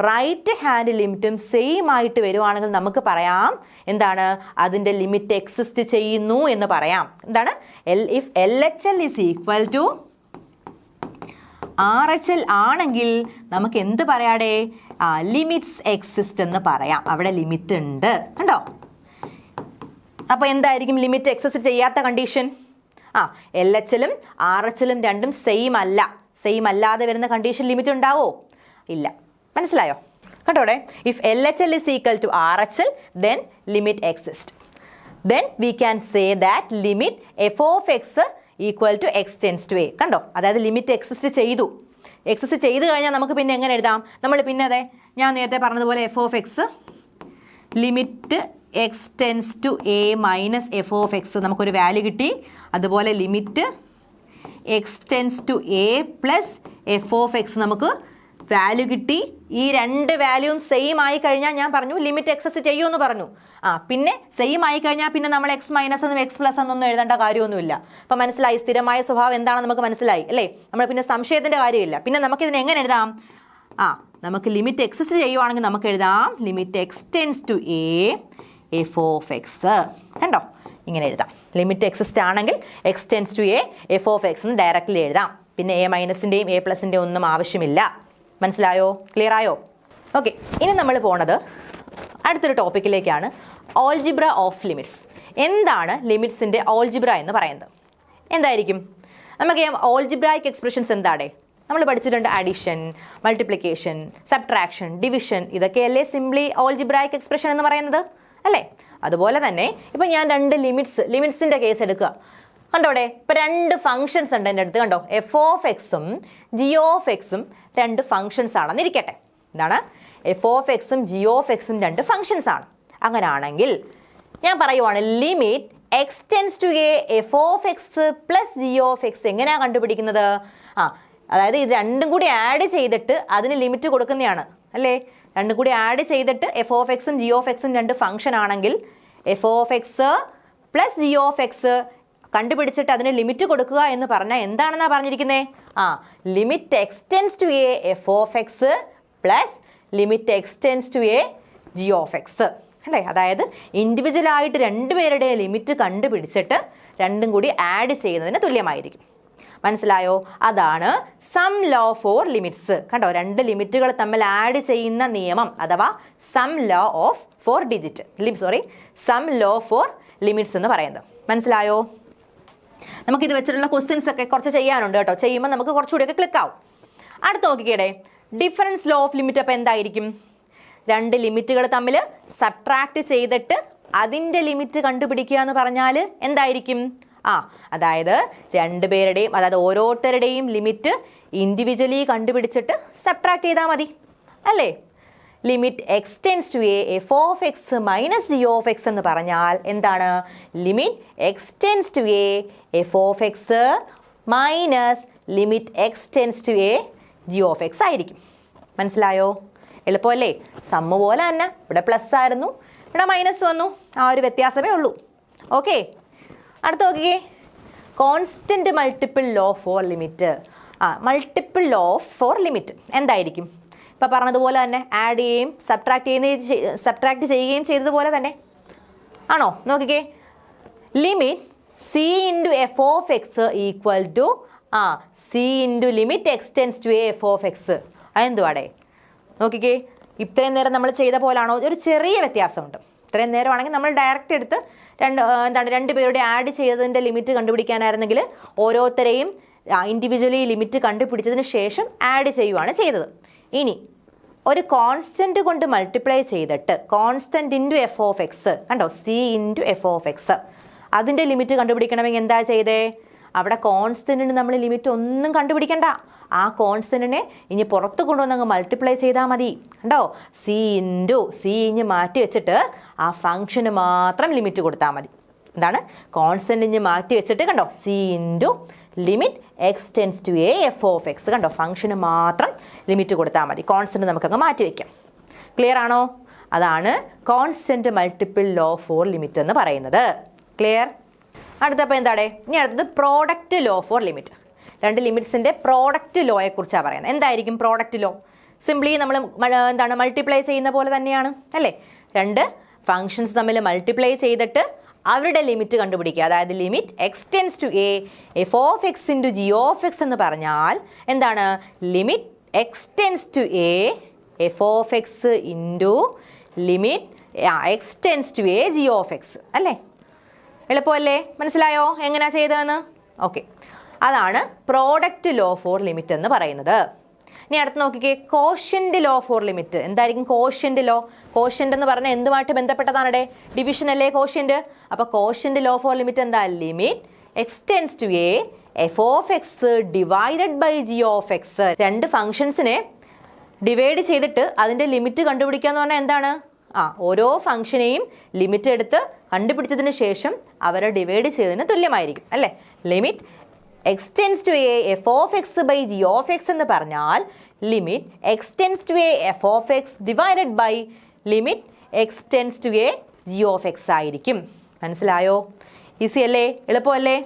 റൈറ്റ് ഹാൻഡ് ലിമിറ്റും സെയിം ആയിട്ട് വരുവാണെങ്കിൽ നമുക്ക് പറയാം എന്താണ്, അതിൻ്റെ ലിമിറ്റ് എക്സിസ്റ്റ് ചെയ്യുന്നു എന്ന് പറയാം. എന്താണ്, if LHL is equal to RHL ആണെങ്കിൽ നമുക്ക് എന്ത് പറയാടേ, ലിമിറ്റ്സ് എക്സിസ്റ്റ് എന്ന് പറയാം. അവിടെ ലിമിറ്റ് ഉണ്ട്, കണ്ടോ. അപ്പോൾ എന്തായിരിക്കും ലിമിറ്റ് എക്സിസ്റ്റ് ചെയ്യാത്ത കണ്ടീഷൻ? LHLും RHLും രണ്ടും സെയിം അല്ല. സെയിം അല്ലാതെ വരുന്ന കണ്ടീഷൻ ലിമിറ്റ് ഉണ്ടാവോ? ഇല്ല. മനസ്സിലായോ? കേട്ടോടെ, if LHL is equal to RHL then limit exists. Then we can say that limit f of x equal to x tends to a. കണ്ടോ, അതായത് ലിമിറ്റ് എക്സിസ്റ്റ് ചെയ്തു. എക്സിസ്റ്റ് ചെയ്ത് കഴിഞ്ഞാൽ നമുക്ക് പിന്നെ എങ്ങനെ എഴുതാം? നമ്മൾ പിന്നെ അതെ ഞാൻ നേരത്തെ പറഞ്ഞതുപോലെ F of X limit X tends to A minus F of X നമുക്കൊരു വാല്യൂ കിട്ടി. അതുപോലെ limit X tends to A plus F of X നമുക്ക് വാല്യൂ കിട്ടി. ഈ രണ്ട് വാല്യൂവും സെയിം ആയി കഴിഞ്ഞാൽ ഞാൻ പറഞ്ഞു ലിമിറ്റ് എക്സസ് ചെയ്യുമെന്ന് പറഞ്ഞു. പിന്നെ സെയിം ആയി കഴിഞ്ഞാൽ പിന്നെ നമ്മൾ എക്സ് മൈനസ് എന്നും എക്സ് പ്ലസ് എന്നൊന്നും എഴുതേണ്ട കാര്യമൊന്നുമില്ല. അപ്പം മനസ്സിലായി, സ്ഥിരമായ സ്വഭാവം എന്താണെന്ന് നമുക്ക് മനസ്സിലായി അല്ലേ. നമ്മൾ പിന്നെ സംശയത്തിൻ്റെ കാര്യമില്ല. പിന്നെ നമുക്കിതിനെ എങ്ങനെ എഴുതാം? നമുക്ക് ലിമിറ്റ് എക്സസ് ചെയ്യുവാണെങ്കിൽ നമുക്ക് എഴുതാം limit X tends to A F of X. കണ്ടോ, ഇങ്ങനെ എഴുതാം. ലിമിറ്റ് എക്സിസ്റ്റ് ആണെങ്കിൽ X tends to A F of X എന്ന് ഡയറക്റ്റ്ലി എഴുതാം. പിന്നെ എ മൈനസിൻ്റെയും എ പ്ലസിൻ്റെയും ഒന്നും ആവശ്യമില്ല. മനസ്സിലായോ? ക്ലിയർ ആയോ? ഓക്കെ, ഇനി നമ്മൾ പോണത് അടുത്തൊരു ടോപ്പിക്കിലേക്കാണ്, ഓൾജിബ്ര ഓഫ് ലിമിറ്റ്സ്. എന്താണ് ലിമിറ്റ്സിൻ്റെ ഓൾജിബ്ര എന്ന് പറയുന്നത്? എന്തായിരിക്കും? നമുക്ക് ഓൾജിബ്രായിക് എക്സ്പ്രഷൻസ് എന്താടേ? നമ്മൾ പഠിച്ചിട്ടുണ്ട് അഡിഷൻ, മൾട്ടിപ്ലിക്കേഷൻ, സബ്ട്രാക്ഷൻ, ഡിവിഷൻ. ഇതൊക്കെയല്ലേ സിംപ്ലി ഓൾജിബ്രായിക് എക്സ്പ്രഷൻ എന്ന് പറയുന്നത് അല്ലേ? അതുപോലെ തന്നെ ഇപ്പം ഞാൻ രണ്ട് ലിമിറ്റ്സിൻ്റെ കേസ് എടുക്കുക. കണ്ടോടെ, ഇപ്പം രണ്ട് ഫംഗ്ഷൻസ് ഉണ്ട് എൻ്റെ അടുത്ത്. കണ്ടോ, എഫ് ഓഫ് എക്സും ജി ഓഫ് എക്സും രണ്ട് ഫംഗ്ഷൻസ് ആണെന്ന് ഇരിക്കട്ടെ. എന്താണ്? എഫ് ഓഫ് എക്സും ജി ഓഫ് എക്സും രണ്ട് ഫംഗ്ഷൻസ് ആണ്. അങ്ങനെയാണെങ്കിൽ ഞാൻ പറയുവാണ് limit X tends to A F of x plus g of x എങ്ങനെയാണ് കണ്ടുപിടിക്കുന്നത്? അതായത് ഇത് രണ്ടും കൂടി ആഡ് ചെയ്തിട്ട് അതിന് ലിമിറ്റ് കൊടുക്കുന്നതാണ് അല്ലേ. രണ്ടും കൂടി ആഡ് ചെയ്തിട്ട് എഫ് ഓഫ് എക്സും ജി ഓഫ് എക്സും രണ്ട് ഫംഗ്ഷൻ ആണെങ്കിൽ f of x plus g of x കണ്ടുപിടിച്ചിട്ട് അതിന് ലിമിറ്റ് കൊടുക്കുക എന്ന് പറഞ്ഞാൽ എന്താണെന്നാ പറഞ്ഞിരിക്കുന്നത്? Limit X tends to A F of x plus limit X tends to a g of x അല്ലേ. അതായത് ഇൻഡിവിജ്വലായിട്ട് രണ്ടുപേരുടെ ലിമിറ്റ് കണ്ടുപിടിച്ചിട്ട് രണ്ടും കൂടി ആഡ് ചെയ്യുന്നതിന് തുല്യമായിരിക്കും. മനസ്സിലായോ? അതാണ് സം ലോ ഫോർ ലിമിറ്റ്സ്. കണ്ടോ, രണ്ട് ലിമിറ്റുകൾ തമ്മിൽ ആഡ് ചെയ്യുന്ന നിയമം അഥവാ sum law of four digit sum law for limits എന്ന് പറയുന്നത്. മനസ്സിലായോ? നമുക്കിത് വെച്ചിട്ടുള്ള ക്വസ്റ്റ്യൻസ് ഒക്കെ കുറച്ച് ചെയ്യാനുണ്ട് കേട്ടോ. ചെയ്യുമ്പോൾ നമുക്ക് കുറച്ചുകൂടിയൊക്കെ ക്ലിക്ക് ആവും. അടുത്ത് നോക്കിക്കേടെ, ഡിഫറൻസ് ലോ ഓഫ് ലിമിറ്റ് അപ്പോൾ എന്തായിരിക്കും? രണ്ട് ലിമിറ്റുകൾ തമ്മിൽ സബ്ട്രാക്ട് ചെയ്തിട്ട് അതിൻ്റെ ലിമിറ്റ് കണ്ടുപിടിക്കുക എന്ന് പറഞ്ഞാൽ എന്തായിരിക്കും? അതായത് രണ്ടുപേരുടെയും അതായത് ഓരോരുത്തരുടെയും ലിമിറ്റ് ഇൻഡിവിജ്വലി കണ്ടുപിടിച്ചിട്ട് സബ്ട്രാക്ട് ചെയ്താൽ മതി അല്ലേ. Limit X tends to A F of x minus g of X എന്ന് പറഞ്ഞാൽ എന്താണ്? Limit X tends to A F of x minus limit X tends to a g of x ആയിരിക്കും. മനസ്സിലായോ? എളുപ്പമല്ലേ? സമ്മ് പോലെ തന്നെ ഇവിടെ പ്ലസ് ആയിരുന്നു, ഇവിടെ മൈനസ് വന്നു. ആ ഒരു വ്യത്യാസമേ ഉള്ളൂ. ഓക്കെ, അടുത്ത് നോക്കിക്കേ. Constant multiple law for limit. Multiple law for limit എന്തായിരിക്കും? ഇപ്പം പറഞ്ഞതുപോലെ തന്നെ ആഡ് ചെയ്യുകയും സബ്ട്രാക്ട് ചെയ്യുകയും ചെയ്തതുപോലെ തന്നെ ആണോ? നോക്കിക്കേ, limit c into f of x equal to c into limit X tends to A F of x. അതെന്തുവാടേ? നോക്കിക്കേ, ഇത്രയും നേരം നമ്മൾ ചെയ്ത പോലാണോ? ഒരു ചെറിയ വ്യത്യാസമുണ്ട്. ഇത്രയും നേരമാണെങ്കിൽ നമ്മൾ ഡയറക്റ്റ് എടുത്ത് രണ്ട് പേരുടെ ആഡ് ചെയ്തതിൻ്റെ ലിമിറ്റ് കണ്ടുപിടിക്കാനായിരുന്നെങ്കിൽ ഓരോരുത്തരെയും ഇൻഡിവിജ്വലി ലിമിറ്റ് കണ്ടുപിടിച്ചതിന് ശേഷം ആഡ് ചെയ്യുവാണ് ചെയ്തത്. ഇനി ഒരു കോൺസ്റ്റന്റ് കൊണ്ട് മൾട്ടിപ്ലൈ ചെയ്തിട്ട് constant into f of X, കണ്ടോ, c into f of x, അതിൻ്റെ ലിമിറ്റ് കണ്ടുപിടിക്കണമെങ്കിൽ എന്താ ചെയ്തേ? അവിടെ കോൺസ്റ്റന്റിന് നമ്മൾ ലിമിറ്റ് ഒന്നും കണ്ടുപിടിക്കണ്ട. ആ കോൺസ്റ്റന്റിനെ ഇനി പുറത്ത് കൊണ്ടുവന്ന് അങ്ങ് മൾട്ടിപ്ലൈ ചെയ്താൽ മതി. കണ്ടോ, സി ഇഞ്ഞ് മാറ്റി വെച്ചിട്ട് ആ ഫംഗ്ഷന് മാത്രം ലിമിറ്റ് കൊടുത്താൽ മതി. എന്താണ്? കോൺസ്റ്റന്റ് ഇഞ്ഞ് മാറ്റി വെച്ചിട്ട് കണ്ടോ, c into limit X tends to A F of X, കണ്ടോ, ഫംഗ്ഷന് മാത്രം ലിമിറ്റ് കൊടുത്താൽ മതി. കോൺസ്റ്റന്റ് നമുക്കങ്ങ് മാറ്റി വയ്ക്കാം. ക്ലിയർ ആണോ? അതാണ് constant multiple law for limit എന്ന് പറയുന്നത്. ക്ലിയർ? അടുത്തപ്പോൾ എന്താണ്? ഇനി അടുത്തത് പ്രോഡക്റ്റ് ലോ ഫോർ ലിമിറ്റ്. രണ്ട് ലിമിറ്റ്സിന്റെ പ്രോഡക്റ്റ് ലോയെ കുറിച്ചാണ് പറയുന്നത്. എന്തായിരിക്കും പ്രോഡക്റ്റ് ലോ? സിംപ്ലി നമ്മൾ മൾട്ടിപ്ലൈ ചെയ്യുന്ന പോലെ തന്നെയാണ് അല്ലേ? രണ്ട് ഫങ്ഷൻസ് തമ്മിൽ മൾട്ടിപ്ലൈ ചെയ്തിട്ട് അവരുടെ ലിമിറ്റ് കണ്ടുപിടിക്കുക. അതായത് limit X tends to A F of x into g of X എന്ന് പറഞ്ഞാൽ എന്താണ്? Limit X tends to A F of x into limit X tends to a g of x അല്ലേ? എളുപ്പമല്ലേ? മനസ്സിലായോ എങ്ങനെയാ ചെയ്തതെന്ന്? ഓക്കെ, അതാണ് പ്രോഡക്റ്റ് ലോ ഫോർ ലിമിറ്റ് എന്ന് പറയുന്നത്. ഇനി അടുത്ത് നോക്കിക്കേ, കോഷ്യന്റ് ലോ ഫോർ ലിമിറ്റ്. എന്തായിരിക്കും കോഷ്യന്റ് ലോ? കോഷ്യന്റ് എന്ന് പറഞ്ഞാൽ എന്തുമായിട്ട് ബന്ധപ്പെട്ടതാണ്? ഡിവിഷൻ അല്ലേ കോഷ്യന്റ്? അപ്പൊ കോഷ്യന്റ് ലോ ഫോർ ലിമിറ്റ് എന്താ? Limit X tends to A F of x divided by g of x. രണ്ട് ഫംഗ്ഷൻസിനെ ഡിവൈഡ് ചെയ്തിട്ട് അതിന്റെ ലിമിറ്റ് കണ്ടുപിടിക്കുക എന്ന് പറഞ്ഞാൽ എന്താണ്? ഓരോ ഫംഗ്ഷനെയും ലിമിറ്റ് എടുത്ത് കണ്ടുപിടിച്ചതിന് ശേഷം അവരെ ഡിവൈഡ് ചെയ്തതിന് തുല്യമായിരിക്കും അല്ലേ? Limit X tends to A F of x by g of X എന്ന് പറഞ്ഞാൽ limit X tends to A F of x divided by limit X tends to a g of x ആയിരിക്കും. മനസ്സിലായോ? Easy അല്ലേ? എളുപ്പമല്ലേ?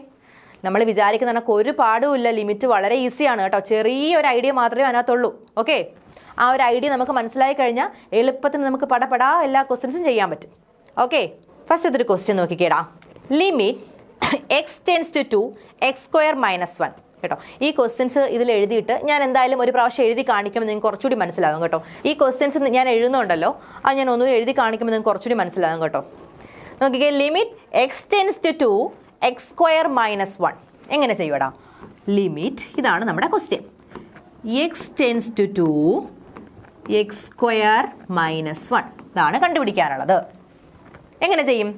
നമ്മൾ വിചാരിക്കുന്ന കണക്ക് ഒരു പാടുമില്ല. ലിമിറ്റ് വളരെ ഈസിയാണ് കേട്ടോ. ചെറിയൊരു ഐഡിയ മാത്രമേ അതിനകത്തുള്ളൂ. ഓക്കെ, ആ ഒരു ഐഡിയ നമുക്ക് മനസ്സിലായി കഴിഞ്ഞാൽ എളുപ്പത്തിന് നമുക്ക് പടപടാ എല്ലാ ക്വസ്റ്റ്യൻസും ചെയ്യാൻ പറ്റും. ഓക്കെ, ഫസ്റ്റ് ഒരു ക്വസ്റ്റ്യൻ നോക്കിക്കേടാ. Limit X tends to 2 x square minus 1 കേട്ടോ. ഈ ക്വസ്റ്റ്യൻസ് ഇതിൽ എഴുതിയിട്ട് ഞാൻ എന്തായാലും ഒരു പ്രാവശ്യം എഴുതി കാണിക്കുമ്പോൾ നിങ്ങൾക്ക് കുറച്ചുകൂടി മനസ്സിലാകും കേട്ടോ. ഈ ക്വസ്റ്റ്യൻസ് ഞാൻ എഴുതുന്നുണ്ടല്ലോ, അത് ഞാൻ ഒന്നുകൂടി എഴുതി കാണിക്കുമ്പോൾ നിങ്ങൾക്ക് കുറച്ചുകൂടി മനസ്സിലാകും കേട്ടോ. നോക്കിക്കേ, limit X tends to 2 x square minus 1 എങ്ങനെ ചെയ്യുവാടാ? ലിമിറ്റ് ഇതാണ് നമ്മുടെ question. X tends to 2 x square minus 1 ഇതാണ് കണ്ടുപിടിക്കാനുള്ളത്. എങ്ങനെ ചെയ്യും?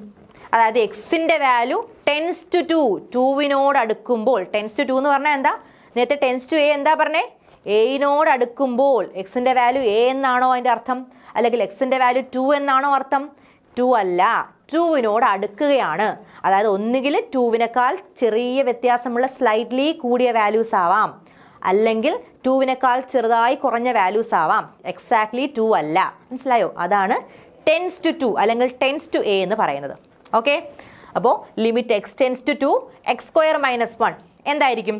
അതായത് എക്സിന്റെ വാല്യൂ ടെൻസ് ടു 2, 2വിനോട് അടുക്കുമ്പോൾ, ടെൻസ് ടു 2 എന്ന് പറഞ്ഞാൽ എന്താ? നേരത്തെ ടെൻസ് ടു എ എന്താ പറഞ്ഞേ? എയിനോട് അടുക്കുമ്പോൾ എക്സിന്റെ വാല്യൂ എ എന്നാണോ അതിന്റെ അർത്ഥം? അല്ലെങ്കിൽ എക്സിന്റെ വാല്യൂ 2 എന്നാണോ അർത്ഥം? 2 അല്ല, 2വിനോട് അടുക്കുകയാണ്. അതായത് ഒന്നുകിൽ 2വിനേക്കാൾ ചെറിയ വ്യത്യാസമുള്ള സ്ലൈറ്റ്ലി കൂടിയ വാല്യൂസ് ആവാം, അല്ലെങ്കിൽ 2വിനേക്കാൾ ചെറുതായി കുറഞ്ഞ വാല്യൂസ് ആവാം. എക്സാക്ട്ലി 2 അല്ല. മനസ്സിലായോ? അതാണ് ടെൻസ് ടു 2 അല്ലെങ്കിൽ ടെൻസ് ടു എ എന്ന് പറയുന്നത്. ഓക്കെ, അപ്പോൾ limit X tends to 2 x square minus 1 എന്തായിരിക്കും?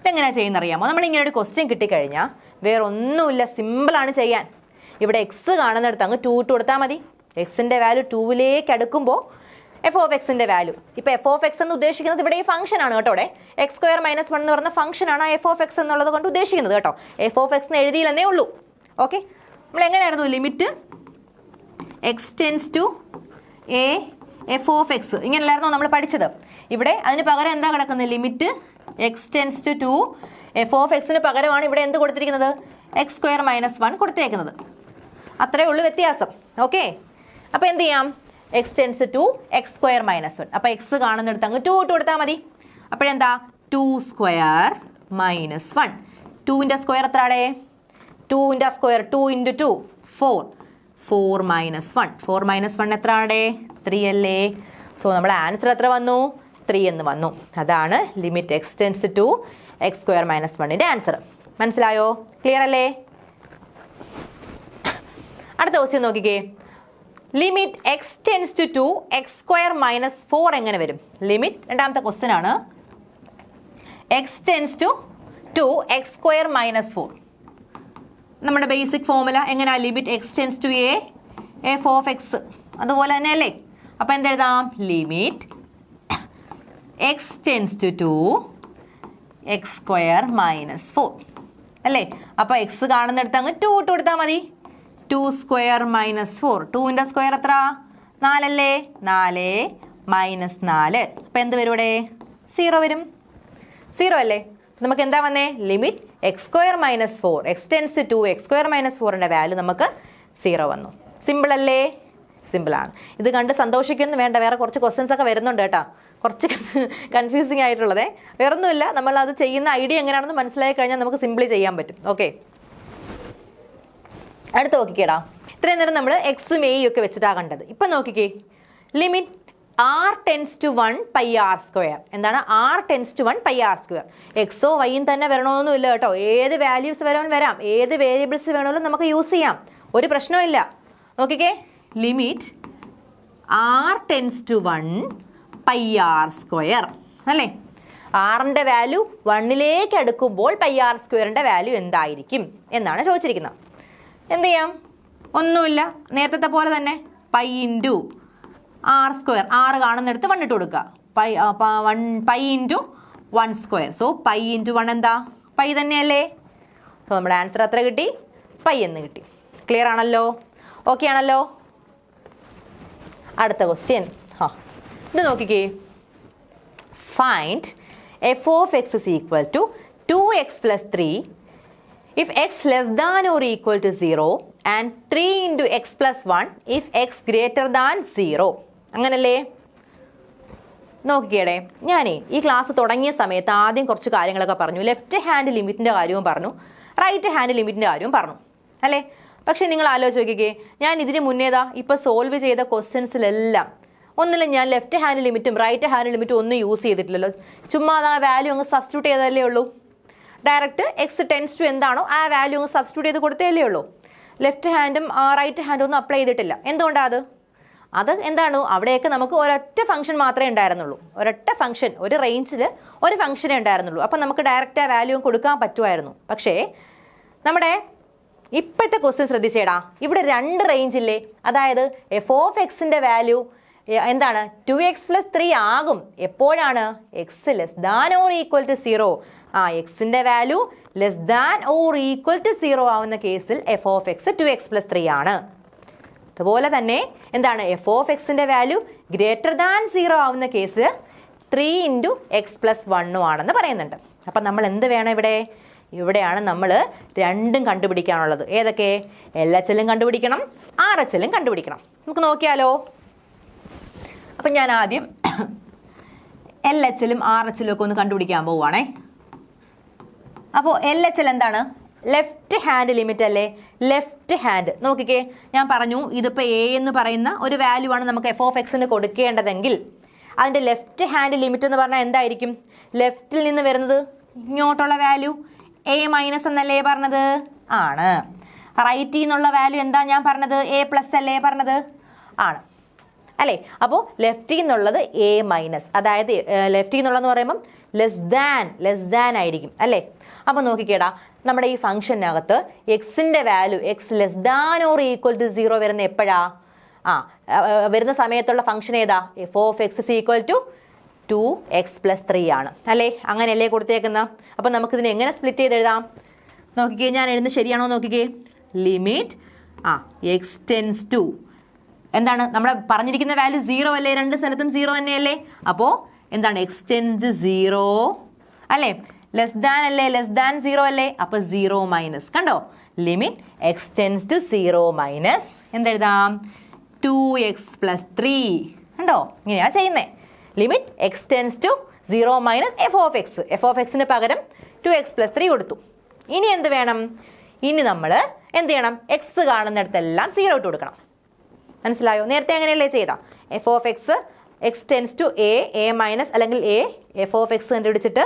ഇതെങ്ങനെയാണ് ചെയ്യുന്നറിയാമോ? നമ്മളിങ്ങനെ ഒരു ക്വസ്റ്റ്യൻ കിട്ടിക്കഴിഞ്ഞാൽ വേറെ ഒന്നുമില്ല, സിമ്പിളാണ് ചെയ്യാൻ. ഇവിടെ എക്സ് കാണുന്നിടത്ത് അങ്ങ് 2 ഇട്ട് കൊടുത്താൽ മതി. എക്സിൻ്റെ വാല്യൂ 2വിലേക്ക് അടുക്കുമ്പോൾ എഫ് ഓഫ് എക്സിൻ്റെ വാല്യൂ, ഇപ്പോൾ എഫ് ഓഫ് എക്സ് എന്ന് ഉദ്ദേശിക്കുന്നത് ഇവിടെ ഈ ഫംഗ്ഷൻ ആണ് കേട്ടോ. ഇവിടെ എക്സ് സ്ക്വയർ മൈനസ് 1 എന്ന് പറഞ്ഞ ഫംഗ്ഷനാണ് എഫ് ഓഫ് എക്സ് എന്നുള്ളത് കൊണ്ട് ഉദ്ദേശിക്കുന്നത് കേട്ടോ. എഫ് ഓഫ് എക്സ് എന്ന് എഴുതിയില്ലെന്നേ ഉള്ളൂ. ഓക്കെ, നമ്മൾ എങ്ങനെയായിരുന്നു limit X tends to A F of x ഇങ്ങനെയല്ലായിരുന്നോ നമ്മൾ പഠിച്ചത്? ഇവിടെ അതിന് പകരം എന്താ കിടക്കുന്നത്? Limit X tends to 2 f of എക്സിന് പകരമാണ് ഇവിടെ എന്ത് കൊടുത്തിരിക്കുന്നത്? എക്സ് സ്ക്വയർ മൈനസ് 1 കൊടുത്തേക്കുന്നത്. അത്രേ ഉള്ളൂ വ്യത്യാസം. ഓക്കെ, അപ്പോൾ എന്ത് ചെയ്യാം? X tends to x square minus 1. അപ്പോൾ എക്സ് കാണുന്നിടത്ത് അങ്ങ് 2 ഇട്ട് കൊടുത്താൽ മതി. അപ്പോഴെന്താ? 2 സ്ക്വയർ മൈനസ് 1. 2ൻ്റെ സ്ക്വയർ എത്രയാടേ? 2ൻ്റെ സ്ക്വയർ 2 ഇൻറ്റു 2 4. 4 മൈനസ് 1. 4 മൈനസ് 1 എത്രയാണേ? 3 അല്ലേ? സോ നമ്മുടെ ആൻസർ എത്ര വന്നു? 3 എന്ന് വന്നു. അതാണ് limit X tends to x square minus 1ൻ്റെ ആൻസർ. മനസ്സിലായോ? ക്ലിയർ അല്ലേ? അടുത്ത ക്വസ്റ്റ്യൻ നോക്കിക്കേ. Limit X tends to 2 x square minus 4 എങ്ങനെ വരും? ലിമിറ്റ് രണ്ടാമത്തെ ക്വസ്റ്റ്യൻ ആണ്. X tends to 2x² - 4. നമ്മുടെ ബേസിക് ഫോർമുല എങ്ങനെയാ? Limit X tends to f of x. അതുപോലെ തന്നെ അല്ലേ? അപ്പം എന്തെഴുതാം? Limit X tends to 2x² - 4 അല്ലേ? അപ്പോൾ എക്സ് കാണുന്നിടത്ത് അങ്ങ് 2 ഇട്ട് കൊടുത്താൽ മതി. 2² - 4. 2ന്റെ സ്ക്വയർ എത്ര? 4 അല്ലേ? 4 - 4. അപ്പം എന്ത് വരും ഇവിടെ? 0 വരും. 0 അല്ലേ? നമുക്ക് എന്താ വന്നേ? Limit x² - 4 x tends to 2x² - 4ന്റെ വാല്യൂ നമുക്ക് 0 വന്നു. സിമ്പിൾ അല്ലേ? സിമ്പിളാണ്. ഇത് കണ്ട് സന്തോഷിക്കൊന്നും വേണ്ട. വേറെ കുറച്ച് ക്വസ്റ്റ്യൻസ് ഒക്കെ വരുന്നുണ്ട് കേട്ടോ. കുറച്ച് കൺഫ്യൂസിങ് ആയിട്ടുള്ളതേ. വേറൊന്നുമില്ല, നമ്മൾ അത് ചെയ്യുന്ന ഐഡിയ എങ്ങനെയാണെന്ന് മനസ്സിലാക്കി കഴിഞ്ഞാൽ നമുക്ക് സിംപ്ലി ചെയ്യാൻ പറ്റും. ഓക്കെ, അടുത്ത് നോക്കിക്കേടാ. ഇത്രയും നേരം നമ്മൾ എക്സും എയും ഒക്കെ വെച്ചിട്ടാണ് കണ്ടത്. ഇപ്പം നോക്കിക്കേ, limit r tends to 1 πr². എന്താണ്? r tends to 1 πr². എക്സോ വൈയും തന്നെ വരണമെന്നൊന്നുമില്ല കേട്ടോ. ഏത് വാല്യൂസ് വരാം, ഏത് വേരിയബിൾസ് വേണമെങ്കിലും നമുക്ക് യൂസ് ചെയ്യാം, ഒരു പ്രശ്നമില്ല. നോക്കിക്കേ, limit r tends to 1 πr² അല്ലേ? ആറിൻ്റെ വാല്യൂ 1ലേക്ക് അടുക്കുമ്പോൾ πr² വാല്യൂ എന്തായിരിക്കും എന്നാണ് ചോദിച്ചിരിക്കുന്നത്. എന്ത് ചെയ്യാം? ഒന്നുമില്ല, നേരത്തെ പോലെ തന്നെ π × r². 6 കാണുന്നിടത്ത് 1 ഇട്ട് കൊടുക്കുക. π × 1². സോ π × 1 എന്താ? π തന്നെയല്ലേ? സോ നമ്മുടെ ആൻസർ എത്ര കിട്ടി? π എന്ന് കിട്ടി. ക്ലിയർ ആണല്ലോ? ഓക്കെ ആണല്ലോ? അടുത്ത ക്വസ്റ്റ്യൻ. ഇത് നോക്കിക്കേ. Find f of x is equal to 2x plus 3 if x less than or equal to 0 and 3 into x plus 1 if x greater than 0. അങ്ങനല്ലേ? നോക്കിക്കേടേ, ഞാനേ ഈ ക്ലാസ് തുടങ്ങിയ സമയത്ത് ആദ്യം കുറച്ച് കാര്യങ്ങളൊക്കെ പറഞ്ഞു. ലെഫ്റ്റ് ഹാൻഡ് ലിമിറ്റിൻ്റെ കാര്യവും പറഞ്ഞു, റൈറ്റ് ഹാൻഡ് ലിമിറ്റിൻ്റെ കാര്യവും പറഞ്ഞു അല്ലേ? പക്ഷേ നിങ്ങൾ ആലോചിച്ച് നോക്കിക്കേ, ഞാൻ ഇതിന് മുന്നേതാ ഇപ്പോൾ സോൾവ് ചെയ്ത ക്വസ്റ്റ്യൻസിലെല്ലാം ഒന്നിലും ഞാൻ ലെഫ്റ്റ് ഹാൻഡ് ലിമിറ്റും റൈറ്റ് ഹാൻഡ് ലിമിറ്റും ഒന്നും യൂസ് ചെയ്തിട്ടില്ലല്ലോ. ചുമ്മാ ആ വാല്യൂ അങ്ങ് സബ്സ്റ്റിറ്റ്യൂട്ട് ചെയ്തതല്ലേ ഉള്ളൂ. ഡയറക്റ്റ് എക്സ് ടെൻസ് ടു എന്താണോ ആ വാല്യൂ അങ്ങ് സബ്സ്റ്റിറ്റ്യൂട്ട് ചെയ്ത് കൊടുത്തേ ഉള്ളൂ. ലെഫ്റ്റ് ഹാൻഡും റൈറ്റ് ഹാൻഡും ഒന്നും അപ്ലൈ ചെയ്തിട്ടില്ല. എന്തുകൊണ്ടാണ് അത് എന്താണ്? അവിടെയൊക്കെ നമുക്ക് ഒരൊറ്റ ഫംഗ്ഷൻ മാത്രമേ ഉണ്ടായിരുന്നുള്ളൂ. ഒരൊറ്റ ഫംഗ്ഷൻ, ഒരു റേഞ്ചിൽ ഒരു ഫംഗ്ഷനേ ഉണ്ടായിരുന്നുള്ളൂ. അപ്പം നമുക്ക് ഡയറക്റ്റ് ആ വാല്യൂ കൊടുക്കാൻ പറ്റുമായിരുന്നു. പക്ഷേ നമ്മുടെ ഇപ്പോഴത്തെ ക്വസ്റ്റ്യൻ ശ്രദ്ധിച്ചേടാ, ഇവിടെ 2 റേഞ്ചില്ലേ? അതായത് എഫ് ഓഫ് എക്സിൻ്റെ വാല്യൂ എന്താണ്? 2x + 3 ആകും. എപ്പോഴാണ്? X less than or equal to 0. എക്സിൻ്റെ value less than or equal to 0 ആവുന്ന കേസിൽ എഫ് ഓഫ് എക്സ് 2x + 3 ആണ്. അതുപോലെ തന്നെ എന്താണ്? എഫ് ഓഫ് എക്സിൻ്റെ വാല്യൂ ഗ്രേറ്റർ ദാൻ 0 ആവുന്ന കേസിൽ 3 × x + 1 ആണെന്ന് പറയുന്നുണ്ട്. അപ്പം നമ്മൾ എന്ത് വേണം ഇവിടെ? ഇവിടെയാണ് നമ്മൾ രണ്ടും കണ്ടുപിടിക്കാനുള്ളത്. ഏതൊക്കെ? LHL കണ്ടുപിടിക്കണം, RHL കണ്ടുപിടിക്കണം. നമുക്ക് നോക്കിയാലോ. അപ്പം ഞാൻ ആദ്യം LHL RHL ഒക്കെ ഒന്ന് കണ്ടുപിടിക്കാൻ പോവുകയാണേ. അപ്പോൾ LHL എന്താണ്? ലെഫ്റ്റ് ഹാൻഡ് ലിമിറ്റ് അല്ലേ? Left hand. നോക്കിക്കേ, ഞാൻ പറഞ്ഞു ഇതിപ്പോൾ എ എന്ന് പറയുന്ന ഒരു വാല്യൂ ആണ് നമുക്ക് എഫ് ഓഫ് എക്സിന് കൊടുക്കേണ്ടതെങ്കിൽ അതിൻ്റെ ലെഫ്റ്റ് ഹാൻഡ് ലിമിറ്റ് എന്ന് പറഞ്ഞാൽ എന്തായിരിക്കും? ലെഫ്റ്റിൽ നിന്ന് വരുന്നത് ഇങ്ങോട്ടുള്ള വാല്യൂ A- എന്നല്ലേ പറഞ്ഞത്? ആണ്. റൈറ്റിൽ നിന്നുള്ള വാല്യൂ എന്താ ഞാൻ പറഞ്ഞത്? A+ അല്ലേ പറഞ്ഞത്? ആണ് അല്ലേ? അപ്പോൾ ലെഫ്റ്റിൽ നിന്നുള്ളത് A-, അതായത് ലെഫ്റ്റിൽ നിന്നുള്ളതെന്ന് പറയുമ്പം ലെസ് ദാൻ ആയിരിക്കും അല്ലേ? അപ്പോൾ നോക്കിക്കേടാ, നമ്മുടെ ഈ ഫംഗ്ഷനകത്ത് എക്സിൻ്റെ value x less than or equal to 0 വരുന്ന എപ്പോഴാ? വരുന്ന സമയത്തുള്ള ഫംഗ്ഷൻ ഏതാ? F of x is equal to 2x + 3 ആണ് അല്ലേ? അങ്ങനെയല്ലേ കൊടുത്തേക്കുന്ന. അപ്പം നമുക്കിതിനെ എങ്ങനെ സ്പ്ലിറ്റ് ചെയ്ത് എഴുതാം? നോക്കിക്കേ, ഞാൻ എഴുതുന്നത് ശരിയാണോ നോക്കിക്കേ. ലിമിറ്റ് എക്സ് ടെൻസ് ടു എന്താണ്? നമ്മുടെ പറഞ്ഞിരിക്കുന്ന വാല്യൂ 0 അല്ലേ? 2 സ്ഥലത്തും 0 തന്നെയല്ലേ? അപ്പോൾ എന്താണ്? എക്സ് ടെൻസ് 0 അല്ലേ? ലെസ് ദാൻ അല്ലേ? ലെസ് ദാൻ 0 അല്ലേ? അപ്പോൾ 0- കണ്ടോ? ലിമിറ്റ് എക്സ് ടെൻസ് ടു 0- എന്തെഴുതാം? 2x + 3 കണ്ടോ? ഇങ്ങനെയാ ചെയ്യുന്നേ. Limit X tends to 0- f of x. F of എക്സിന് പകരം 2x + 3 കൊടുത്തു. ഇനി എന്ത് വേണം? ഇനി നമ്മൾ എന്ത് ചെയ്യണം? എക്സ് കാണുന്നിടത്തെല്ലാം 0 ഇട്ട് കൊടുക്കണം. മനസ്സിലായോ? നേരത്തെ അങ്ങനെയല്ലേ ചെയ്താ? F of x x tends to A- അല്ലെങ്കിൽ എഫ് ഓഫ് എക്സ് കണ്ടുപിടിച്ചിട്ട്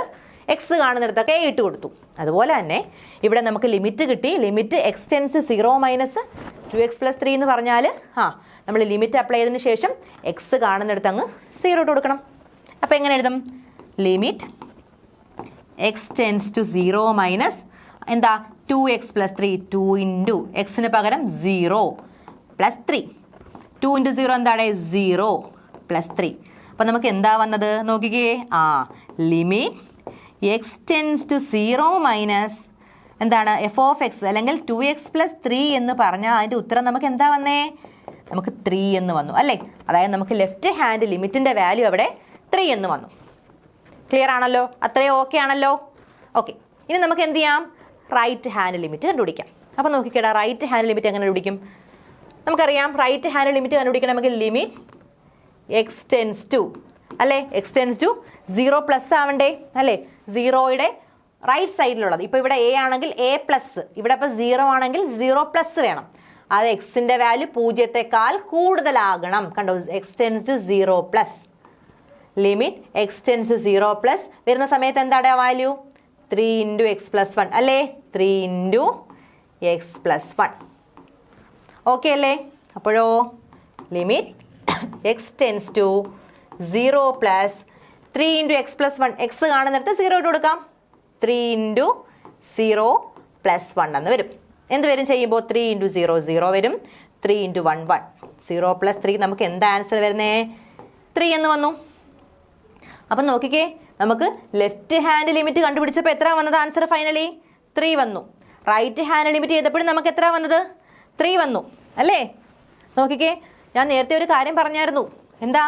എക്സ് കാണുന്നിടത്തൊക്കെ ഇട്ട് കൊടുത്തു. അതുപോലെ തന്നെ ഇവിടെ നമുക്ക് ലിമിറ്റ് കിട്ടി. ലിമിറ്റ് എക്സ് ടെൻസ് 0- 2x + 3 എന്ന് പറഞ്ഞാൽ നമ്മൾ ലിമിറ്റ് അപ്ലൈ ചെയ്തതിന് ശേഷം എക്സ് കാണുന്നിടത്ത് അങ്ങ് 0 ഇട്ട് കൊടുക്കണം. അപ്പോൾ എങ്ങനെ എഴുതും? Limit X tends to 0 minus എന്താ 2x പ്ലസ് 3 2 ഇൻറ്റു എക്സിന് പകരം 0 പ്ലസ് 3 2 ഇൻറ്റു 0 എന്താണ് 0 പ്ലസ് 3. അപ്പം നമുക്ക് എന്താ വന്നത് നോക്കിക്കേ, limit X tends to 0 minus എന്താണ് എഫ് ഓഫ് എക്സ് അല്ലെങ്കിൽ 2x പ്ലസ് 3 എന്ന് പറഞ്ഞാൽ അതിൻ്റെ ഉത്തരം നമുക്ക് എന്താ വന്നേ, നമുക്ക് 3 എന്ന് വന്നു അല്ലേ. അതായത് നമുക്ക് ലെഫ്റ്റ് ഹാൻഡ് ലിമിറ്റിൻ്റെ വാല്യൂ അവിടെ 3 എന്ന് വന്നു. ക്ലിയർ ആണല്ലോ, അത്രയും ഓക്കെ ആണല്ലോ. ഓക്കെ, ഇനി നമുക്ക് എന്ത് ചെയ്യാം, റൈറ്റ് ഹാൻഡ് ലിമിറ്റ് കണ്ടുപിടിക്കാം. അപ്പോൾ നോക്കിക്കേടാ, റൈറ്റ് ഹാൻഡ് ലിമിറ്റ് എങ്ങനെ കണ്ടുപിടിക്കും? നമുക്കറിയാം റൈറ്റ് ഹാൻഡ് ലിമിറ്റ് കണ്ടുപിടിക്കണം നമുക്ക് ലിമിറ്റ് എക്സ് ടെൻസ് ടു അല്ലേ, എക്സ് ടെൻസ് ടു 0 പ്ലസ് ആവണ്ടേ അല്ലേ, 0യുടെ റൈറ്റ് സൈഡിലുള്ളത്. ഇപ്പോൾ ഇവിടെ എ ആണെങ്കിൽ എ പ്ലസ്, ഇവിടെ ഇപ്പോൾ 0 ആണെങ്കിൽ 0 പ്ലസ് വേണം. അത് എക്സിൻ്റെ വാല്യൂ 0ത്തേക്കാൾ കൂടുതലാകണം. കണ്ടോ, X tends to 0 plus limit X tends to 0 plus വരുന്ന സമയത്ത് എന്താണ് വാല്യൂ 3 ഇൻറ്റു എക്സ് പ്ലസ് 1 അല്ലേ, 3 ഇൻറ്റു എക്സ് പ്ലസ് 1. ഓക്കെ അല്ലേ. അപ്പോഴോ limit X tends to 0 plus 3 into x plus 1, x കാണുന്നിടത്ത് 0 ഇട്ട് കൊടുക്കാം, 3 ഇൻറ്റു 0 പ്ലസ് 1 എന്ന് വരും. എന്ത് വരും ചെയ്യുമ്പോൾ 3 ഇൻറ്റു 0 0 വരും, 3 ഇൻറ്റു 1 1, 0 പ്ലസ് 3 നമുക്ക് എന്താ ആൻസർ വരുന്നേ 3 എന്ന് വന്നു. അപ്പം നോക്കിക്കേ, നമുക്ക് ലെഫ്റ്റ് ഹാൻഡ് ലിമിറ്റ് കണ്ടുപിടിച്ചപ്പോൾ എത്ര വന്നത് ആൻസർ ഫൈനലി 3 വന്നു. റൈറ്റ് ഹാൻഡ് ലിമിറ്റ് ചെയ്തപ്പോഴും നമുക്ക് എത്ര വന്നത് 3 വന്നു അല്ലേ. നോക്കിക്കേ, ഞാൻ നേരത്തെ ഒരു കാര്യം പറഞ്ഞായിരുന്നു, എന്താ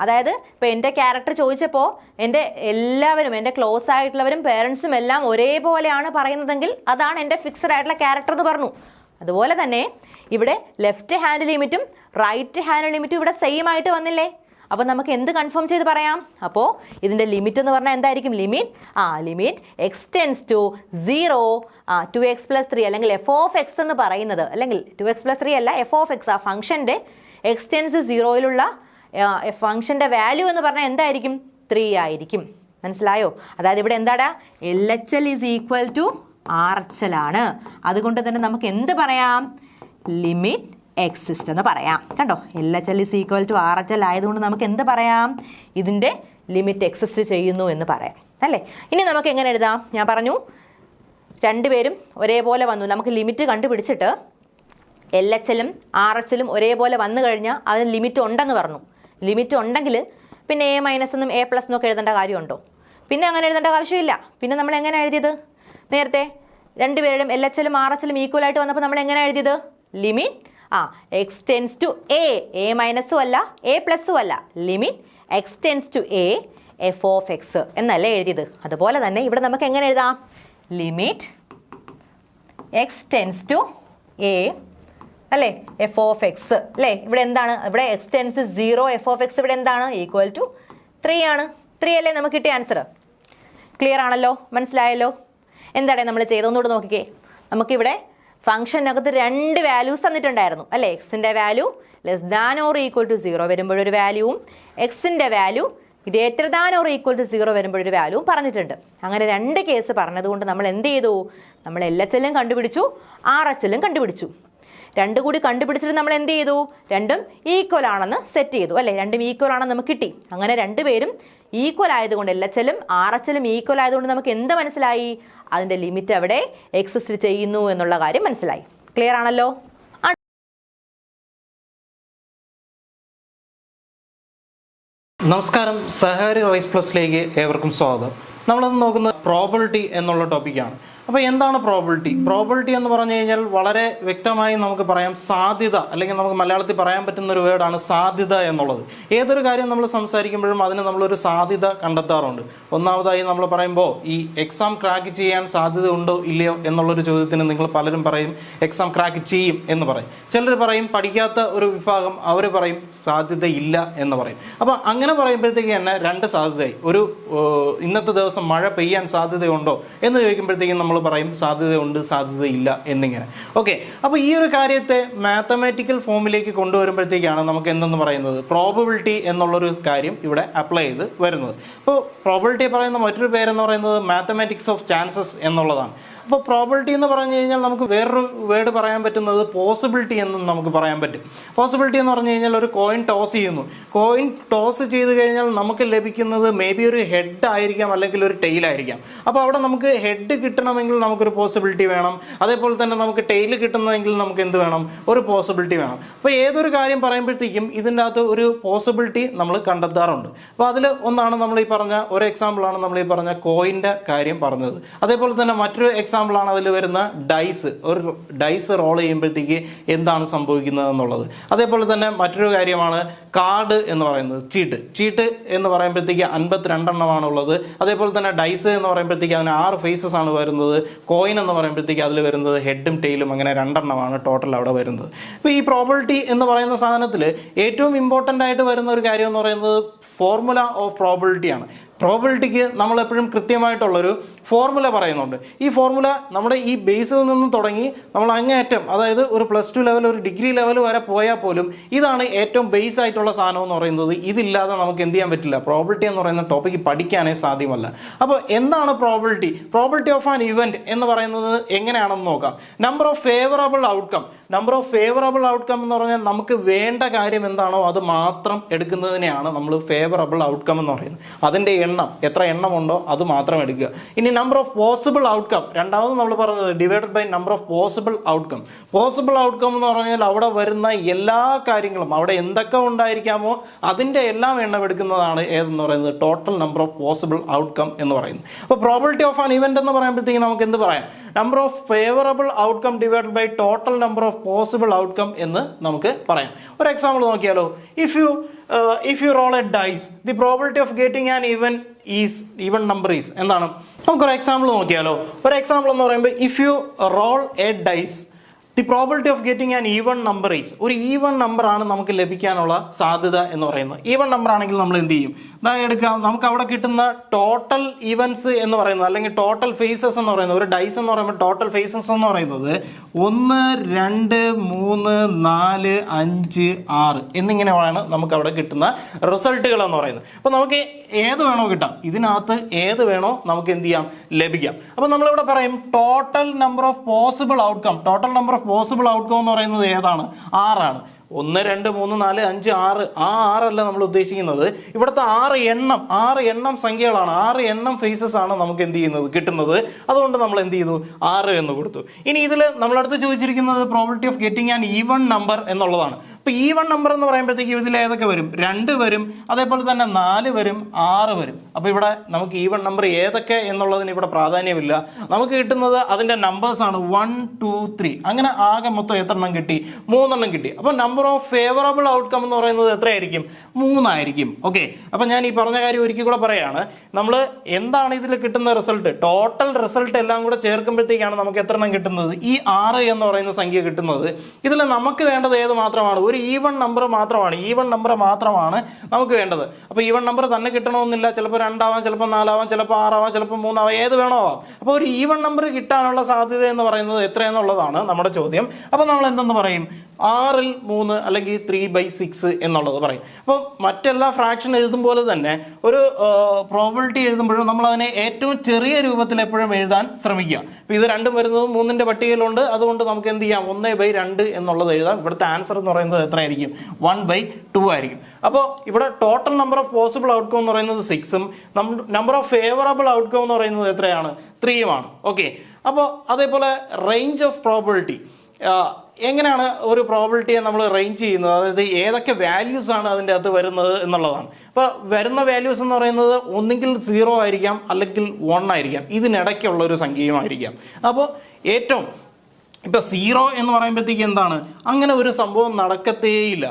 അതായത് ഇപ്പോൾ എൻ്റെ ക്യാരക്ടർ ചോദിച്ചപ്പോൾ എൻ്റെ എല്ലാവരും എൻ്റെ ക്ലോസ് ആയിട്ടുള്ളവരും പേരൻസും എല്ലാം ഒരേപോലെയാണ് പറയുന്നതെങ്കിൽ അതാണ് എൻ്റെ ഫിക്സഡ് ആയിട്ടുള്ള ക്യാരക്ടർ എന്ന് പറഞ്ഞു. അതുപോലെ തന്നെ ഇവിടെ ലെഫ്റ്റ് ഹാൻഡ് ലിമിറ്റും റൈറ്റ് ഹാൻഡ് ലിമിറ്റും ഇവിടെ സെയിം ആയിട്ട് വന്നില്ലേ. അപ്പോൾ നമുക്ക് എന്ത് കൺഫേം ചെയ്ത് പറയാം, അപ്പോൾ ഇതിൻ്റെ ലിമിറ്റ് എന്ന് പറഞ്ഞാൽ എന്തായിരിക്കും, limit X tends to 0 2x plus 3 അല്ലെങ്കിൽ എഫ് ഓഫ് എക്സ് എന്ന് പറയുന്നത്, അല്ലെങ്കിൽ 2x പ്ലസ് 3 അല്ല എഫ് ഓഫ് എക്സ്, ആ ഫംഗ്ഷൻ്റെ എക്സ് ടെൻസ് ടു 0യിലുള്ള ഫംഗ്ഷൻ്റെ വാല്യൂ എന്ന് പറഞ്ഞാൽ എന്തായിരിക്കും 3 ആയിരിക്കും. മനസ്സിലായോ? അതായത് ഇവിടെ എന്താടാ LHL is equal to RHL ആണ്. അതുകൊണ്ട് തന്നെ നമുക്ക് എന്ത് പറയാം, ലിമിറ്റ് എക്സിസ്റ്റ് എന്ന് പറയാം. കണ്ടോ, LHL is equal to RHL ആയതുകൊണ്ട് നമുക്ക് എന്ത് പറയാം, ഇതിൻ്റെ ലിമിറ്റ് എക്സിസ്റ്റ് ചെയ്യുന്നു എന്ന് പറയാം അല്ലേ. ഇനി നമുക്ക് എങ്ങനെ എഴുതാം, ഞാൻ പറഞ്ഞു രണ്ടുപേരും ഒരേപോലെ വന്നു, നമുക്ക് ലിമിറ്റ് കണ്ടുപിടിച്ചിട്ട് LHLും RHLും ഒരേപോലെ വന്നു കഴിഞ്ഞാൽ അതിന് ലിമിറ്റ് ഉണ്ടെന്ന് പറഞ്ഞു. ലിമിറ്റ് ഉണ്ടെങ്കിൽ പിന്നെ A മൈനസ് എന്നും A പ്ലസ് എന്നൊക്കെ എഴുതേണ്ട കാര്യമുണ്ടോ? പിന്നെ അങ്ങനെ എഴുതേണ്ട ആവശ്യമില്ല. പിന്നെ നമ്മൾ എങ്ങനെ എഴുതിയത്, നേരത്തെ രണ്ടുപേരുടെയും LHLും RHLും ഈക്വൽ ആയിട്ട് വന്നപ്പോൾ നമ്മൾ എങ്ങനെ എഴുതിയത്, limit X tends to A മൈനസും അല്ല A പ്ലസും അല്ല, limit X tends to A f of x എന്നല്ലേ എഴുതിയത്. അതുപോലെ തന്നെ ഇവിടെ നമുക്ക് എങ്ങനെ എഴുതാം, limit X tends to A അല്ലേ എഫ് ഓഫ് എക്സ് അല്ലേ. ഇവിടെ എന്താണ്, ഇവിടെ x tends to 0 f of x ഇവിടെ എന്താണ് ഈക്വൽ ടു 3 ആണ്. 3 അല്ലേ നമുക്ക് കിട്ടിയ ആൻസർ. ക്ലിയർ ആണല്ലോ, മനസ്സിലായല്ലോ. എന്താണ് നമ്മൾ ചെയ്തൊന്നുകൂടെ നോക്കിക്കേ. നമുക്കിവിടെ ഫംഗ്ഷനകത്ത് 2 വാല്യൂസ് തന്നിട്ടുണ്ടായിരുന്നു അല്ലേ. എക്സിൻ്റെ value less than or equal to 0 വരുമ്പോഴൊരു വാല്യൂവും എക്സിൻ്റെ value greater than or equal to 0 വരുമ്പോഴൊരു വാല്യൂവും പറഞ്ഞിട്ടുണ്ട്. അങ്ങനെ 2 കേസ് പറഞ്ഞതുകൊണ്ട് നമ്മൾ എന്ത് ചെയ്തു, നമ്മൾ LHLും കണ്ടുപിടിച്ചു RHLും കണ്ടുപിടിച്ചു. 2 കൂടി കണ്ടുപിടിച്ചിട്ട് നമ്മൾ എന്ത് ചെയ്തു, രണ്ടും ഈക്വൽ ആണെന്ന് സെറ്റ് ചെയ്തു അല്ലേ. രണ്ടും ഈക്വൽ ആണെന്ന് നമുക്ക് കിട്ടി. അങ്ങനെ രണ്ടുപേരും ഈക്വൽ ആയതുകൊണ്ട് LHLും RHLും ഈക്വൽ ആയതുകൊണ്ട് നമുക്ക് എന്ത് മനസ്സിലായി, അതിൻ്റെ ലിമിറ്റ് അവിടെ എക്സിസ്റ്റ് ചെയ്യുന്നു എന്നുള്ള കാര്യം മനസ്സിലായി. ക്ലിയർ ആണല്ലോ. നമസ്കാരം, സഹകാരി റൈസ് പ്ലസിലേക്ക് ഏവർക്കും സ്വാഗതം. നമ്മളത് നോക്കുന്നത് പ്രോബബിലിറ്റി എന്നുള്ള ടോപ്പിക്കാണ്. അപ്പോൾ എന്താണ് പ്രോബബിലിറ്റി? പ്രോബബിലിറ്റി എന്ന് പറഞ്ഞു കഴിഞ്ഞാൽ വളരെ വ്യക്തമായി നമുക്ക് പറയാം സാധ്യത, അല്ലെങ്കിൽ നമുക്ക് മലയാളത്തിൽ പറയാൻ പറ്റുന്ന ഒരു വേർഡാണ് സാധ്യത എന്നുള്ളത്. ഏതൊരു കാര്യം നമ്മൾ സംസാരിക്കുമ്പോഴും അതിന് നമ്മളൊരു സാധ്യത കണ്ടെത്താറുണ്ട്. ഒന്നാമതായി നമ്മൾ പറയുമ്പോൾ ഈ എക്സാം ക്രാക്ക് ചെയ്യാൻ സാധ്യത ഉണ്ടോ ഇല്ലയോ എന്നുള്ളൊരു ചോദ്യത്തിന് നിങ്ങൾ പലരും പറയും എക്സാം ക്രാക്ക് ചെയ്യും എന്ന് പറയും. ചിലർ പറയും പഠിക്കാത്ത ഒരു വിഭാഗം അവർ പറയും സാധ്യത ഇല്ല എന്ന് പറയും. അപ്പോൾ അങ്ങനെ പറയുമ്പോഴത്തേക്ക് തന്നെ 2 സാധ്യതയായി. ഒരു ഇന്നത്തെ ദിവസം മഴ പെയ്യാൻ സാധ്യതയുണ്ടോ എന്ന് ചോദിക്കുമ്പോഴത്തേക്കും നമ്മൾ പറയും സാധ്യതയുണ്ട്, സാധ്യതയില്ല എന്നിങ്ങനെ. ഓക്കെ, അപ്പോൾ ഈ ഒരു കാര്യത്തെ മാത്തമാറ്റിക്കൽ ഫോമിലേക്ക് കൊണ്ടുവരുമ്പോഴത്തേക്കാണ് നമുക്ക് എന്തെന്ന് പറയുന്നത്, പ്രോബബിലിറ്റി എന്നുള്ളൊരു കാര്യം ഇവിടെ അപ്ലൈ ചെയ്ത് വരുന്നത്. അപ്പോൾ പ്രോബബിലിറ്റി പറയുന്ന മറ്റൊരു പേരെന്ന് പറയുന്നത് മാത്തമാറ്റിക്സ് ഓഫ് ചാൻസസ് എന്നുള്ളതാണ്. അപ്പോൾ പ്രോബിലിറ്റി എന്ന് പറഞ്ഞു കഴിഞ്ഞാൽ നമുക്ക് വേറൊരു വേർഡ് പറയാൻ പറ്റുന്നത് പോസിബിലിറ്റി എന്നും നമുക്ക് പറയാൻ പറ്റും. പോസിബിലിറ്റി എന്ന് പറഞ്ഞു കഴിഞ്ഞാൽ ഒരു കോയിൻ ടോസ് ചെയ്യുന്നു. കോയിൻ ടോസ് ചെയ്ത് കഴിഞ്ഞാൽ നമുക്ക് ലഭിക്കുന്നത് മേ ബി ഒരു ഹെഡ് ആയിരിക്കാം, അല്ലെങ്കിൽ ഒരു ടെയിൽ ആയിരിക്കാം. അപ്പോൾ അവിടെ നമുക്ക് ഹെഡ് കിട്ടണമെങ്കിൽ നമുക്കൊരു പോസിബിലിറ്റി വേണം. അതേപോലെ തന്നെ നമുക്ക് ടെയിൽ കിട്ടുന്നതെങ്കിൽ നമുക്ക് എന്ത് വേണം? ഒരു പോസിബിലിറ്റി വേണം. അപ്പോൾ ഏതൊരു കാര്യം പറയുമ്പോഴത്തേക്കും ഇതിൻ്റെ അകത്ത് ഒരു പോസിബിലിറ്റി നമ്മൾ കണ്ടെത്താറുണ്ട്. അപ്പോൾ അതിൽ ഒന്നാണ് നമ്മൾ ഈ പറഞ്ഞ ഒരു എക്സാമ്പിളാണ് നമ്മൾ ഈ പറഞ്ഞ കോയിൻ്റെ കാര്യം പറഞ്ഞത്. അതേപോലെ തന്നെ മറ്റൊരു എക്സാമ്പിളാണ് അതിൽ വരുന്ന ഡൈസ്. ഒരു ഡൈസ് റോൾ ചെയ്യുമ്പോഴത്തേക്ക് എന്താണ് സംഭവിക്കുന്നത് എന്നുള്ളത്. അതേപോലെ തന്നെ മറ്റൊരു കാര്യമാണ് കാർഡ് എന്ന് പറയുന്നത്. ചീട്ട് എന്ന് പറയുമ്പോഴത്തേക്ക് 52 എണ്ണമാണുള്ളത്. അതേപോലെ തന്നെ ഡൈസ് എന്ന് പറയുമ്പോഴത്തേക്ക് അതിന് 6 ഫേസസ് ആണ് വരുന്നത്. കോയിൻ എന്ന് പറയുമ്പോഴത്തേക്ക് അതിൽ വരുന്നത് ഹെഡും ടെയിലും, അങ്ങനെ 2 എണ്ണമാണ് ടോട്ടൽ അവിടെ വരുന്നത്. അപ്പോൾ ഈ പ്രോബിലിറ്റി എന്ന് പറയുന്ന സാധനത്തിൽ ഏറ്റവും ഇമ്പോർട്ടൻ്റ് ആയിട്ട് വരുന്ന ഒരു കാര്യം എന്ന് പറയുന്നത് ഫോർമുല ഓഫ് പ്രോബിലിറ്റി ആണ്. പ്രോബിലിറ്റിക്ക് നമ്മൾ എപ്പോഴും കൃത്യമായിട്ടുള്ളൊരു ഫോർമുല പറയുന്നുണ്ട്. ഈ ഫോർമുല നമ്മുടെ ഈ ബേസിൽ നിന്ന് തുടങ്ങി നമ്മൾ അങ്ങേയറ്റം, അതായത് ഒരു +2 ലെവൽ, ഒരു ഡിഗ്രി ലെവൽ വരെ പോയാൽ പോലും ഇതാണ് ഏറ്റവും ബേസ് ആയിട്ടുള്ള സാധനം എന്ന് പറയുന്നത്. ഇതില്ലാതെ നമുക്ക് എന്ത് ചെയ്യാൻ പറ്റില്ല, പ്രോബിലിറ്റി എന്ന് പറയുന്ന ടോപ്പിക്ക് പഠിക്കാനേ സാധ്യമല്ല. അപ്പോൾ എന്താണ് probability? Probability of an event എന്ന് പറയുന്നത് എങ്ങനെയാണെന്ന് നോക്കാം. Number of favourable outcome. Number of favourable outcome എന്ന് പറഞ്ഞാൽ നമുക്ക് വേണ്ട കാര്യം എന്താണോ അത് മാത്രം എടുക്കുന്നതിനെയാണ് നമ്മൾ ഫേവറബിൾ ഔട്ട്കം എന്ന് പറയുന്നത്. അതിൻ്റെ എണ്ണം, എത്ര എണ്ണമുണ്ടോ അത് മാത്രം എടുക്കുക. ഇനി നമ്പർ ഓഫ് പോസിബിൾ ഔട്ട്കം, രണ്ടാമത് നമ്മൾ പറഞ്ഞത് divided by number of possible outcome. Possible outcome എന്ന് പറഞ്ഞാൽ അവിടെ വരുന്ന എല്ലാ കാര്യങ്ങളും, അവിടെ എന്തൊക്കെ ഉണ്ടായിരിക്കാമോ അതിൻ്റെ എല്ലാം എണ്ണം എടുക്കുന്നതാണ് ഏതെന്ന് പറയുന്നത് total number of possible outcome എന്ന് പറയുന്നത്. അപ്പോൾ പ്രോബിലിറ്റി ഓഫ് ആൻ ഇവന്റ് എന്ന് പറയുമ്പോഴത്തേക്ക് നമുക്ക് എന്ത് പറയാം? Number of favourable outcome divided by total number of possible outcome എന്ന് നമുക്ക് പറയാം. ഒരു എക്സാമ്പിൾ നോക്കിയാലോ. if you roll a dice, the probability of getting an even number is എന്താണ്? നമുക്കൊരു എക്സാമ്പിൾ നോക്കിയാലോ. ഒരു എക്സാമ്പിൾ എന്ന് പറയുമ്പോൾ if you roll a dice, the probability of getting an even number is, ഒരു ഈവൺ നമ്പർ ആണ് നമുക്ക് ലഭിക്കാനുള്ള സാധ്യത എന്ന് പറയുന്നത്. ഈവൺ നമ്പർ ആണെങ്കിൽ നമ്മൾ എന്ത് ചെയ്യും? എടുക്കാം, നമുക്ക് അവിടെ കിട്ടുന്ന ടോട്ടൽ ഈവൻസ് എന്ന് പറയുന്നത്, അല്ലെങ്കിൽ ടോട്ടൽ ഫേസസ് എന്ന് പറയുന്നത്, ഒരു ഡൈസ് എന്ന് പറയുമ്പോൾ ടോട്ടൽ ഫേസസ് എന്ന് പറയുന്നത് 1, 2, 3, 4, 5, 6 എന്നിങ്ങനെയാണ് നമുക്ക് അവിടെ കിട്ടുന്ന റിസൾട്ടുകൾ എന്ന് പറയുന്നത്. അപ്പോൾ നമുക്ക് ഏത് വേണോ കിട്ടാം, ഇതിനകത്ത് ഏത് വേണോ നമുക്ക് എന്ത് ചെയ്യാം, ലഭിക്കാം. അപ്പോൾ നമ്മളിവിടെ പറയും total number of possible outcome. Total number of possible outcome എന്ന് പറയുന്നത് ഏതാണ്? 6 ആണ്. 1, 2, 3, 4, 5, 6. ആ 6 അല്ല നമ്മൾ ഉദ്ദേശിക്കുന്നത്. ഇവിടുത്തെ 6 എണ്ണം സംഖ്യകളാണ്, 6 എണ്ണം ഫേസസ് ആണ് നമുക്ക് എന്ത് ചെയ്യുന്നത്, കിട്ടുന്നത്. അതുകൊണ്ട് നമ്മൾ എന്ത് ചെയ്തു, 6 എന്ന് കൊടുത്തു. ഇനി ഇതിൽ നമ്മളടുത്ത് ചോദിച്ചിരിക്കുന്നത് probability of getting an even number എന്നുള്ളതാണ്. അപ്പോൾ ഈവൺ നമ്പർ എന്ന് പറയുമ്പോഴത്തേക്ക് ഇതിൽ ഏതൊക്കെ വരും? 2 വരും, അതേപോലെ തന്നെ 4 വരും, 6 വരും. അപ്പോൾ ഇവിടെ നമുക്ക് ഈവൺ നമ്പർ ഏതൊക്കെ എന്നുള്ളതിന് ഇവിടെ പ്രാധാന്യമില്ല. നമുക്ക് കിട്ടുന്നത് അതിൻ്റെ നമ്പേഴ്സാണ് 1, 2, 3. അങ്ങനെ ആകെ മൊത്തം എത്ര എണ്ണം കിട്ടി? 3 എണ്ണം കിട്ടി. അപ്പോൾ നമ്പർ ഓഫ് ഫേവറബിൾ ഔട്ട്കം എന്ന് പറയുന്നത് എത്രയായിരിക്കും? 3 ആയിരിക്കും. ഓക്കെ, അപ്പോൾ ഞാൻ ഈ പറഞ്ഞ കാര്യം ഒരിക്കൽ കൂടെ പറയാണ്. നമ്മൾ എന്താണ് ഇതിൽ കിട്ടുന്ന റിസൾട്ട്? ടോട്ടൽ റിസൾട്ട് എല്ലാം കൂടെ ചേർക്കുമ്പോഴത്തേക്കാണ് നമുക്ക് എത്ര എണ്ണം കിട്ടുന്നത്? ഈ 6 എന്ന് പറയുന്ന സംഖ്യ കിട്ടുന്നത്. ഇതിൽ നമുക്ക് വേണ്ടത് ഏത് മാത്രമാണ്? ഒരു ഈവൺ നമ്പർ മാത്രമാണ്. ഈവൺ നമ്പർ മാത്രമാണ് നമുക്ക് വേണ്ടത്. അപ്പോൾ ഈവൺ നമ്പർ തന്നെ കിട്ടണമെന്നില്ല. ചിലപ്പോൾ 2 ആവാം, ചിലപ്പോൾ 4 ആവാം, ചിലപ്പോൾ 6 ആവാം, ചിലപ്പോൾ 3 ആവാം, ഏത് വേണോ ആവാം. അപ്പോൾ ഒരു ഈവൺ നമ്പർ കിട്ടാനുള്ള സാധ്യത എന്ന് പറയുന്നത് എത്രയെന്നുള്ളതാണ് നമ്മുടെ ചോദ്യം. അപ്പോൾ നമ്മൾ എന്തെന്ന് പറയും? 6ൽ 3 അല്ലെങ്കിൽ 3/6 എന്നുള്ളത് പറയും. അപ്പോൾ മറ്റെല്ലാ ഫ്രാക്ഷൻ എഴുതും പോലെ തന്നെ ഒരു പ്രോബിലിറ്റി എഴുതുമ്പോഴും നമ്മൾ അതിനെ ഏറ്റവും ചെറിയ രൂപത്തിൽ എപ്പോഴും എഴുതാൻ ശ്രമിക്കുക. അപ്പോൾ ഇത് രണ്ടും വരുന്നത് 3ന്റെ പട്ടികയിലുണ്ട്. അതുകൊണ്ട് നമുക്ക് എന്ത് ചെയ്യാം? 1/2 എന്നുള്ളത് എഴുതാം. ഇവിടുത്തെ ആൻസർ എന്ന് പറയുന്നത് എത്രയായിരിക്കും? 1/2 ആയിരിക്കും. അപ്പോൾ ഇവിടെ total number of possible outcome എന്ന് പറയുന്നത് 6ഉം നമ്പർ ഓഫ് ഫേവറബിൾ ഔട്ട്കം എന്ന് പറയുന്നത് എത്രയാണ്? 3യുമാണ്. ഓക്കെ, അപ്പോൾ അതേപോലെ റേഞ്ച് ഓഫ് പ്രോബിലിറ്റി, എങ്ങനെയാണ് ഒരു പ്രോബിലിറ്റിയെ നമ്മൾ റേഞ്ച് ചെയ്യുന്നത്? അതായത് ഏതൊക്കെ വാല്യൂസ് ആണ് അതിൻ്റെ അകത്ത് വരുന്നത് എന്നുള്ളതാണ്. അപ്പോൾ വരുന്ന വാല്യൂസ് എന്ന് പറയുന്നത് ഒന്നുകിൽ 0 ആയിരിക്കാം, അല്ലെങ്കിൽ 1 ആയിരിക്കാം. ഇതിനിടയ്ക്കുള്ള ഒരു സംഖ്യയുമായിരിക്കാം. അപ്പോൾ ഏറ്റവും ഇപ്പോൾ 0 എന്ന് പറയുമ്പോഴത്തേക്ക് എന്താണ്? അങ്ങനെ ഒരു സംഭവം നടക്കത്തേയില്ല.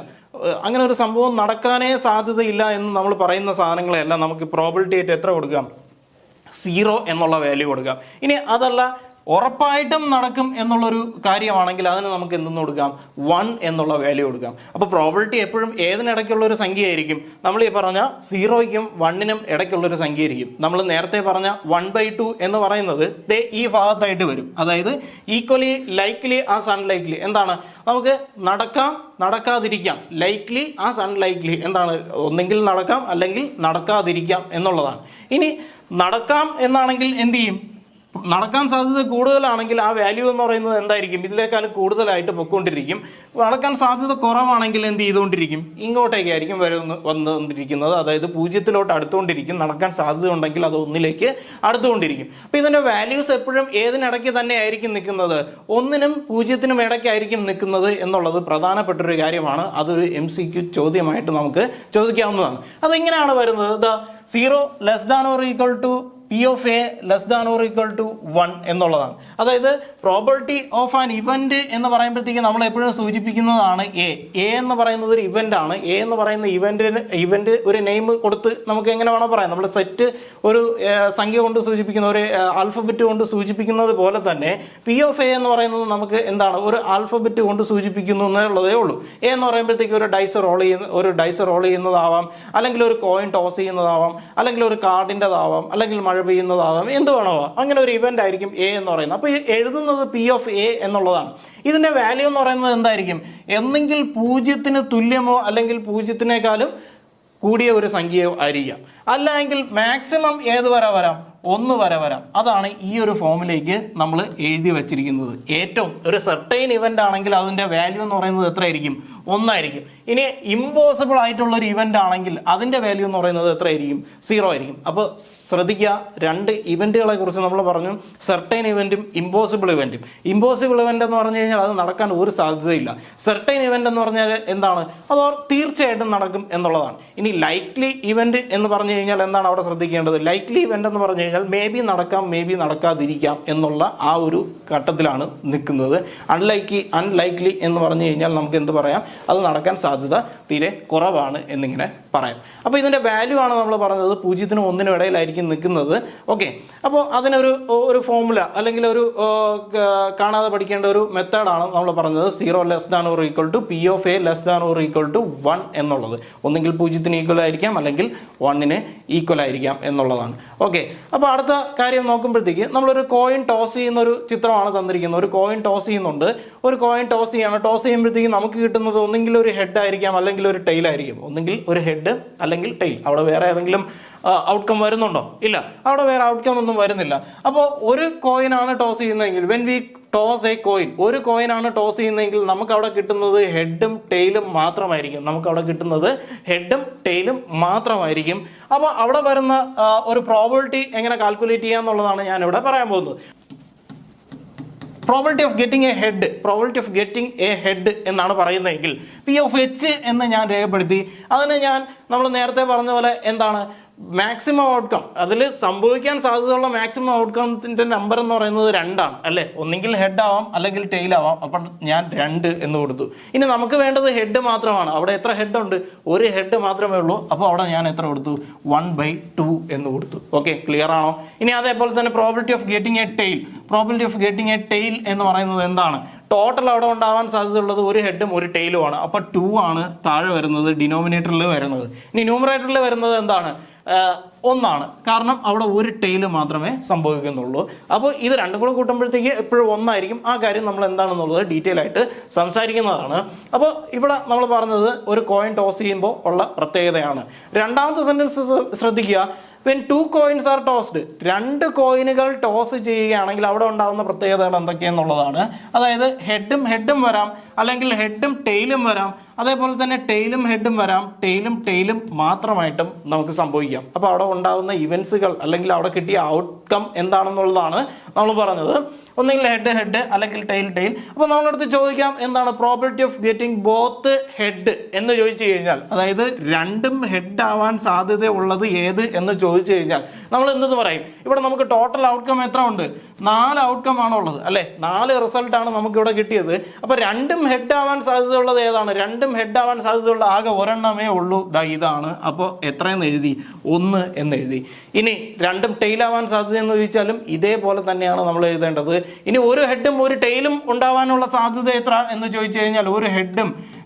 അങ്ങനെ ഒരു സംഭവം നടക്കാനേ സാധ്യതയില്ല എന്ന് നമ്മൾ പറയുന്ന സാധനങ്ങളെല്ലാം നമുക്ക് പ്രോബിലിറ്റി ആയിട്ട് എത്ര കൊടുക്കാം? 0 എന്നുള്ള വാല്യൂ കൊടുക്കാം. ഇനി അതല്ല, ഉറപ്പായിട്ടും നടക്കും എന്നുള്ളൊരു കാര്യമാണെങ്കിൽ അതിന് നമുക്ക് എന്തെന്ന് കൊടുക്കാം? 1 എന്നുള്ള വാല്യൂ കൊടുക്കാം. അപ്പോൾ പ്രോബിലിറ്റി എപ്പോഴും ഏതിനിടയ്ക്കുള്ള ഒരു സംഖ്യ ആയിരിക്കും? നമ്മൾ ഈ പറഞ്ഞ 0യ്ക്കും 1നും ഇടയ്ക്കുള്ളൊരു സംഖ്യ ആയിരിക്കും. നമ്മൾ നേരത്തെ പറഞ്ഞ 1/2 എന്ന് പറയുന്നത് ഈ ഭാഗത്തായിട്ട് വരും. അതായത് ഈക്വലി, ലൈക്ലി ആസ് അൺലൈക്ലി. എന്താണ്? നമുക്ക് നടക്കാം, നടക്കാതിരിക്കാം. ലൈക്ലി ആസ് അൺലൈക്ലി എന്താണ്? ഒന്നെങ്കിൽ നടക്കാം, അല്ലെങ്കിൽ നടക്കാതിരിക്കാം എന്നുള്ളതാണ്. ഇനി നടക്കാം എന്നാണെങ്കിൽ എന്ത് ചെയ്യും? നടക്കാൻ സാധ്യത കൂടുതലാണെങ്കിൽ ആ വാല്യൂ എന്ന് പറയുന്നത് എന്തായിരിക്കും, ഇതിനേക്കാളും കൂടുതലായിട്ട് പൊയ്ക്കൊണ്ടിരിക്കും. നടക്കാൻ സാധ്യത കുറവാണെങ്കിൽ എന്ത് ചെയ്തുകൊണ്ടിരിക്കും, ഇങ്ങോട്ടേക്കായിരിക്കും വന്നുകൊണ്ടിരിക്കുന്നത്. അതായത് 0-ത്തിലോട്ട് അടുത്തുകൊണ്ടിരിക്കും. നടക്കാൻ സാധ്യത ഉണ്ടെങ്കിൽ അത് 1-ലേക്ക് അടുത്തുകൊണ്ടിരിക്കും. അപ്പോൾ ഇതിൻ്റെ വാല്യൂസ് എപ്പോഴും ഏതിനിടയ്ക്ക് തന്നെ ആയിരിക്കും നിൽക്കുന്നത്, 1-നും 0-നും ഇടയ്ക്കായിരിക്കും നിൽക്കുന്നത് എന്നുള്ളത് പ്രധാനപ്പെട്ടൊരു കാര്യമാണ്. അതൊരു MCQ ചോദ്യമായിട്ട് നമുക്ക് ചോദിക്കാവുന്നതാണ്. അതെങ്ങനെയാണ് വരുന്നത്, 0 less than or equal to P of A less than or equal to 1 എന്നുള്ളതാണ്. അതായത് പ്രോബബിലിറ്റി ഓഫ് ആൻ ഇവന്റ് എന്ന് പറയുമ്പോഴത്തേക്ക് നമ്മൾ എപ്പോഴും സൂചിപ്പിക്കുന്നതാണ് എ എന്ന് പറയുന്നത് ഒരു ഇവന്റ് ആണ്. എ എന്ന് പറയുന്ന ഇവന്റ് ഒരു നെയിം കൊടുത്ത് നമുക്ക് എങ്ങനെ വേണോ പറയാം. നമ്മൾ സെറ്റ് ഒരു സംഖ്യ കൊണ്ട് സൂചിപ്പിക്കുന്ന, ഒരു ആൽഫബറ്റ് കൊണ്ട് സൂചിപ്പിക്കുന്നത് പോലെ തന്നെ P of A എന്ന് പറയുന്നത് നമുക്ക് എന്താണ്, ഒരു ആൽഫബറ്റ് കൊണ്ട് സൂചിപ്പിക്കുന്നു എന്നുള്ളതേ ഉള്ളൂ. എ എന്ന് പറയുമ്പോഴത്തേക്ക് ഒരു ഡൈസ് റോൾ ചെയ്യുന്നതാവാം, അല്ലെങ്കിൽ ഒരു കോയിൻ ടോസ് ചെയ്യുന്നതാവാം, അല്ലെങ്കിൽ ഒരു കാർഡിൻ്റെതാവാം, അല്ലെങ്കിൽ മഴ പെയ്യുന്നതാവാം, എന്ത് വേണോ, അങ്ങനെ ഒരു ഇവന്റ് ആയിരിക്കും എ എന്ന് പറയുന്നത്. അപ്പോൾ എഴുതുന്നത് P of A എന്നുള്ളതാണ്. ഇതിന്റെ വാല്യൂ എന്ന് പറയുന്നത് എന്തായിരിക്കും, എന്നെങ്കിൽ 0-ന് തുല്യമോ അല്ലെങ്കിൽ 0-നേക്കാളും കൂടിയ ഒരു സംഖ്യയോ ആയിരിക്കാം. അല്ലെങ്കിൽ മാക്സിമം ഏത് വരെ വരാം, 1 വരെ വരാം. അതാണ് ഈ ഒരു ഫോമിലേക്ക് നമ്മൾ എഴുതി വച്ചിരിക്കുന്നത്. ഏറ്റവും ഒരു സർട്ടൈൻ ഇവന്റ് ആണെങ്കിൽ അതിന്റെ വാല്യൂ എന്ന് പറയുന്നത് എത്രയായിരിക്കും, 1 ആയിരിക്കും. ഇനി ഇമ്പോസിബിൾ ആയിട്ടുള്ള ഒരു ഇവന്റ് ആണെങ്കിൽ അതിന്റെ വാല്യൂ എന്ന് പറയുന്നത് എത്രയായിരിക്കും, 0 ആയിരിക്കും. അപ്പോൾ ശ്രദ്ധിക്കുക, 2 ഇവന്റുകളെ കുറിച്ച് നമ്മൾ പറഞ്ഞു, സർട്ടൈൻ ഇവന്റും ഇമ്പോസിബിൾ ഇവന്റും. ഇമ്പോസിബിൾ ഇവന്റ് എന്ന് പറഞ്ഞു കഴിഞ്ഞാൽ അത് നടക്കാൻ ഒരു സാധ്യതയില്ല. സർട്ടൈൻ ഇവന്റ് എന്ന് പറഞ്ഞാൽ എന്താണ്, അത് തീർച്ചയായിട്ടും നടക്കും എന്നുള്ളതാണ്. ഇനി ലൈക്ലി ഇവന്റ് എന്ന് പറഞ്ഞു കഴിഞ്ഞാൽ എന്താണ് അവിടെ ശ്രദ്ധിക്കേണ്ടത്, ലൈക്ലി ഇവന്റ് എന്ന് പറഞ്ഞു കഴിഞ്ഞാൽ മേ ബി നടക്കാം, മേ ബി നടക്കാതിരിക്കാം എന്നുള്ള ആ ഒരു ഘട്ടത്തിലാണ് നിൽക്കുന്നത്. അൺലൈക്ലി എന്ന് പറഞ്ഞു കഴിഞ്ഞാൽ നമുക്ക് എന്ത് പറയാം, അത് നടക്കാൻ സാധ്യത തീരെ കുറവാണ് എന്നിങ്ങനെ പറയാം. അപ്പോൾ ഇതിൻ്റെ വാല്യൂ ആണ് നമ്മൾ പറഞ്ഞത് 0-നും 1-നും ഇടയിലായിരിക്കും നിൽക്കുന്നത്. ഓക്കെ, അപ്പോൾ അതിനൊരു ഫോർമുല അല്ലെങ്കിൽ ഒരു കാണാതെ പഠിക്കേണ്ട ഒരു മെത്തേഡാണ് നമ്മൾ പറഞ്ഞത്, 0 less than or equal to P of A less than or equal to 1 എന്നുള്ളത്. ഒന്നെങ്കിൽ 0-ന് ഈക്വൽ ആയിരിക്കാം, അല്ലെങ്കിൽ 1-ന് ഈക്വൽ ആയിരിക്കാം എന്നുള്ളതാണ്. ഓക്കെ, അപ്പോൾ അടുത്ത കാര്യം നോക്കുമ്പോഴത്തേക്ക് നമ്മളൊരു കോയിൻ ടോസ് ചെയ്യുന്ന ഒരു ചിത്രമാണ് തന്നിരിക്കുന്നത്. ഒരു കോയിൻ ടോസ് ചെയ്യുന്നുണ്ട്. ഒരു കോയിൻ ടോസ് ചെയ്യുമ്പോഴത്തേക്ക് നമുക്ക് കിട്ടുന്നത് ഒന്നെങ്കിൽ ഒരു ഹെഡ് ആയിരിക്കാം, അല്ലെങ്കിൽ ഒരു ടെയിൽ ആയിരിക്കും. ഒന്നെങ്കിൽ ഒരു ഹെഡ് അല്ലെങ്കിൽ ടെയിൽ. അവിടെ വേറെ ഏതെങ്കിലും ഔട്ട്കം വരുന്നുണ്ടോ, ഇല്ല, അവിടെ വേറെ ഔട്ട്കം ഒന്നും വരുന്നില്ല. അപ്പോൾ ഒരു കോയിനാണ് ടോസ് ചെയ്യുന്നതെങ്കിൽ, when we toss a coin, ഒരു കോയിനാണ് ടോസ് ചെയ്യുന്നതെങ്കിൽ നമുക്ക് അവിടെ കിട്ടുന്നത് ഹെഡും ടെയിലും മാത്രമായിരിക്കും. അപ്പോൾ അവിടെ വരുന്ന ഒരു പ്രോബബിലിറ്റി എങ്ങനെ കാൽക്കുലേറ്റ് ചെയ്യുക എന്നുള്ളതാണ് ഞാനിവിടെ പറയാൻ പോകുന്നത്. Probability of getting A head എന്നാണ് പറയുന്നതെങ്കിൽ P of H എന്ന് ഞാൻ രേഖപ്പെടുത്തി. അതിന് നമ്മൾ നേരത്തെ പറഞ്ഞ പോലെ എന്താണ്, മാക്സിമം ഔട്ട്കം, അതിൽ സംഭവിക്കാൻ സാധ്യതയുള്ള മാക്സിമം ഔട്ട്കത്തിൻ്റെ നമ്പർ എന്ന് പറയുന്നത് 2 ആണ് അല്ലേ. ഒന്നെങ്കിൽ ഹെഡ് ആവാം, അല്ലെങ്കിൽ ടെയിൽ ആവാം. അപ്പം ഞാൻ 2 എന്ന് കൊടുത്തു. ഇനി നമുക്ക് വേണ്ടത് ഹെഡ് മാത്രമാണ്. അവിടെ എത്ര ഹെഡ് ഉണ്ട്, ഒരു ഹെഡ് മാത്രമേ ഉള്ളൂ. അപ്പോൾ അവിടെ ഞാൻ എത്ര കൊടുത്തു, 1/2 എന്ന് കൊടുത്തു. ഓക്കെ, ക്ലിയർ ആണോ? ഇനി അതേപോലെ തന്നെ probability of getting a tail എന്ന് പറയുന്നത് എന്താണ്, ടോട്ടൽ അവിടെ ഉണ്ടാവാൻ സാധ്യതയുള്ളത് ഒരു ഹെഡും ഒരു ടെയിലുമാണ്. അപ്പോൾ 2 ആണ് താഴെ വരുന്നത്, ഡിനോമിനേറ്ററിൽ വരുന്നത്. ഇനി ന്യൂമറേറ്ററിൽ വരുന്നത് എന്താണ്, 1 ആണ്. കാരണം അവിടെ ഒരു ടെയില് മാത്രമേ സംഭവിക്കുന്നുള്ളൂ. അപ്പോൾ ഇത് രണ്ടും കൂടെ കൂട്ടുമ്പോഴത്തേക്ക് എപ്പോഴും 1 ആയിരിക്കും. ആ കാര്യം നമ്മൾ എന്താണെന്നുള്ളത് ഡീറ്റെയിൽ ആയിട്ട് സംസാരിക്കുന്നതാണ്. അപ്പോൾ ഇവിടെ നമ്മൾ പറഞ്ഞത് ഒരു കോയിൻ ടോസ് ചെയ്യുമ്പോൾ ഉള്ള പ്രത്യേകതയാണ്. രണ്ടാമത്തെ സെന്റൻസ് ശ്രദ്ധിക്കുക, when 2 coins are tossed, 2 കോയിനുകൾ toss ചെയ്യുകയാണെങ്കിൽ അവിടെ ഉണ്ടാകുന്ന പ്രത്യേകതകൾ എന്തൊക്കെയെന്നുള്ളതാണ്. അതായത് ഹെഡും വരാം, അല്ലെങ്കിൽ ഹെഡും ടെയിലും വരാം, അതേപോലെ തന്നെ ടെയിലും ഹെഡും വരാം, ടെയിലും മാത്രമായിട്ടും നമുക്ക് സംഭവിക്കാം. അപ്പോൾ അവിടെ ഉണ്ടാകുന്ന ഇവൻസുകൾ അല്ലെങ്കിൽ അവിടെ കിട്ടിയ ഔട്ട്കം എന്താണെന്നുള്ളതാണ് നമ്മൾ പറഞ്ഞത്. ഒന്നെങ്കിൽ ഹെഡ് അല്ലെങ്കിൽ ടെയിൽ. അപ്പോൾ നമ്മളടുത്ത് ചോദിക്കാം, എന്താണ് probability of getting both head എന്ന് ചോദിച്ചു കഴിഞ്ഞാൽ, അതായത് രണ്ടും ഹെഡ് ആവാൻ സാധ്യത ഉള്ളത് ഏത് എന്ന് ചോദിച്ചു കഴിഞ്ഞാൽ നമ്മൾ എന്തെന്ന് പറയും, ഇവിടെ നമുക്ക് ടോട്ടൽ ഔട്ട്കം എത്ര ഉണ്ട്, 4 ഔട്ട്കം ആണുള്ളത് അല്ലേ, 4 റിസൾട്ടാണ് നമുക്ക് ഇവിടെ കിട്ടിയത്. അപ്പോൾ രണ്ടും ഹെഡ് ആവാൻ സാധ്യതയുള്ളത് ഏതാണ്, രണ്ടും ഹെഡ് ആവാൻ സാധ്യതയുള്ള ആകെ ഒരെണ്ണമേ ഉള്ളൂ, ഇതാണ്. അപ്പോൾ എത്രയെന്ന് എഴുതി, 1 എന്ന് എഴുതി. ഇനി രണ്ടും ടെയിൽ ആവാൻ സാധ്യത എന്ന് ചോദിച്ചാലും ഇതേപോലെ തന്നെയാണ് നമ്മൾ എഴുതേണ്ടത്. ഇനി ഒരു ഹെഡും ഒരു ടെയിലും ഉണ്ടാവാനുള്ള സാധ്യത എത്ര എന്ന് ചോദിച്ചു കഴിഞ്ഞാൽ, ഒരു ഹെഡും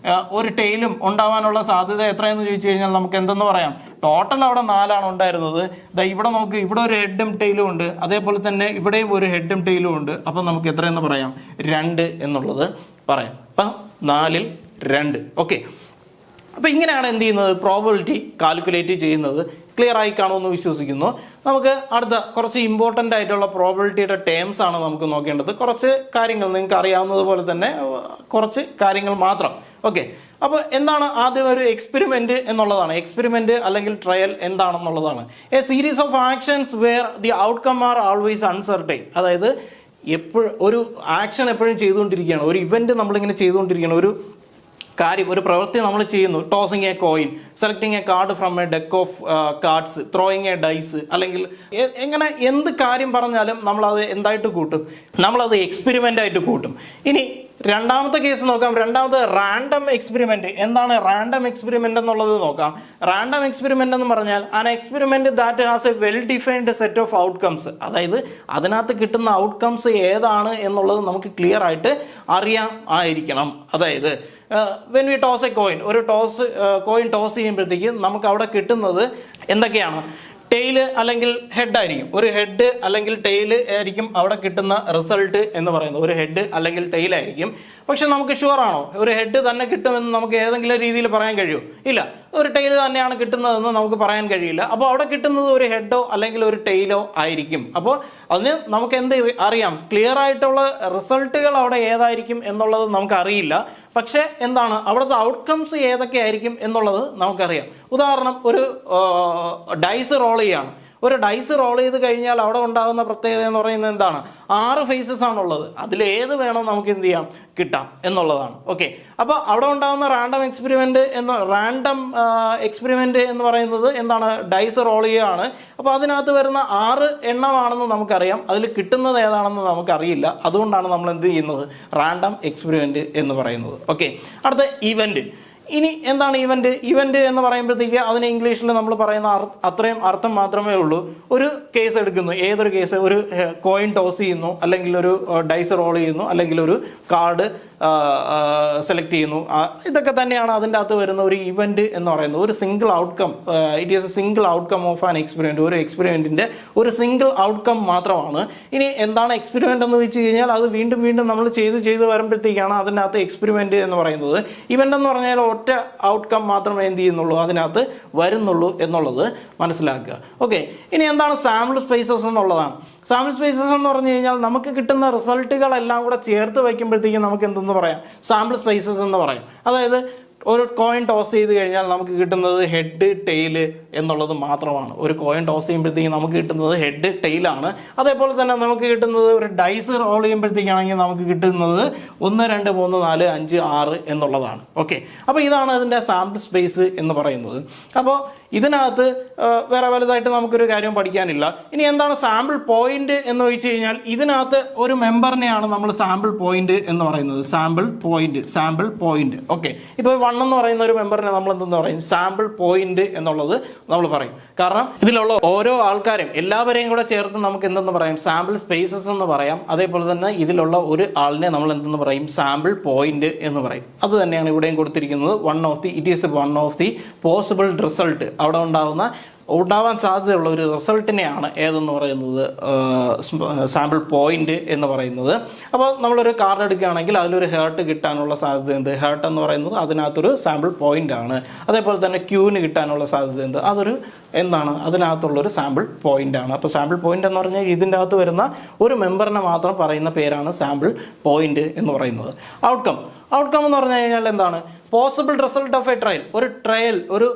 ഒരു ടെയിലും ഉണ്ടാവാനുള്ള സാധ്യത എത്രയെന്ന് ചോദിച്ചു കഴിഞ്ഞാൽ നമുക്ക് എന്തെന്ന് പറയാം, ടോട്ടൽ അവിടെ 4 ആണ് ഉണ്ടായിരുന്നത്. ഇവിടെ നോക്ക്, ഇവിടെ ഒരു ഹെഡും ടെയിലും ഉണ്ട്, അതേപോലെ തന്നെ ഇവിടെയും ഒരു ഹെഡും ടെയിലും ഉണ്ട്. അപ്പം നമുക്ക് എത്രയെന്ന് പറയാം, 2 എന്നുള്ളത് പറയാം. അപ്പം 4ൽ 2. ഓക്കെ, അപ്പോൾ ഇങ്ങനെയാണ് എന്ത് ചെയ്യുന്നത്, പ്രോബിലിറ്റി കാൽക്കുലേറ്റ് ചെയ്യുന്നത്. ക്ലിയർ ആയി കാണുമെന്ന് വിശ്വസിക്കുന്നു. നമുക്ക് അടുത്ത കുറച്ച് ഇമ്പോർട്ടൻ്റ് ആയിട്ടുള്ള പ്രോബിലിറ്റിയുടെ ടേംസ് ആണ് നമുക്ക് നോക്കേണ്ടത്. കുറച്ച് കാര്യങ്ങൾ നിങ്ങൾക്ക് അറിയാവുന്നതുപോലെ തന്നെ കുറച്ച് കാര്യങ്ങൾ മാത്രം. ഓക്കെ, അപ്പോൾ എന്താണ് ആദ്യം ഒരു എക്സ്പെരിമെൻറ്റ് എന്നുള്ളതാണ്. എക്സ്പെരിമെൻറ്റ് അല്ലെങ്കിൽ ട്രയൽ എന്താണെന്നുള്ളതാണ്. A series of actions where the outcome are always uncertain. അതായത് ഒരു ആക്ഷൻ എപ്പോഴും ചെയ്തുകൊണ്ടിരിക്കുകയാണ്, ഒരു ഇവൻറ്റ് നമ്മളിങ്ങനെ ചെയ്തുകൊണ്ടിരിക്കുകയാണ്, ഒരു കാര്യം, ഒരു പ്രവൃത്തി നമ്മൾ ചെയ്യുന്നു. Tossing A coin, selecting A card from A deck of cards, throwing A dyes, അല്ലെങ്കിൽ എങ്ങനെ എന്ത് കാര്യം പറഞ്ഞാലും നമ്മളത് എന്തായിട്ട് കൂട്ടും, നമ്മളത് എക്സ്പെരിമെൻ്റ് ആയിട്ട് കൂട്ടും. ഇനി രണ്ടാമത്തെ കേസ് നോക്കാം. രണ്ടാമത്തെ റാൻഡം എക്സ്പെരിമെന്റ്. എന്താണ് റാൻഡം എക്സ്പെരിമെന്റ് എന്നുള്ളത് നോക്കാം. റാൻഡം എക്സ്പെരിമെന്റ് എന്ന് പറഞ്ഞാൽ an experiment that has A well defined set of outcomes. അതായത് അതിനകത്ത് കിട്ടുന്ന ഔട്ട്കംസ് ഏതാണ് എന്നുള്ളത് നമുക്ക് ക്ലിയർ ആയിട്ട് ആയിരിക്കണം. അതായത് when we toss a coin, ഒരു കോയിൻ ടോസ് ചെയ്യുമ്പോഴത്തേക്ക് നമുക്ക് അവിടെ കിട്ടുന്നത് എന്തൊക്കെയാണ്? ടെയില് അല്ലെങ്കിൽ ഹെഡ് ആയിരിക്കും. ഒരു ഹെഡ് അല്ലെങ്കിൽ ടെയില് ആയിരിക്കും അവിടെ കിട്ടുന്ന റിസൾട്ട് എന്ന് പറയുന്നത്. ഒരു ഹെഡ് അല്ലെങ്കിൽ ടെയിൽ ആയിരിക്കും. പക്ഷെ നമുക്ക് ഷുവർ ആണോ ഒരു ഹെഡ് തന്നെ കിട്ടുമെന്ന് നമുക്ക് ഏതെങ്കിലും രീതിയിൽ പറയാൻ കഴിയുമോ? ഇല്ല. ഒരു ടെയിൽ തന്നെയാണ് കിട്ടുന്നതെന്ന് നമുക്ക് പറയാൻ കഴിയില്ല. അപ്പോൾ അവിടെ കിട്ടുന്നത് ഒരു ഹെഡോ അല്ലെങ്കിൽ ഒരു ടെയിലോ ആയിരിക്കും. അപ്പോൾ അതിന് നമുക്ക് എന്ത് അറിയാം? ക്ലിയർ ആയിട്ടുള്ള റിസൾട്ടുകൾ അവിടെ ഏതായിരിക്കും എന്നുള്ളത് നമുക്ക് അറിയില്ല. പക്ഷേ എന്താണ് അവിടുത്തെ ഔട്ട്കംസ് ഏതൊക്കെ ആയിരിക്കും എന്നുള്ളത് നമുക്കറിയാം. ഉദാഹരണം, ഒരു ഡൈസ് റോൾ ചെയ്യാണ്. ഒരു ഡൈസ് റോൾ ചെയ്ത് കഴിഞ്ഞാൽ അവിടെ ഉണ്ടാകുന്ന പ്രത്യേകത എന്ന് പറയുന്നത് എന്താണ്? 6 ഫേസസ് ആണുള്ളത്. അതിലേത് വേണോ നമുക്ക് എന്ത് ചെയ്യാം? കിട്ടാം എന്നുള്ളതാണ്. ഓക്കെ, അപ്പോൾ അവിടെ ഉണ്ടാകുന്ന റാൻഡം എക്സ്പെരിമെന്റ് എന്ന് പറയുന്നത് എന്താണ്? ഡൈസ് റോൾ ചെയ്യുകയാണ്. അപ്പോൾ അതിനകത്ത് വരുന്ന 6 എണ്ണമാണെന്ന് നമുക്കറിയാം. അതിൽ കിട്ടുന്നത് ഏതാണെന്ന് നമുക്കറിയില്ല. അതുകൊണ്ടാണ് നമ്മൾ എന്ത് ചെയ്യുന്നത്? റാൻഡം എക്സ്പെരിമെന്റ് എന്ന് പറയുന്നത്. ഓക്കെ, അടുത്ത ഇവന്റ്. ഇനി എന്താണ് ഇവന്റ് എന്ന് പറയുമ്പോഴത്തേക്ക് അതിന് ഇംഗ്ലീഷിൽ നമ്മൾ പറയുന്ന അത്രയും അർത്ഥം മാത്രമേ ഉള്ളൂ. ഒരു കേസ് എടുക്കുന്നു. ഏതൊരു കേസ്? ഒരു കോയിൻ ടോസ് ചെയ്യുന്നു, അല്ലെങ്കിൽ ഒരു ഡൈസ് റോൾ ചെയ്യുന്നു, അല്ലെങ്കിൽ ഒരു കാർഡ് സെലക്ട് ചെയ്യുന്നു. ഇതൊക്കെ തന്നെയാണ് അതിൻ്റെ അകത്ത് വരുന്ന ഒരു ഇവന്റ് എന്ന് പറയുന്നത്. ഒരു single outcome. It is A single outcome of an experiment. ഒരു എക്സ്പെരിമെന്റിന്റെ ഒരു സിംഗിൾ ഔട്ട്കം മാത്രമാണ്. ഇനി എന്താണ് എക്സ്പെരിമെന്റ് എന്ന് വെച്ച് കഴിഞ്ഞാൽ അത് വീണ്ടും നമ്മൾ ചെയ്ത് വരുമ്പോഴത്തേക്കാണ് അതിൻ്റെ അകത്ത് എക്സ്പെരിമെന്റ് എന്ന് പറയുന്നത്. ഇവന്റ് എന്ന് പറഞ്ഞാൽ ഒറ്റ ഔട്ട്കം മാത്രമേ എന്ത് ചെയ്യുന്നുള്ളൂ, അതിനകത്ത് വരുന്നുള്ളൂ എന്നുള്ളത് മനസ്സിലാക്കുക. ഓക്കെ, ഇനി എന്താണ് സാമ്പിൾ സ്പേസസ് എന്നുള്ളതാണ്. സാമ്പിൾ സ്പേസസ് എന്ന് പറഞ്ഞു കഴിഞ്ഞാൽ നമുക്ക് കിട്ടുന്ന റിസൾട്ടുകളെല്ലാം കൂടെ ചേർത്ത് വയ്ക്കുമ്പോഴത്തേക്കും നമുക്ക് എന്തെന്ന് പറയാം? സാമ്പിൾ സ്പേസസ് എന്ന് പറയും. അതായത് ഒരു കോയിൻ ടോസ് ചെയ്ത് കഴിഞ്ഞാൽ നമുക്ക് കിട്ടുന്നത് ഹെഡ്, ടെയില് എന്നുള്ളത് മാത്രമാണ്. ഒരു കോയിൻ ടോസ് ചെയ്യുമ്പോഴത്തേക്കും നമുക്ക് കിട്ടുന്നത് ഹെഡ്, ടെയിലാണ്. അതേപോലെ തന്നെ നമുക്ക് കിട്ടുന്നത് ഒരു ഡൈസ് റോൾ ചെയ്യുമ്പോഴത്തേക്കാണെങ്കിൽ നമുക്ക് കിട്ടുന്നത് 1, 2, 3, 4, 5, 6 എന്നുള്ളതാണ്. ഓക്കെ, അപ്പോൾ ഇതാണ് അതിൻ്റെ സാമ്പിൾ സ്പേസ് എന്ന് പറയുന്നത്. അപ്പോൾ ഇതിനകത്ത് വേറെ വലുതായിട്ട് നമുക്കൊരു കാര്യം പഠിക്കാനില്ല. ഇനി എന്താണ് സാമ്പിൾ പോയിന്റ് എന്ന് ചോദിച്ചു കഴിഞ്ഞാൽ ഇതിനകത്ത് ഒരു മെമ്പറിനെയാണ് നമ്മൾ സാമ്പിൾ പോയിന്റ് എന്ന് പറയുന്നത്. Sample point. ഓക്കെ, ഇപ്പോൾ 1 എന്ന് പറയുന്ന ഒരു മെമ്പറിനെ നമ്മൾ എന്തെന്ന് പറയും? സാമ്പിൾ പോയിന്റ് എന്നുള്ളത് നമ്മൾ പറയും. കാരണം ഇതിലുള്ള ഓരോ ആൾക്കാരും എല്ലാവരെയും കൂടെ ചേർത്ത് നമുക്ക് എന്തെന്ന് പറയാം? സാമ്പിൾ സ്പേസസ് എന്ന് പറയാം. അതേപോലെ തന്നെ ഇതിലുള്ള ഒരു ആളിനെ നമ്മൾ എന്തെന്ന് പറയും? സാമ്പിൾ പോയിന്റ് എന്ന് പറയും. അത് തന്നെയാണ് ഇവിടെയും കൊടുത്തിരിക്കുന്നത്. It is one of the possible result. അവിടെ ഉണ്ടാവാൻ സാധ്യതയുള്ള ഒരു റിസൾട്ടിനെയാണ് ഏതെന്ന് പറയുന്നത്? സാമ്പിൾ പോയിന്റ് എന്ന് പറയുന്നത്. അപ്പോൾ നമ്മളൊരു കാർഡ് എടുക്കുകയാണെങ്കിൽ അതിലൊരു ഹേർട്ട് കിട്ടാനുള്ള സാധ്യത എന്ത്? ഹേർട്ട് എന്ന് പറയുന്നത് അതിനകത്തൊരു സാമ്പിൾ പോയിന്റ് ആണ്. അതേപോലെ തന്നെ ക്യൂന് കിട്ടാനുള്ള സാധ്യത എന്ത്? അതൊരു എന്താണ്? അതിനകത്തുള്ളൊരു സാമ്പിൾ പോയിന്റ് ആണ്. അപ്പോൾ സാമ്പിൾ പോയിന്റ് എന്ന് പറഞ്ഞാൽ ഇതിൻ്റെ അകത്ത് വരുന്ന ഒരു മെമ്പറിനെ മാത്രം പറയുന്ന പേരാണ് സാമ്പിൾ പോയിന്റ് എന്ന് പറയുന്നത്. ഔട്ട്കം എന്ന് പറഞ്ഞു കഴിഞ്ഞാൽ എന്താണ്? Possible result of A trial. ഒരു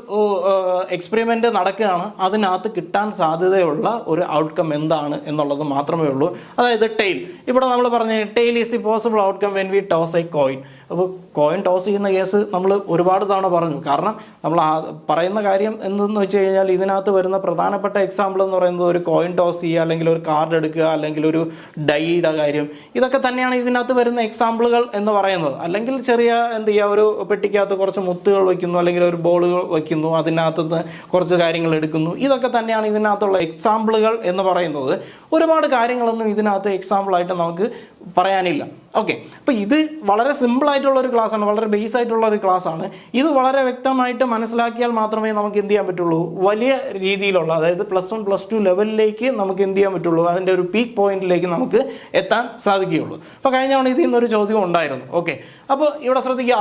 എക്സ്പെരിമെന്റ് നടക്കുകയാണ്, അതിനകത്ത് കിട്ടാൻ സാധ്യതയുള്ള ഒരു ഔട്ട്കം എന്താണ് എന്നുള്ളത് മാത്രമേ ഉള്ളൂ. അതായത് ടെയിൽ. ഇവിടെ നമ്മൾ പറഞ്ഞ tail is the possible outcome when we toss a coin. അപ്പോൾ കോയിൻ ടോസ് ചെയ്യുന്ന കേസ് നമ്മൾ ഒരുപാട് തവണ പറഞ്ഞു. കാരണം നമ്മൾ പറയുന്ന കാര്യം എന്തെന്ന് വെച്ച് കഴിഞ്ഞാൽ ഇതിനകത്ത് വരുന്ന പ്രധാനപ്പെട്ട എക്സാമ്പിൾ എന്ന് പറയുന്നത് ഒരു കോയിൻ ടോസ് ചെയ്യുക, അല്ലെങ്കിൽ ഒരു കാർഡ് എടുക്കുക, അല്ലെങ്കിൽ ഒരു ഡൈയുടെ കാര്യം. ഇതൊക്കെ തന്നെയാണ് ഇതിനകത്ത് വരുന്ന എക്സാമ്പിളുകൾ എന്ന് പറയുന്നത്. അല്ലെങ്കിൽ ചെറിയ എന്ത് ചെയ്യുക, ഒരു പെട്ടിക്കകത്ത് കുറച്ച് മുത്തുകൾ വയ്ക്കുന്നു, അല്ലെങ്കിൽ ഒരു ബോളുകൾ വയ്ക്കുന്നു, അതിനകത്ത് കുറച്ച് കാര്യങ്ങൾ എടുക്കുന്നു. ഇതൊക്കെ തന്നെയാണ് ഇതിനകത്തുള്ള എക്സാമ്പിളുകൾ എന്ന് പറയുന്നത്. ഒരുപാട് കാര്യങ്ങളൊന്നും ഇതിനകത്ത് എക്സാമ്പിളായിട്ട് നമുക്ക് പറയാനില്ല. ഓക്കെ, അപ്പോൾ ഇത് വളരെ സിമ്പിൾ ആയിട്ടുള്ള ഒരു ക്ലാസ്സാണ്, വളരെ ബേസ് ആയിട്ടുള്ള ഒരു ക്ലാസ്സാണ്. ഇത് വളരെ വ്യക്തമായിട്ട് മനസ്സിലാക്കിയാൽ മാത്രമേ നമുക്ക് എന്ത് ചെയ്യാൻ പറ്റുള്ളൂ, വലിയ രീതിയിലുള്ള അതായത് +1 +2 ലെവലിലേക്ക് നമുക്ക് എന്ത് ചെയ്യാൻ പറ്റുള്ളൂ, അതിൻ്റെ ഒരു പീക്ക് പോയിന്റിലേക്ക് നമുക്ക് എത്താൻ സാധിക്കുകയുള്ളൂ. അപ്പോൾ കഴിഞ്ഞ തവണ ഇതിൽ നിന്നൊരു ചോദ്യം ഉണ്ടായിരുന്നു. ഓക്കെ, അപ്പോൾ ഇവിടെ ശ്രദ്ധിക്കുക,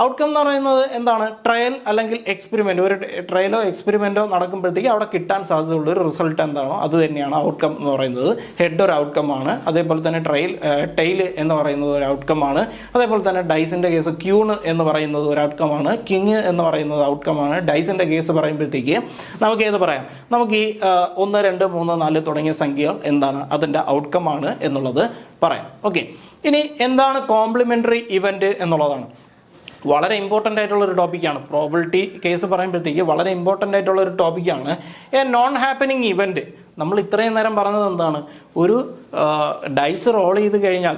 ഔട്ട്കം എന്ന് പറയുന്നത് എന്താണ്, ട്രയൽ അല്ലെങ്കിൽ എക്സ്പെരിമെൻ്റ്. ഒരു ട്രയലോ എക്സ്പെരിമെൻറ്റോ നടക്കുമ്പോഴത്തേക്ക് അവിടെ കിട്ടാൻ സാധ്യതയുള്ള ഒരു റിസൾട്ട് എന്താണോ അത് തന്നെയാണ് ഔട്ട്കം എന്ന് പറയുന്നത്. ഹെഡ് ഒരു ഔട്ട്കം ആണ്, അതേപോലെ തന്നെ ടെയിൽ എന്ന് പറയുന്നത് ഒരു ഔട്ട്കം ആണ്, അതേപോലെ തന്നെ ഡൈസിൻ്റെ കേസ് ക്യൂൺ എന്ന് പറയുന്നത് ഒരു ഔട്ട്കം ആണ്, കിങ് എന്ന് പറയുന്നത് ഔട്ട്കം ആണ്. ഡൈസിൻ്റെ കേസ് പറയുമ്പോഴത്തേക്ക് നമുക്ക് ഏത് പറയാം, നമുക്ക് ഈ 1 2 3 4 തുടങ്ങിയ സംഖ്യകൾ എന്താണ്, അതിൻ്റെ ഔട്ട്കം ആണ് എന്നുള്ളത് പറയാം. ഓക്കെ, ഇനി എന്താണ് കോംപ്ലിമെൻ്ററി ഇവൻറ്റ് എന്നുള്ളതാണ്. വളരെ ഇമ്പോർട്ടൻ്റ് ആയിട്ടുള്ള ഒരു ടോപ്പിക്കാണ്. പ്രോബിലിറ്റി കേസ് പറയുമ്പോഴത്തേക്ക് വളരെ ഇമ്പോർട്ടൻ്റ് ആയിട്ടുള്ള ഒരു ടോപ്പിക്കാണ്. A non happening event. നമ്മൾ ഇത്രയും നേരം പറഞ്ഞത് എന്താണ്, ഒരു ഡൈസ് റോൾ ചെയ്ത് കഴിഞ്ഞാൽ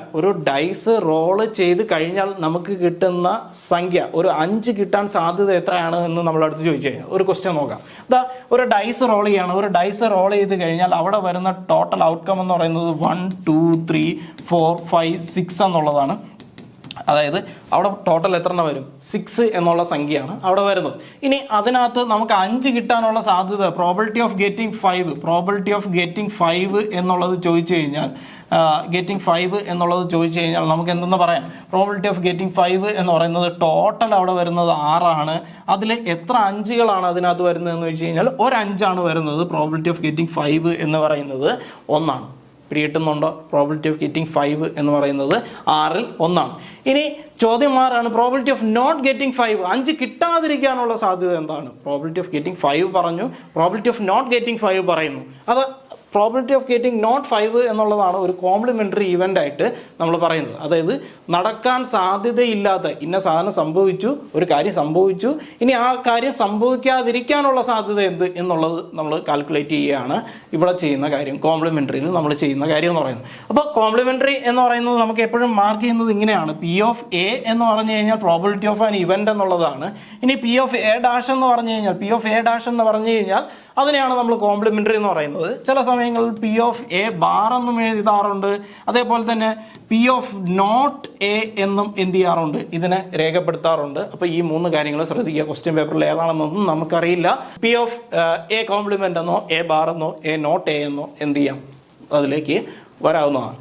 നമുക്ക് കിട്ടുന്ന സംഖ്യ ഒരു 5 കിട്ടാൻ സാധ്യത എത്രയാണ് എന്ന് നമ്മളടുത്ത് ചോദിച്ചു കഴിഞ്ഞാൽ ഒരു ക്വസ്റ്റ്യൻ നോക്കാം. ഒരു ഡൈസ് റോൾ ചെയ്യാണ്, ഒരു ഡൈസ് റോൾ ചെയ്ത് കഴിഞ്ഞാൽ അവിടെ വരുന്ന ടോട്ടൽ ഔട്ട്കം എന്ന് പറയുന്നത് 1 2 3 4 5 6 എന്നുള്ളതാണ്. അതായത് അവിടെ ടോട്ടൽ എത്ര എണ്ണം വരും, 6 എന്നുള്ള സംഖ്യയാണ് അവിടെ വരുന്നത്. ഇനി അതിനകത്ത് നമുക്ക് 5 കിട്ടാനുള്ള സാധ്യത, പ്രോബിലിറ്റി ഓഫ് ഗെറ്റിംഗ് 5 എന്നുള്ളത് ചോദിച്ചു കഴിഞ്ഞാൽ നമുക്ക് എന്തെന്ന് പറയാം, പ്രോബിലിറ്റി ഓഫ് ഗെറ്റിംഗ് 5 എന്ന് പറയുന്നത് ടോട്ടൽ അവിടെ വരുന്നത് 6 ആണ്. അതിൽ എത്ര 5കളാണ് അതിനകത്ത് വരുന്നതെന്ന് വെച്ച് കഴിഞ്ഞാൽ ഒരു 5 വരുന്നത്. പ്രോബിലിറ്റി ഓഫ് ഗെറ്റിംഗ് 5 എന്ന് പറയുന്നത് 1 ആണ്. പിടികിട്ടുന്നുണ്ടോ? പ്രോബിലിറ്റി ഓഫ് ഗെറ്റിംഗ് 5 എന്ന് പറയുന്നത് 6ൽ 1. ഇനി ചോദ്യം മാറാണ്, പ്രോബിലിറ്റി ഓഫ് നോട്ട് ഗെറ്റിംഗ് 5 കിട്ടാതിരിക്കാനുള്ള സാധ്യത എന്താണ്? പ്രോബിലിറ്റി ഓഫ് ഗെറ്റിംഗ് 5 പറഞ്ഞു, പ്രോബിലിറ്റി ഓഫ് നോട്ട് ഗെറ്റിംഗ് 5 പറയുന്നു. അത് പ്രോബിലിറ്റി ഓഫ് ഗെറ്റിംഗ് നോട്ട് 5 എന്നുള്ളതാണ് ഒരു കോംപ്ലിമെൻ്ററി ഇവൻ്റ് ആയിട്ട് നമ്മൾ പറയുന്നത്. അതായത് നടക്കാൻ സാധ്യതയില്ലാത്ത ഇന്ന സാധനം സംഭവിച്ചു, ഒരു കാര്യം സംഭവിച്ചു, ഇനി ആ കാര്യം സംഭവിക്കാതിരിക്കാനുള്ള സാധ്യത എന്ത് എന്നുള്ളത് നമ്മൾ കാൽക്കുലേറ്റ് ചെയ്യുകയാണ് ഇവിടെ ചെയ്യുന്ന കാര്യം, കോംപ്ലിമെൻ്ററിയിൽ നമ്മൾ ചെയ്യുന്ന കാര്യം എന്ന് പറയുന്നത്. അപ്പോൾ കോംപ്ലിമെൻ്ററി എന്ന് പറയുന്നത് നമുക്ക് എപ്പോഴും മാർക്ക് ചെയ്യുന്നത് ഇങ്ങനെയാണ്. P of A എന്ന് പറഞ്ഞു കഴിഞ്ഞാൽ പ്രോബിലിറ്റി ഓഫ് ആൻ ഇവൻ്റ് എന്നുള്ളതാണ്. ഇനി P of A' എന്ന് പറഞ്ഞു കഴിഞ്ഞാൽ അതിനെയാണ് നമ്മൾ കോംപ്ലിമെൻ്ററി എന്ന് പറയുന്നത്. ചില സമയങ്ങളിൽ P of A ബാർ എന്നും എഴുതാറുണ്ട്, അതേപോലെ തന്നെ P of നോട്ട് A എന്നും എന്ത് ചെയ്യാറുണ്ട്, ഇതിനെ രേഖപ്പെടുത്താറുണ്ട്. അപ്പോൾ ഈ 3 കാര്യങ്ങൾ ശ്രദ്ധിക്കുക. ക്വസ്റ്റ്യൻ പേപ്പറിൽ ഏതാണെന്നൊന്നും നമുക്കറിയില്ല. P of A കോംപ്ലിമെൻ്റ് എന്നോ A ബാർ എന്നോ A നോട്ട് A എന്നോ എന്ത് ചെയ്യാം, അതിലേക്ക് വരാവുന്നതാണ്.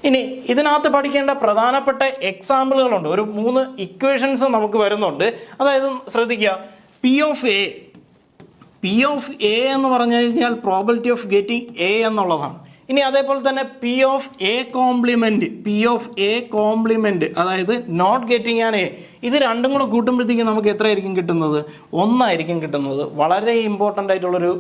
ഇനി ഇതിനകത്ത് പഠിക്കേണ്ട പ്രധാനപ്പെട്ട എക്സാമ്പിളുകളുണ്ട്. ഒരു 3 ഇക്വേഷൻസ് നമുക്ക് വരുന്നുണ്ട്. അതായത് ശ്രദ്ധിക്കുക, P of A എന്ന് പറഞ്ഞു കഴിഞ്ഞാൽ പ്രോബിലിറ്റി ഓഫ് ഗെറ്റിംഗ് A എന്നുള്ളതാണ്. ഇനി അതേപോലെ തന്നെ P of A കോംപ്ലിമെൻറ്റ് അതായത് നോട്ട് ഗെറ്റിംഗ് ആൻ A, ഇത് രണ്ടും കൂടെ കൂട്ടുമ്പോഴത്തേക്കും നമുക്ക് എത്രയായിരിക്കും കിട്ടുന്നത്, 1 ആയിരിക്കും കിട്ടുന്നത്. വളരെ ഇമ്പോർട്ടൻ്റ് ആയിട്ടുള്ളൊരു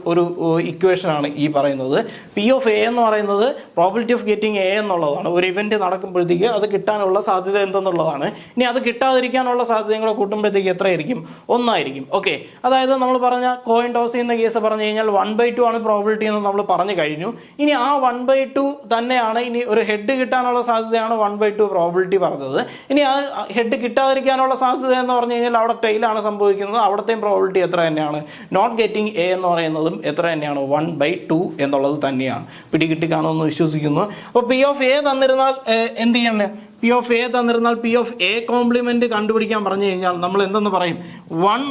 ഇക്വേഷനാണ് ഈ പറയുന്നത്. P of A എന്ന് പറയുന്നത് പ്രോബിലിറ്റി ഓഫ് ഗെറ്റിംഗ് A എന്നുള്ളതാണ്. ഒരു ഇവൻറ്റ് നടക്കുമ്പോഴത്തേക്ക് അത് കിട്ടാനുള്ള സാധ്യത എന്തെന്നുള്ളതാണ്. ഇനി അത് കിട്ടാതിരിക്കാനുള്ള സാധ്യതയും കൂടെ കൂട്ടുമ്പോഴത്തേക്ക് എത്രയായിരിക്കും, 1 ആയിരിക്കും. ഓക്കെ, അതായത് നമ്മൾ പറഞ്ഞ കോയിൻ ടോസ് ചെയ്യുന്ന കേസ് പറഞ്ഞു കഴിഞ്ഞാൽ 1/2 ആണ് പ്രോബിലിറ്റി എന്ന് നമ്മൾ പറഞ്ഞു കഴിഞ്ഞു. ഇനി ആ 1/2 തന്നെയാണ്, ഇനി ഒരു ഹെഡ് കിട്ടാനുള്ള സാധ്യതയാണ് 1/2 പ്രോബിലിറ്റി പറഞ്ഞത്. ഇനി ആ ഹെഡ് കിട്ടാതിരിക്കാനുള്ള സാധ്യത എന്ന് പറഞ്ഞു കഴിഞ്ഞാൽ അവിടെ ടെയിലാണ് സംഭവിക്കുന്നത്, അവിടത്തെയും പ്രോബിലിറ്റി എത്ര തന്നെയാണ്, നോട്ട് ഗെറ്റിംഗ് A എന്ന് പറയുന്നതും എത്ര തന്നെയാണ്, 1/2 എന്നുള്ളത് തന്നെയാണ്. പിടികിട്ടി കാണുമെന്ന് വിശ്വസിക്കുന്നു. അപ്പോൾ P of A തന്നിരുന്നാൽ എന്ത് ചെയ്യണേ, P of A തന്നിരുന്നാൽ P of A compliment കണ്ടുപിടിക്കാൻ പറഞ്ഞു കഴിഞ്ഞാൽ നമ്മൾ എന്തെന്ന് പറയും, 1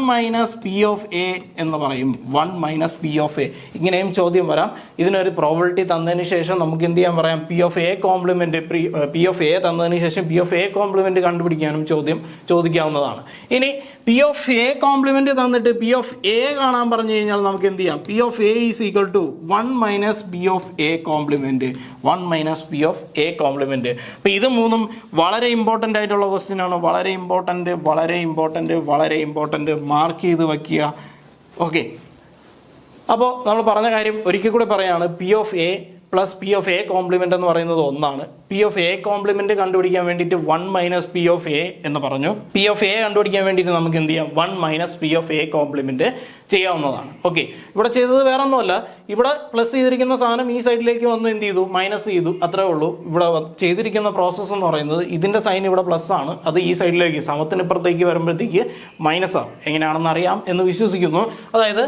- P of A എന്ന് പറയും. 1 - P of A. ഇങ്ങനെയും ചോദ്യം വരാം. ഇതിനൊരു പ്രോബിലിറ്റി തന്നതിന് ശേഷം നമുക്ക് എന്ത് ചെയ്യാൻ പറയാം, P of A compliment, P of A തന്നതിന് ശേഷം P of A കോംപ്ലിമെൻ്റ് കണ്ടുപിടിക്കാനും ചോദിക്കാവുന്നതാണ്. ഇനി P of A കോംപ്ലിമെൻ്റ് തന്നിട്ട് P of A കാണാൻ പറഞ്ഞു കഴിഞ്ഞാൽ നമുക്ക് എന്ത് ചെയ്യാം, P of A is equal to 1 - P of A compliment. 1 - P of A compliment. അപ്പോൾ ഇത് മൂന്നും വളരെ ഇമ്പോർട്ടൻ്റ് ആയിട്ടുള്ള ക്വസ്റ്റ്യൻ ആണ്. വളരെ ഇമ്പോർട്ടൻ്റ് മാർക്ക് ചെയ്ത് വയ്ക്കുക. ഓക്കെ, അപ്പോൾ നമ്മൾ പറഞ്ഞ കാര്യം ഒരിക്കൽ കൂടെ പറയാണ്, P of A plus P of A compliment എന്ന് പറയുന്നത് 1 ആണ്. P of A കോംപ്ലിമെൻ്റ് കണ്ടുപിടിക്കാൻ വേണ്ടിയിട്ട് 1 - P of A എന്ന് പറഞ്ഞു. P of A കണ്ടുപിടിക്കാൻ വേണ്ടിയിട്ട് നമുക്ക് എന്ത് ചെയ്യാം, 1 - P of A കോംപ്ലിമെൻ്റ് ചെയ്യാവുന്നതാണ്. ഓക്കെ, ഇവിടെ ചെയ്തത് വേറെ ഒന്നുമല്ല, ഇവിടെ പ്ലസ് ചെയ്തിരിക്കുന്ന സാധനം ഈ സൈഡിലേക്ക് വന്ന് എന്ത് ചെയ്തു, മൈനസ് ചെയ്തു, അത്രേ ഉള്ളൂ. ഇവിടെ ചെയ്തിരിക്കുന്ന പ്രോസസ്സ് എന്ന് പറയുന്നത് ഇതിൻ്റെ സൈൻ ഇവിടെ പ്ലസ് ആണ്, അത് ഈ സൈഡിലേക്ക് സമത്തിനിപ്പുറത്തേക്ക് വരുമ്പോഴത്തേക്ക് മൈനസ് ആവും. എങ്ങനെയാണെന്ന് അറിയാം എന്ന് വിശ്വസിക്കുന്നു. അതായത്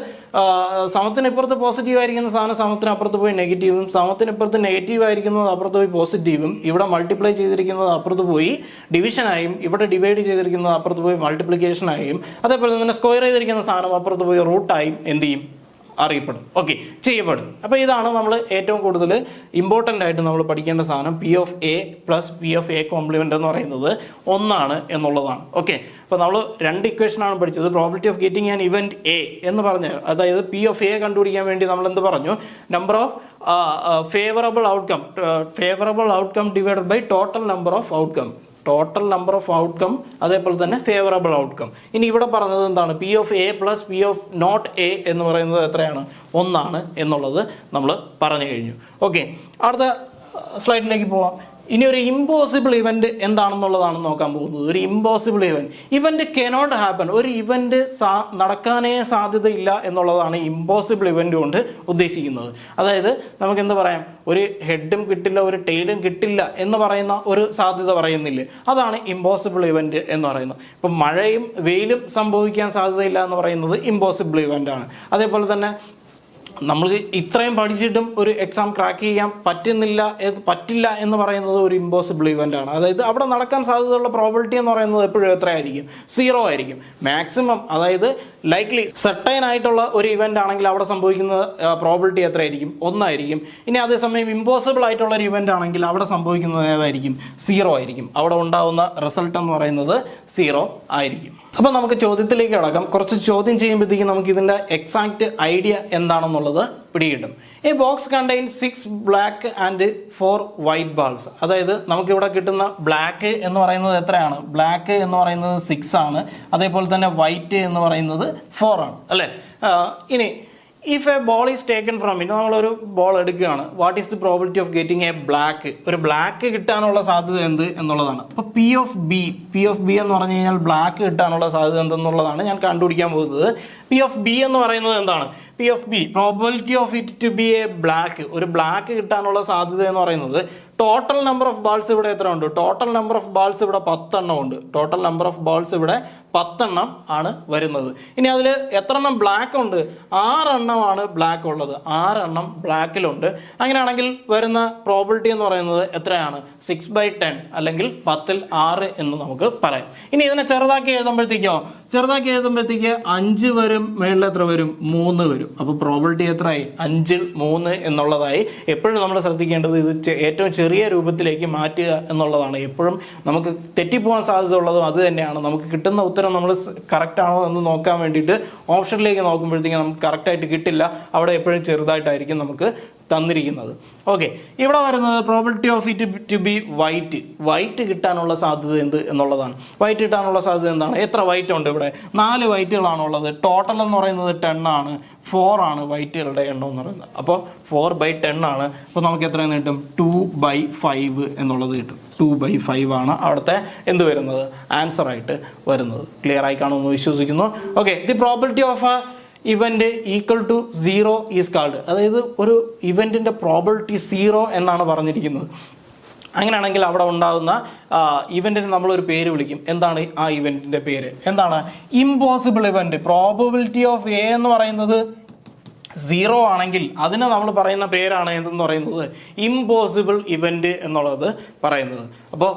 സമത്തിനിപ്പുറത്ത് പോസിറ്റീവ് ആയിരിക്കുന്ന സാധനം സമത്തിനപ്പുറത്ത് പോയി നെഗറ്റീവും, സമത്തിനിപ്പുറത്ത് നെഗറ്റീവ് ആയിരിക്കുന്നത് അപ്പുറത്ത് പോയി പോസിറ്റീവും, ഇവിടെ മൾട്ടിപ്ലൈ ചെയ്തിരിക്കുന്നത് അപ്പുറത്ത് പോയി ഡിവിഷനായും, ഇവിടെ ഡിവൈഡ് ചെയ്തിരിക്കുന്നത് അപ്പുറത്ത് പോയി മൾട്ടിപ്ലിക്കേഷനായും, അതേപോലെ തന്നെ സ്ക്വയർ ചെയ്തിരിക്കുന്ന സാധനം അപ്പുറത്ത് പോയി റൂട്ടായും എന്ത് ചെയ്യും, അറിയപ്പെടും. ഓക്കെ, ചെയ്യപ്പെടും. അപ്പോൾ ഇതാണ് നമ്മൾ ഏറ്റവും കൂടുതൽ ഇമ്പോർട്ടൻ്റ് ആയിട്ട് നമ്മൾ പഠിക്കേണ്ട സാധനം. P of A plus P of A compliment എന്ന് പറയുന്നത് ഒന്നാണ് എന്നുള്ളതാണ്. ഓക്കെ, അപ്പോൾ നമ്മൾ രണ്ട് ഇക്വേഷനാണ് പഠിച്ചത്. Probability of getting an event A എന്ന് പറഞ്ഞാൽ, അതായത് പി ഓഫ് എ കണ്ടുപിടിക്കാൻ വേണ്ടി നമ്മൾ എന്ത് പറഞ്ഞു, number of favourable outcome divided by total number of outcome, അതേപോലെ തന്നെ ഫേവറബിൾ ഔട്ട്കം. ഇനി ഇവിടെ പറഞ്ഞത് എന്താണ്, P of A plus P of not A എന്ന് പറയുന്നത് എത്രയാണ്, ഒന്നാണ് എന്നുള്ളത് നമ്മൾ പറഞ്ഞു കഴിഞ്ഞു. ഓക്കെ, അടുത്ത സ്ലൈഡിലേക്ക് പോവാം. ഇനി ഒരു ഇമ്പോസിബിൾ ഇവന്റ് എന്താണെന്നുള്ളതാണ് നോക്കാൻ പോകുന്നത്. ഒരു ഇമ്പോസിബിൾ ഇവന്റ് കനോട്ട് ഹാപ്പൻ, ഒരു ഇവന്റ് നടക്കാനേ സാധ്യതയില്ല എന്നുള്ളതാണ് ഇമ്പോസിബിൾ ഇവന്റ് കൊണ്ട് ഉദ്ദേശിക്കുന്നത്. അതായത് നമുക്ക് എന്ത് പറയാം, ഒരു ഹെഡും കിട്ടില്ല, ഒരു ടെയിലും കിട്ടില്ല എന്ന് പറയുന്ന ഒരു സാധ്യത പറയുന്നില്ലേ, അതാണ് ഇമ്പോസിബിൾ ഇവന്റ് എന്ന് പറയുന്നത്. ഇപ്പം മഴയും വെയിലും സംഭവിക്കാൻ സാധ്യതയില്ല എന്ന് പറയുന്നത് ഇമ്പോസിബിൾ ഇവന്റ് ആണ്. അതേപോലെ തന്നെ നമ്മൾ ഇത്രയും പഠിച്ചിട്ടും ഒരു എക്സാം ക്രാക്ക് ചെയ്യാൻ പറ്റില്ല എന്ന് പറയുന്നത് ഒരു ഇമ്പോസിബിൾ ഇവന്റ് ആണ്. അതായത് അവിടെ നടക്കാൻ സാധ്യതയുള്ള പ്രോബിലിറ്റി എന്ന് പറയുന്നത് എപ്പോഴും എത്രയായിരിക്കും, 0 ആയിരിക്കും. മാക്സിമം, അതായത് ലൈക്ലി സെർട്ടൈൻ ആയിട്ടുള്ള ഒരു ഇവന്റ് ആണെങ്കിൽ അവിടെ സംഭവിക്കുന്ന പ്രോബിലിറ്റി എത്രയായിരിക്കും, 1 ആയിരിക്കും. ഇനി അതേസമയം ഇമ്പോസിബിൾ ആയിട്ടുള്ള ഒരു ഇവന്റ് ആണെങ്കിൽ അവിടെ സംഭവിക്കുന്നത് ഏതായിരിക്കും, 0 ആയിരിക്കും. അവിടെ ഉണ്ടാവുന്ന റിസൾട്ട് എന്ന് പറയുന്നത് 0 ആയിരിക്കും. അപ്പോൾ നമുക്ക് ചോദ്യത്തിലേക്ക് കടക്കാം. കുറച്ച് ചോദ്യം ചെയ്യുമ്പോഴത്തേക്കും നമുക്ക് ഇതിൻ്റെ എക്സാക്റ്റ് ഐഡിയ എന്താണെന്നുള്ളത് പിടികിട്ടും. ഈ box contain 6 black and 4 white balls. അതായത് നമുക്കിവിടെ കിട്ടുന്ന ബ്ലാക്ക് എന്ന് പറയുന്നത് എത്രയാണ്, ബ്ലാക്ക് എന്ന് പറയുന്നത് 6 ആണ്. അതേപോലെ തന്നെ വൈറ്റ് എന്ന് പറയുന്നത് 4 ആണ്, അല്ലേ? ഇനി if A ball is taken from it, നമ്മളൊരു ബോൾ എടുക്കുകയാണ്, what is the probability of getting A black, ഒരു ബ്ലാക്ക് കിട്ടാനുള്ള സാധ്യത എന്ത് എന്നുള്ളതാണ്. അപ്പോൾ പി ഓഫ് ബി എന്ന് പറഞ്ഞു കഴിഞ്ഞാൽ ബ്ലാക്ക് കിട്ടാനുള്ള സാധ്യത എന്തെന്നുള്ളതാണ് ഞാൻ കണ്ടുപിടിക്കാൻ പോകുന്നത്. പി ഓഫ് ബി എന്ന് പറയുന്നത് എന്താണ്, P of B probability of it to be a black, ഒരു ബ്ലാക്ക് കിട്ടാനുള്ള സാധ്യത എന്ന് പറയുന്നത് ടോട്ടൽ നമ്പർ ഓഫ് ബാൾസ് ഇവിടെ എത്ര ഉണ്ട്, ടോട്ടൽ നമ്പർ ഓഫ് ബാൾസ് ഇവിടെ 10 എണ്ണം ഉണ്ട്. ടോട്ടൽ നമ്പർ ഓഫ് ബാൾസ് ഇവിടെ 10 എണ്ണം ആണ് വരുന്നത്. ഇനി അതിൽ എത്ര എണ്ണം ബ്ലാക്ക് ഉണ്ട്, 6 എണ്ണമാണ് ബ്ലാക്ക് ഉള്ളത്, 6 എണ്ണം ബ്ലാക്കിലുണ്ട്. അങ്ങനെയാണെങ്കിൽ വരുന്ന പ്രോബിലിറ്റി എന്ന് പറയുന്നത് എത്രയാണ്, 6/10 അല്ലെങ്കിൽ 10ൽ 6 എന്ന് നമുക്ക് പറയാം. ഇനി ഇതിനെ ചെറുതാക്കി എഴുതുമ്പോഴത്തേക്കോ, 5 വരും, മേളിൽ എത്ര വരും, 3 വരും. അപ്പോൾ പ്രോബിലിറ്റി എത്രയായി, 5ൽ 3 എന്നുള്ളതായി. എപ്പോഴും നമ്മൾ ശ്രദ്ധിക്കേണ്ടത് ഇത് ഏറ്റവും ചെറിയ രൂപത്തിലേക്ക് മാറ്റുക എന്നുള്ളതാണ്. എപ്പോഴും നമുക്ക് തെറ്റിപ്പോകാൻ സാധ്യത ഉള്ളതും അത് തന്നെയാണ്. നമുക്ക് കിട്ടുന്ന ഉത്തരം നമ്മൾ കറക്റ്റ് ആണോ എന്ന് നോക്കാൻ വേണ്ടിയിട്ട് ഓപ്ഷനിലേക്ക് നോക്കുമ്പോഴത്തേക്കും നമുക്ക് കറക്റ്റായിട്ട് കിട്ടില്ല. അവിടെ എപ്പോഴും ചെറുതായിട്ടായിരിക്കും നമുക്ക് തന്നിരിക്കുന്നത്. ഓക്കെ, ഇവിടെ വരുന്നത് probability of it to be white കിട്ടാനുള്ള സാധ്യത എന്ത് എന്നുള്ളതാണ്. വൈറ്റ് കിട്ടാനുള്ള സാധ്യത എന്താണ്, എത്ര വൈറ്റ് ഉണ്ട് ഇവിടെ, 4 വൈറ്റുകളാണുള്ളത്. ടോട്ടൽ എന്ന് പറയുന്നത് 10 ആണ്, 4 ആണ് വൈറ്റുകളുടെ എണ്ണം എന്ന് പറയുന്നത്. അപ്പോൾ 4/10 ആണ്. അപ്പോൾ നമുക്ക് എത്രയെന്ന് കിട്ടും, 2/5 എന്നുള്ളത് കിട്ടും. 2/5 ആണ് അവിടുത്തെ എന്ത് വരുന്നത്, ആൻസർ ആയിട്ട് വരുന്നത്. ക്ലിയർ ആയി കാണുമെന്ന് വിശ്വസിക്കുന്നു. Okay, the probability of a event equal to 0 is called. അതായത് ഒരു ഇവന്റിന്റെ പ്രോബിലിറ്റി 0 എന്നാണ് പറഞ്ഞിരിക്കുന്നത്. അങ്ങനെയാണെങ്കിൽ അവിടെ ഉണ്ടാകുന്ന ഇവന്റിന് നമ്മളൊരു പേര് വിളിക്കും. എന്താണ് ആ ഇവന്റിന്റെ പേര്, എന്താണ്, impossible event. Probability of A എന്ന് പറയുന്നത് 0 ആണെങ്കിൽ അതിന് നമ്മൾ പറയുന്ന പേരാണ് എന്തെന്ന് പറയുന്നത്, ഇമ്പോസിബിൾ ഇവന്റ് എന്നുള്ളത് പറയുന്നത്. അപ്പോൾ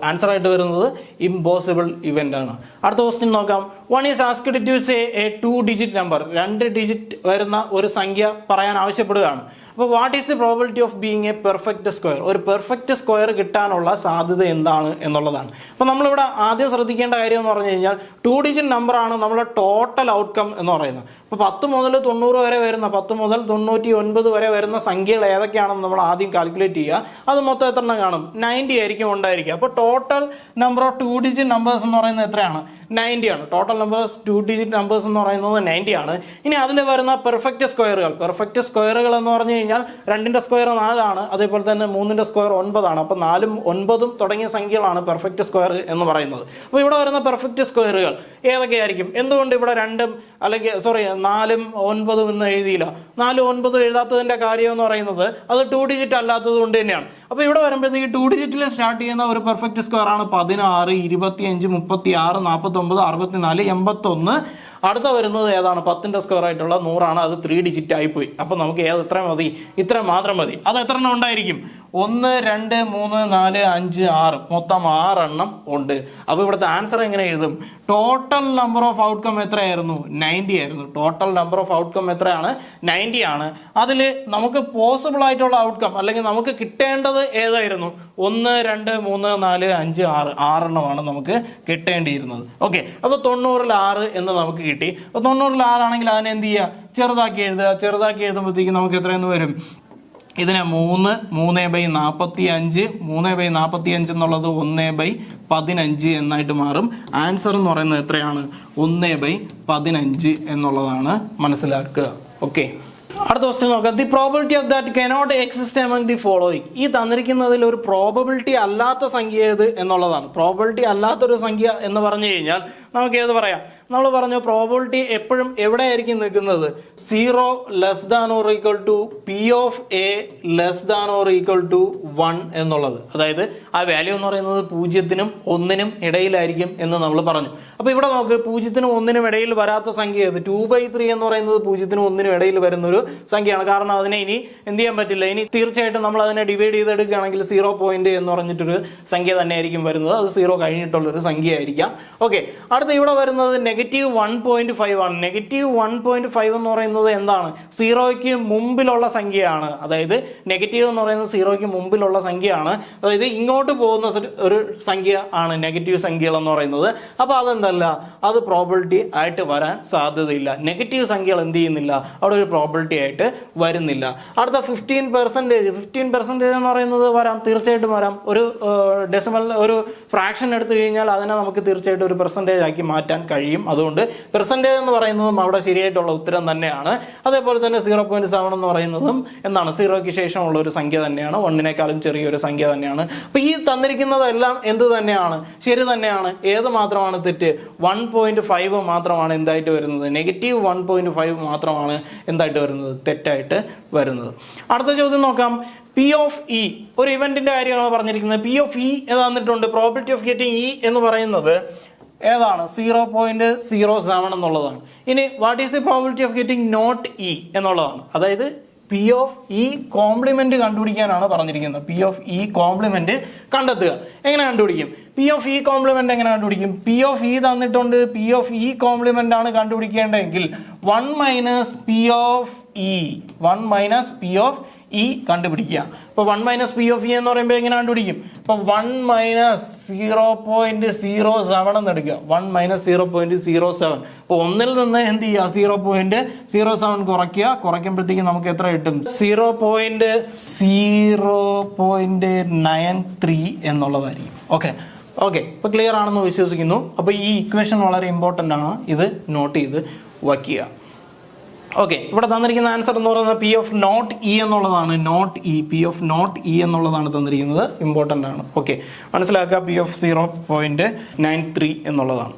ആൻസർ ആയിട്ട് വരുന്നത് ഇമ്പോസിബിൾ ഇവന്റ് ആണ്. അടുത്ത ക്വസ്റ്റ്യൻ നോക്കാം. 1 is asked to say a 2 digit number, 2 digit വരുന്ന ഒരു സംഖ്യ പറയാൻ ആവശ്യപ്പെടുകയാണ്. അപ്പോൾ what is the probability of being a perfect square, ഒരു പെർഫെക്റ്റ് സ്ക്വയർ കിട്ടാനുള്ള സാധ്യത എന്താണ് എന്നുള്ളതാണ്. അപ്പോൾ നമ്മളിവിടെ ആദ്യം ശ്രദ്ധിക്കേണ്ട കാര്യം എന്ന് പറഞ്ഞു കഴിഞ്ഞാൽ 2 ഡിജിറ്റ് നമ്പറാണ് നമ്മുടെ ടോട്ടൽ ഔട്ട്കം എന്ന് പറയുന്നത്. അപ്പോൾ 10 മുതൽ 90 വരെ വരുന്ന, 10 മുതൽ 99 വരെ വരുന്ന സംഖ്യകൾ ഏതൊക്കെയാണെന്ന് നമ്മൾ ആദ്യം കാൽക്കുലേറ്റ് ചെയ്യുക. അത് മൊത്തം എത്ര എണ്ണം കാണും, 90 ആയിരിക്കും ഉണ്ടായിരിക്കുക. അപ്പോൾ total number of 2 digit numbers എന്ന് പറയുന്നത് എത്രയാണ്, 90 ആണ്. ടോട്ടൽ നമ്പേഴ്സ് 2 ഡിജിറ്റ് നമ്പേഴ്സ് എന്ന് പറയുന്നത് 90 ആണ്. ഇനി അതിൽ വരുന്ന പെർഫെക്റ്റ് സ്ക്വയറുകൾ എന്ന് പറഞ്ഞു കഴിഞ്ഞാൽ 2ന്റെ സ്ക്വയർ 4 ആണ്, അതേപോലെ തന്നെ 3ന്റെ സ്ക്വയർ 9 ആണ്. അപ്പോൾ 4ഉം 9ഉം തുടങ്ങിയ സംഖ്യകളാണ് പെർഫെക്റ്റ് സ്ക്വയർ എന്ന് പറയുന്നത്. അപ്പോൾ ഇവിടെ വരുന്ന പെർഫെക്റ്റ് സ്ക്വയറുകൾ ഏതൊക്കെയായിരിക്കും, എന്തുകൊണ്ട് ഇവിടെ 2ഉം അല്ലെങ്കിൽ 4ഉം 9ഉം എന്ന് എഴുതിയില്ല. 4, 9 എഴുതാത്തതിൻ്റെ കാര്യം എന്ന് പറയുന്നത് അത് 2 ഡിജിറ്റ് അല്ലാത്തത് കൊണ്ട് തന്നെയാണ്. അപ്പോൾ ഇവിടെ വരുമ്പോഴത്തേക്ക് 2 ഡിജിറ്റിൽ സ്റ്റാർട്ട് ചെയ്യുന്ന ഒരു പെർഫെക്റ്റ് സ്ക്വയർ ആണ് 16, 25, 36, 49, 64, 81, അടുത്ത വരുന്നത് ഏതാണ്? 10ന്റെ സ്ക്വയർ ആയിട്ടുള്ള 100 അത് 3 ഡിജിറ്റ് ആയിപ്പോയി. അപ്പോൾ നമുക്ക് എത്ര മതി? ഇത്ര മാത്രം മതി. അത് എത്ര എണ്ണം ഉണ്ടായിരിക്കും? 1 2 3 4 5 6 മൊത്തം 6 എണ്ണം ഉണ്ട്. അപ്പോൾ ഇവിടുത്തെ ആൻസർ എങ്ങനെ എഴുതും? ടോട്ടൽ നമ്പർ ഓഫ് ഔട്ട്കം എത്രയായിരുന്നു? 90 ആയിരുന്നു. ടോട്ടൽ നമ്പർ ഓഫ് ഔട്ട്കം എത്രയാണ്? 90 ആണ്. അതിൽ നമുക്ക് പോസിബിൾ ആയിട്ടുള്ള ഔട്ട്കം അല്ലെങ്കിൽ നമുക്ക് കിട്ടേണ്ടത് ഏതായിരുന്നു? 1 2 3 4 5 6 6 നമുക്ക് കിട്ടേണ്ടിയിരുന്നത്. ഓക്കെ, അപ്പോൾ 90-ൽ 6 എന്ന് നമുക്ക് കിട്ടി. അപ്പോൾ 90-ൽ 6 ആണെങ്കിൽ അതിനെ എന്ത് ചെയ്യുക? ചെറുതാക്കി എഴുതുക. ചെറുതാക്കി എഴുതുമ്പോഴത്തേക്കും നമുക്ക് എത്രയെന്ന് വരും? ഇതിനെ 3/45 3/45 എന്നുള്ളത് 1/15 എന്നായിട്ട് മാറും. ആൻസർ എന്ന് പറയുന്നത് എത്രയാണ്? 1/15 എന്നുള്ളതാണ് മനസ്സിലാക്കുക. ഓക്കെ, അടുത്ത ക്വസ്റ്റ്യൻ നോക്കാം. The probability of that cannot exist among the following. ഈ തന്നിരിക്കുന്നതിൽ ഒരു പ്രോബിലിറ്റി അല്ലാത്ത സംഖ്യ ഏത് എന്നുള്ളതാണ്. പ്രോബിലിറ്റി അല്ലാത്തൊരു സംഖ്യ എന്ന് പറഞ്ഞു കഴിഞ്ഞാൽ നമുക്ക് ഏത് പറയാം? നമ്മൾ പറഞ്ഞു പ്രോബിലിറ്റി എപ്പോഴും എവിടെയായിരിക്കും നിൽക്കുന്നത്? 0 less than or equal to P of A less than or equal to 1 എന്നുള്ളത്. അതായത് ആ വാല്യൂ എന്ന് പറയുന്നത് 0-നും 1-നും ഇടയിലായിരിക്കും എന്ന് നമ്മൾ പറഞ്ഞു. അപ്പോൾ ഇവിടെ നമുക്ക് 0-നും 1-നും ഇടയിൽ വരാത്ത സംഖ്യ ഏത്? 2/3 എന്ന് പറയുന്നത് 0-നും 1-നും ഇടയിൽ വരുന്നൊരു സംഖ്യയാണ്. കാരണം അതിനെ ഇനി എന്ത് ചെയ്യാൻ പറ്റില്ല. ഇനി തീർച്ചയായിട്ടും നമ്മൾ അതിനെ ഡിവൈഡ് ചെയ്തെടുക്കുകയാണെങ്കിൽ 0 പോയിന്റ് എന്ന് പറഞ്ഞിട്ടൊരു സംഖ്യ തന്നെ ആയിരിക്കും വരുന്നത്. അത് 0 കഴിഞ്ഞിട്ടുള്ളൊരു സംഖ്യ ആയിരിക്കാം. ഓക്കെ, അടുത്ത ഇവിടെ വരുന്നത് -1.5 ആണ്. -1.5 എന്ന് പറയുന്നത് എന്താണ്? 0ക്ക് മുമ്പിലുള്ള സംഖ്യയാണ്. അതായത് നെഗറ്റീവ് എന്ന് പറയുന്നത് 0ക്ക് മുമ്പിലുള്ള സംഖ്യയാണ്. അതായത് ഇങ്ങോട്ട് പോകുന്ന ഒരു സംഖ്യ ആണ് നെഗറ്റീവ് സംഖ്യകൾ എന്ന് പറയുന്നത്. അപ്പോൾ അതെന്തല്ല, അത് പ്രോബിലിറ്റി ആയിട്ട് വരാൻ സാധ്യതയില്ല. നെഗറ്റീവ് സംഖ്യകൾ എന്ത് ചെയ്യുന്നില്ല, അവിടെ ഒരു പ്രോബിലിറ്റി ആയിട്ട് വരുന്നില്ല. അടുത്ത 15% എന്ന് പറയുന്നത് വരാം, തീർച്ചയായിട്ടും വരാം. ഒരു ഡെസിമൽ ഒരു ഫ്രാക്ഷൻ എടുത്തു കഴിഞ്ഞാൽ അതിനെ നമുക്ക് തീർച്ചയായിട്ടും ഒരു പെർസെൻറ്റേജ് ആക്കി മാറ്റാൻ കഴിയും. അതുകൊണ്ട് പെർസെൻറ്റേജ് എന്ന് പറയുന്നതും അവിടെ ശരിയായിട്ടുള്ള ഉത്തരം തന്നെയാണ്. അതേപോലെ തന്നെ 0.7 എന്ന് പറയുന്നതും എന്താണ്? 0ക്ക് ശേഷമുള്ള ഒരു സംഖ്യ തന്നെയാണ്. 1-നേക്കാളും ചെറിയൊരു സംഖ്യ തന്നെയാണ്. അപ്പോൾ ഈ തന്നിരിക്കുന്നതെല്ലാം എന്ത് തന്നെയാണ്? ശരി തന്നെയാണ്. ഏത് മാത്രമാണ് തെറ്റ്? 1.5 മാത്രമാണ് എന്തായിട്ട് വരുന്നത്? -1.5 മാത്രമാണ് എന്തായിട്ട് വരുന്നത്? തെറ്റായിട്ട് വരുന്നത്. അടുത്ത ചോദ്യം നോക്കാം. P of E, ഒരു ഇവന്റിന്റെ കാര്യമാണ് പറഞ്ഞിരിക്കുന്നത്. P of E തന്നിട്ടുണ്ട്. പ്രോബിലിറ്റി ഓഫ് ഗെറ്റിംഗ് E എന്ന് പറയുന്നത് ഏതാണ്? 0.07 എന്നുള്ളതാണ്. ഇനി what is the probability of getting not E എന്നുള്ളതാണ്. അതായത് P of E കോംപ്ലിമെന്റ് കണ്ടുപിടിക്കാനാണ് പറഞ്ഞിരിക്കുന്നത്. P of E കോംപ്ലിമെന്റ് കണ്ടെത്തുക. എങ്ങനെ കണ്ടുപിടിക്കും? P of E കോംപ്ലിമെന്റ് എങ്ങനെ കണ്ടുപിടിക്കും? P of E തന്നിട്ടുണ്ട്. P of E കോംപ്ലിമെന്റ് ആണ് കണ്ടുപിടിക്കേണ്ടതെങ്കിൽ 1 - P of E കണ്ടുപിടിക്കുക. അപ്പോൾ 1 - P of E എന്ന് പറയുമ്പോൾ എങ്ങനെ കണ്ടുപിടിക്കും? അപ്പോൾ 1 - 0.07 എന്ന് എടുക്കുക. 1 - 0.07. അപ്പോൾ 1-ൽ നിന്ന് എന്ത് ചെയ്യുക? 0.07 കുറയ്ക്കുക. കുറയ്ക്കുമ്പോഴത്തേക്കും നമുക്ക് എത്ര കിട്ടും? 0.93 എന്നുള്ളതായിരിക്കും. ഓക്കെ, ഇപ്പോൾ ക്ലിയർ ആണെന്ന് വിശ്വസിക്കുന്നു. അപ്പോൾ ഈ ഇക്വേഷൻ വളരെ ഇമ്പോർട്ടൻ്റ് ആണ്. ഇത് നോട്ട് ചെയ്ത് വയ്ക്കുക. ഓക്കെ, ഇവിടെ തന്നിരിക്കുന്ന ആൻസർ എന്ന് പറയുന്നത് P of not E എന്നുള്ളതാണ്. P of not E എന്നുള്ളതാണ് തന്നിരിക്കുന്നത്. ഇമ്പോർട്ടൻ്റ് ആണ്. ഓക്കെ, മനസ്സിലാക്കുക. P of 0.93 എന്നുള്ളതാണ്.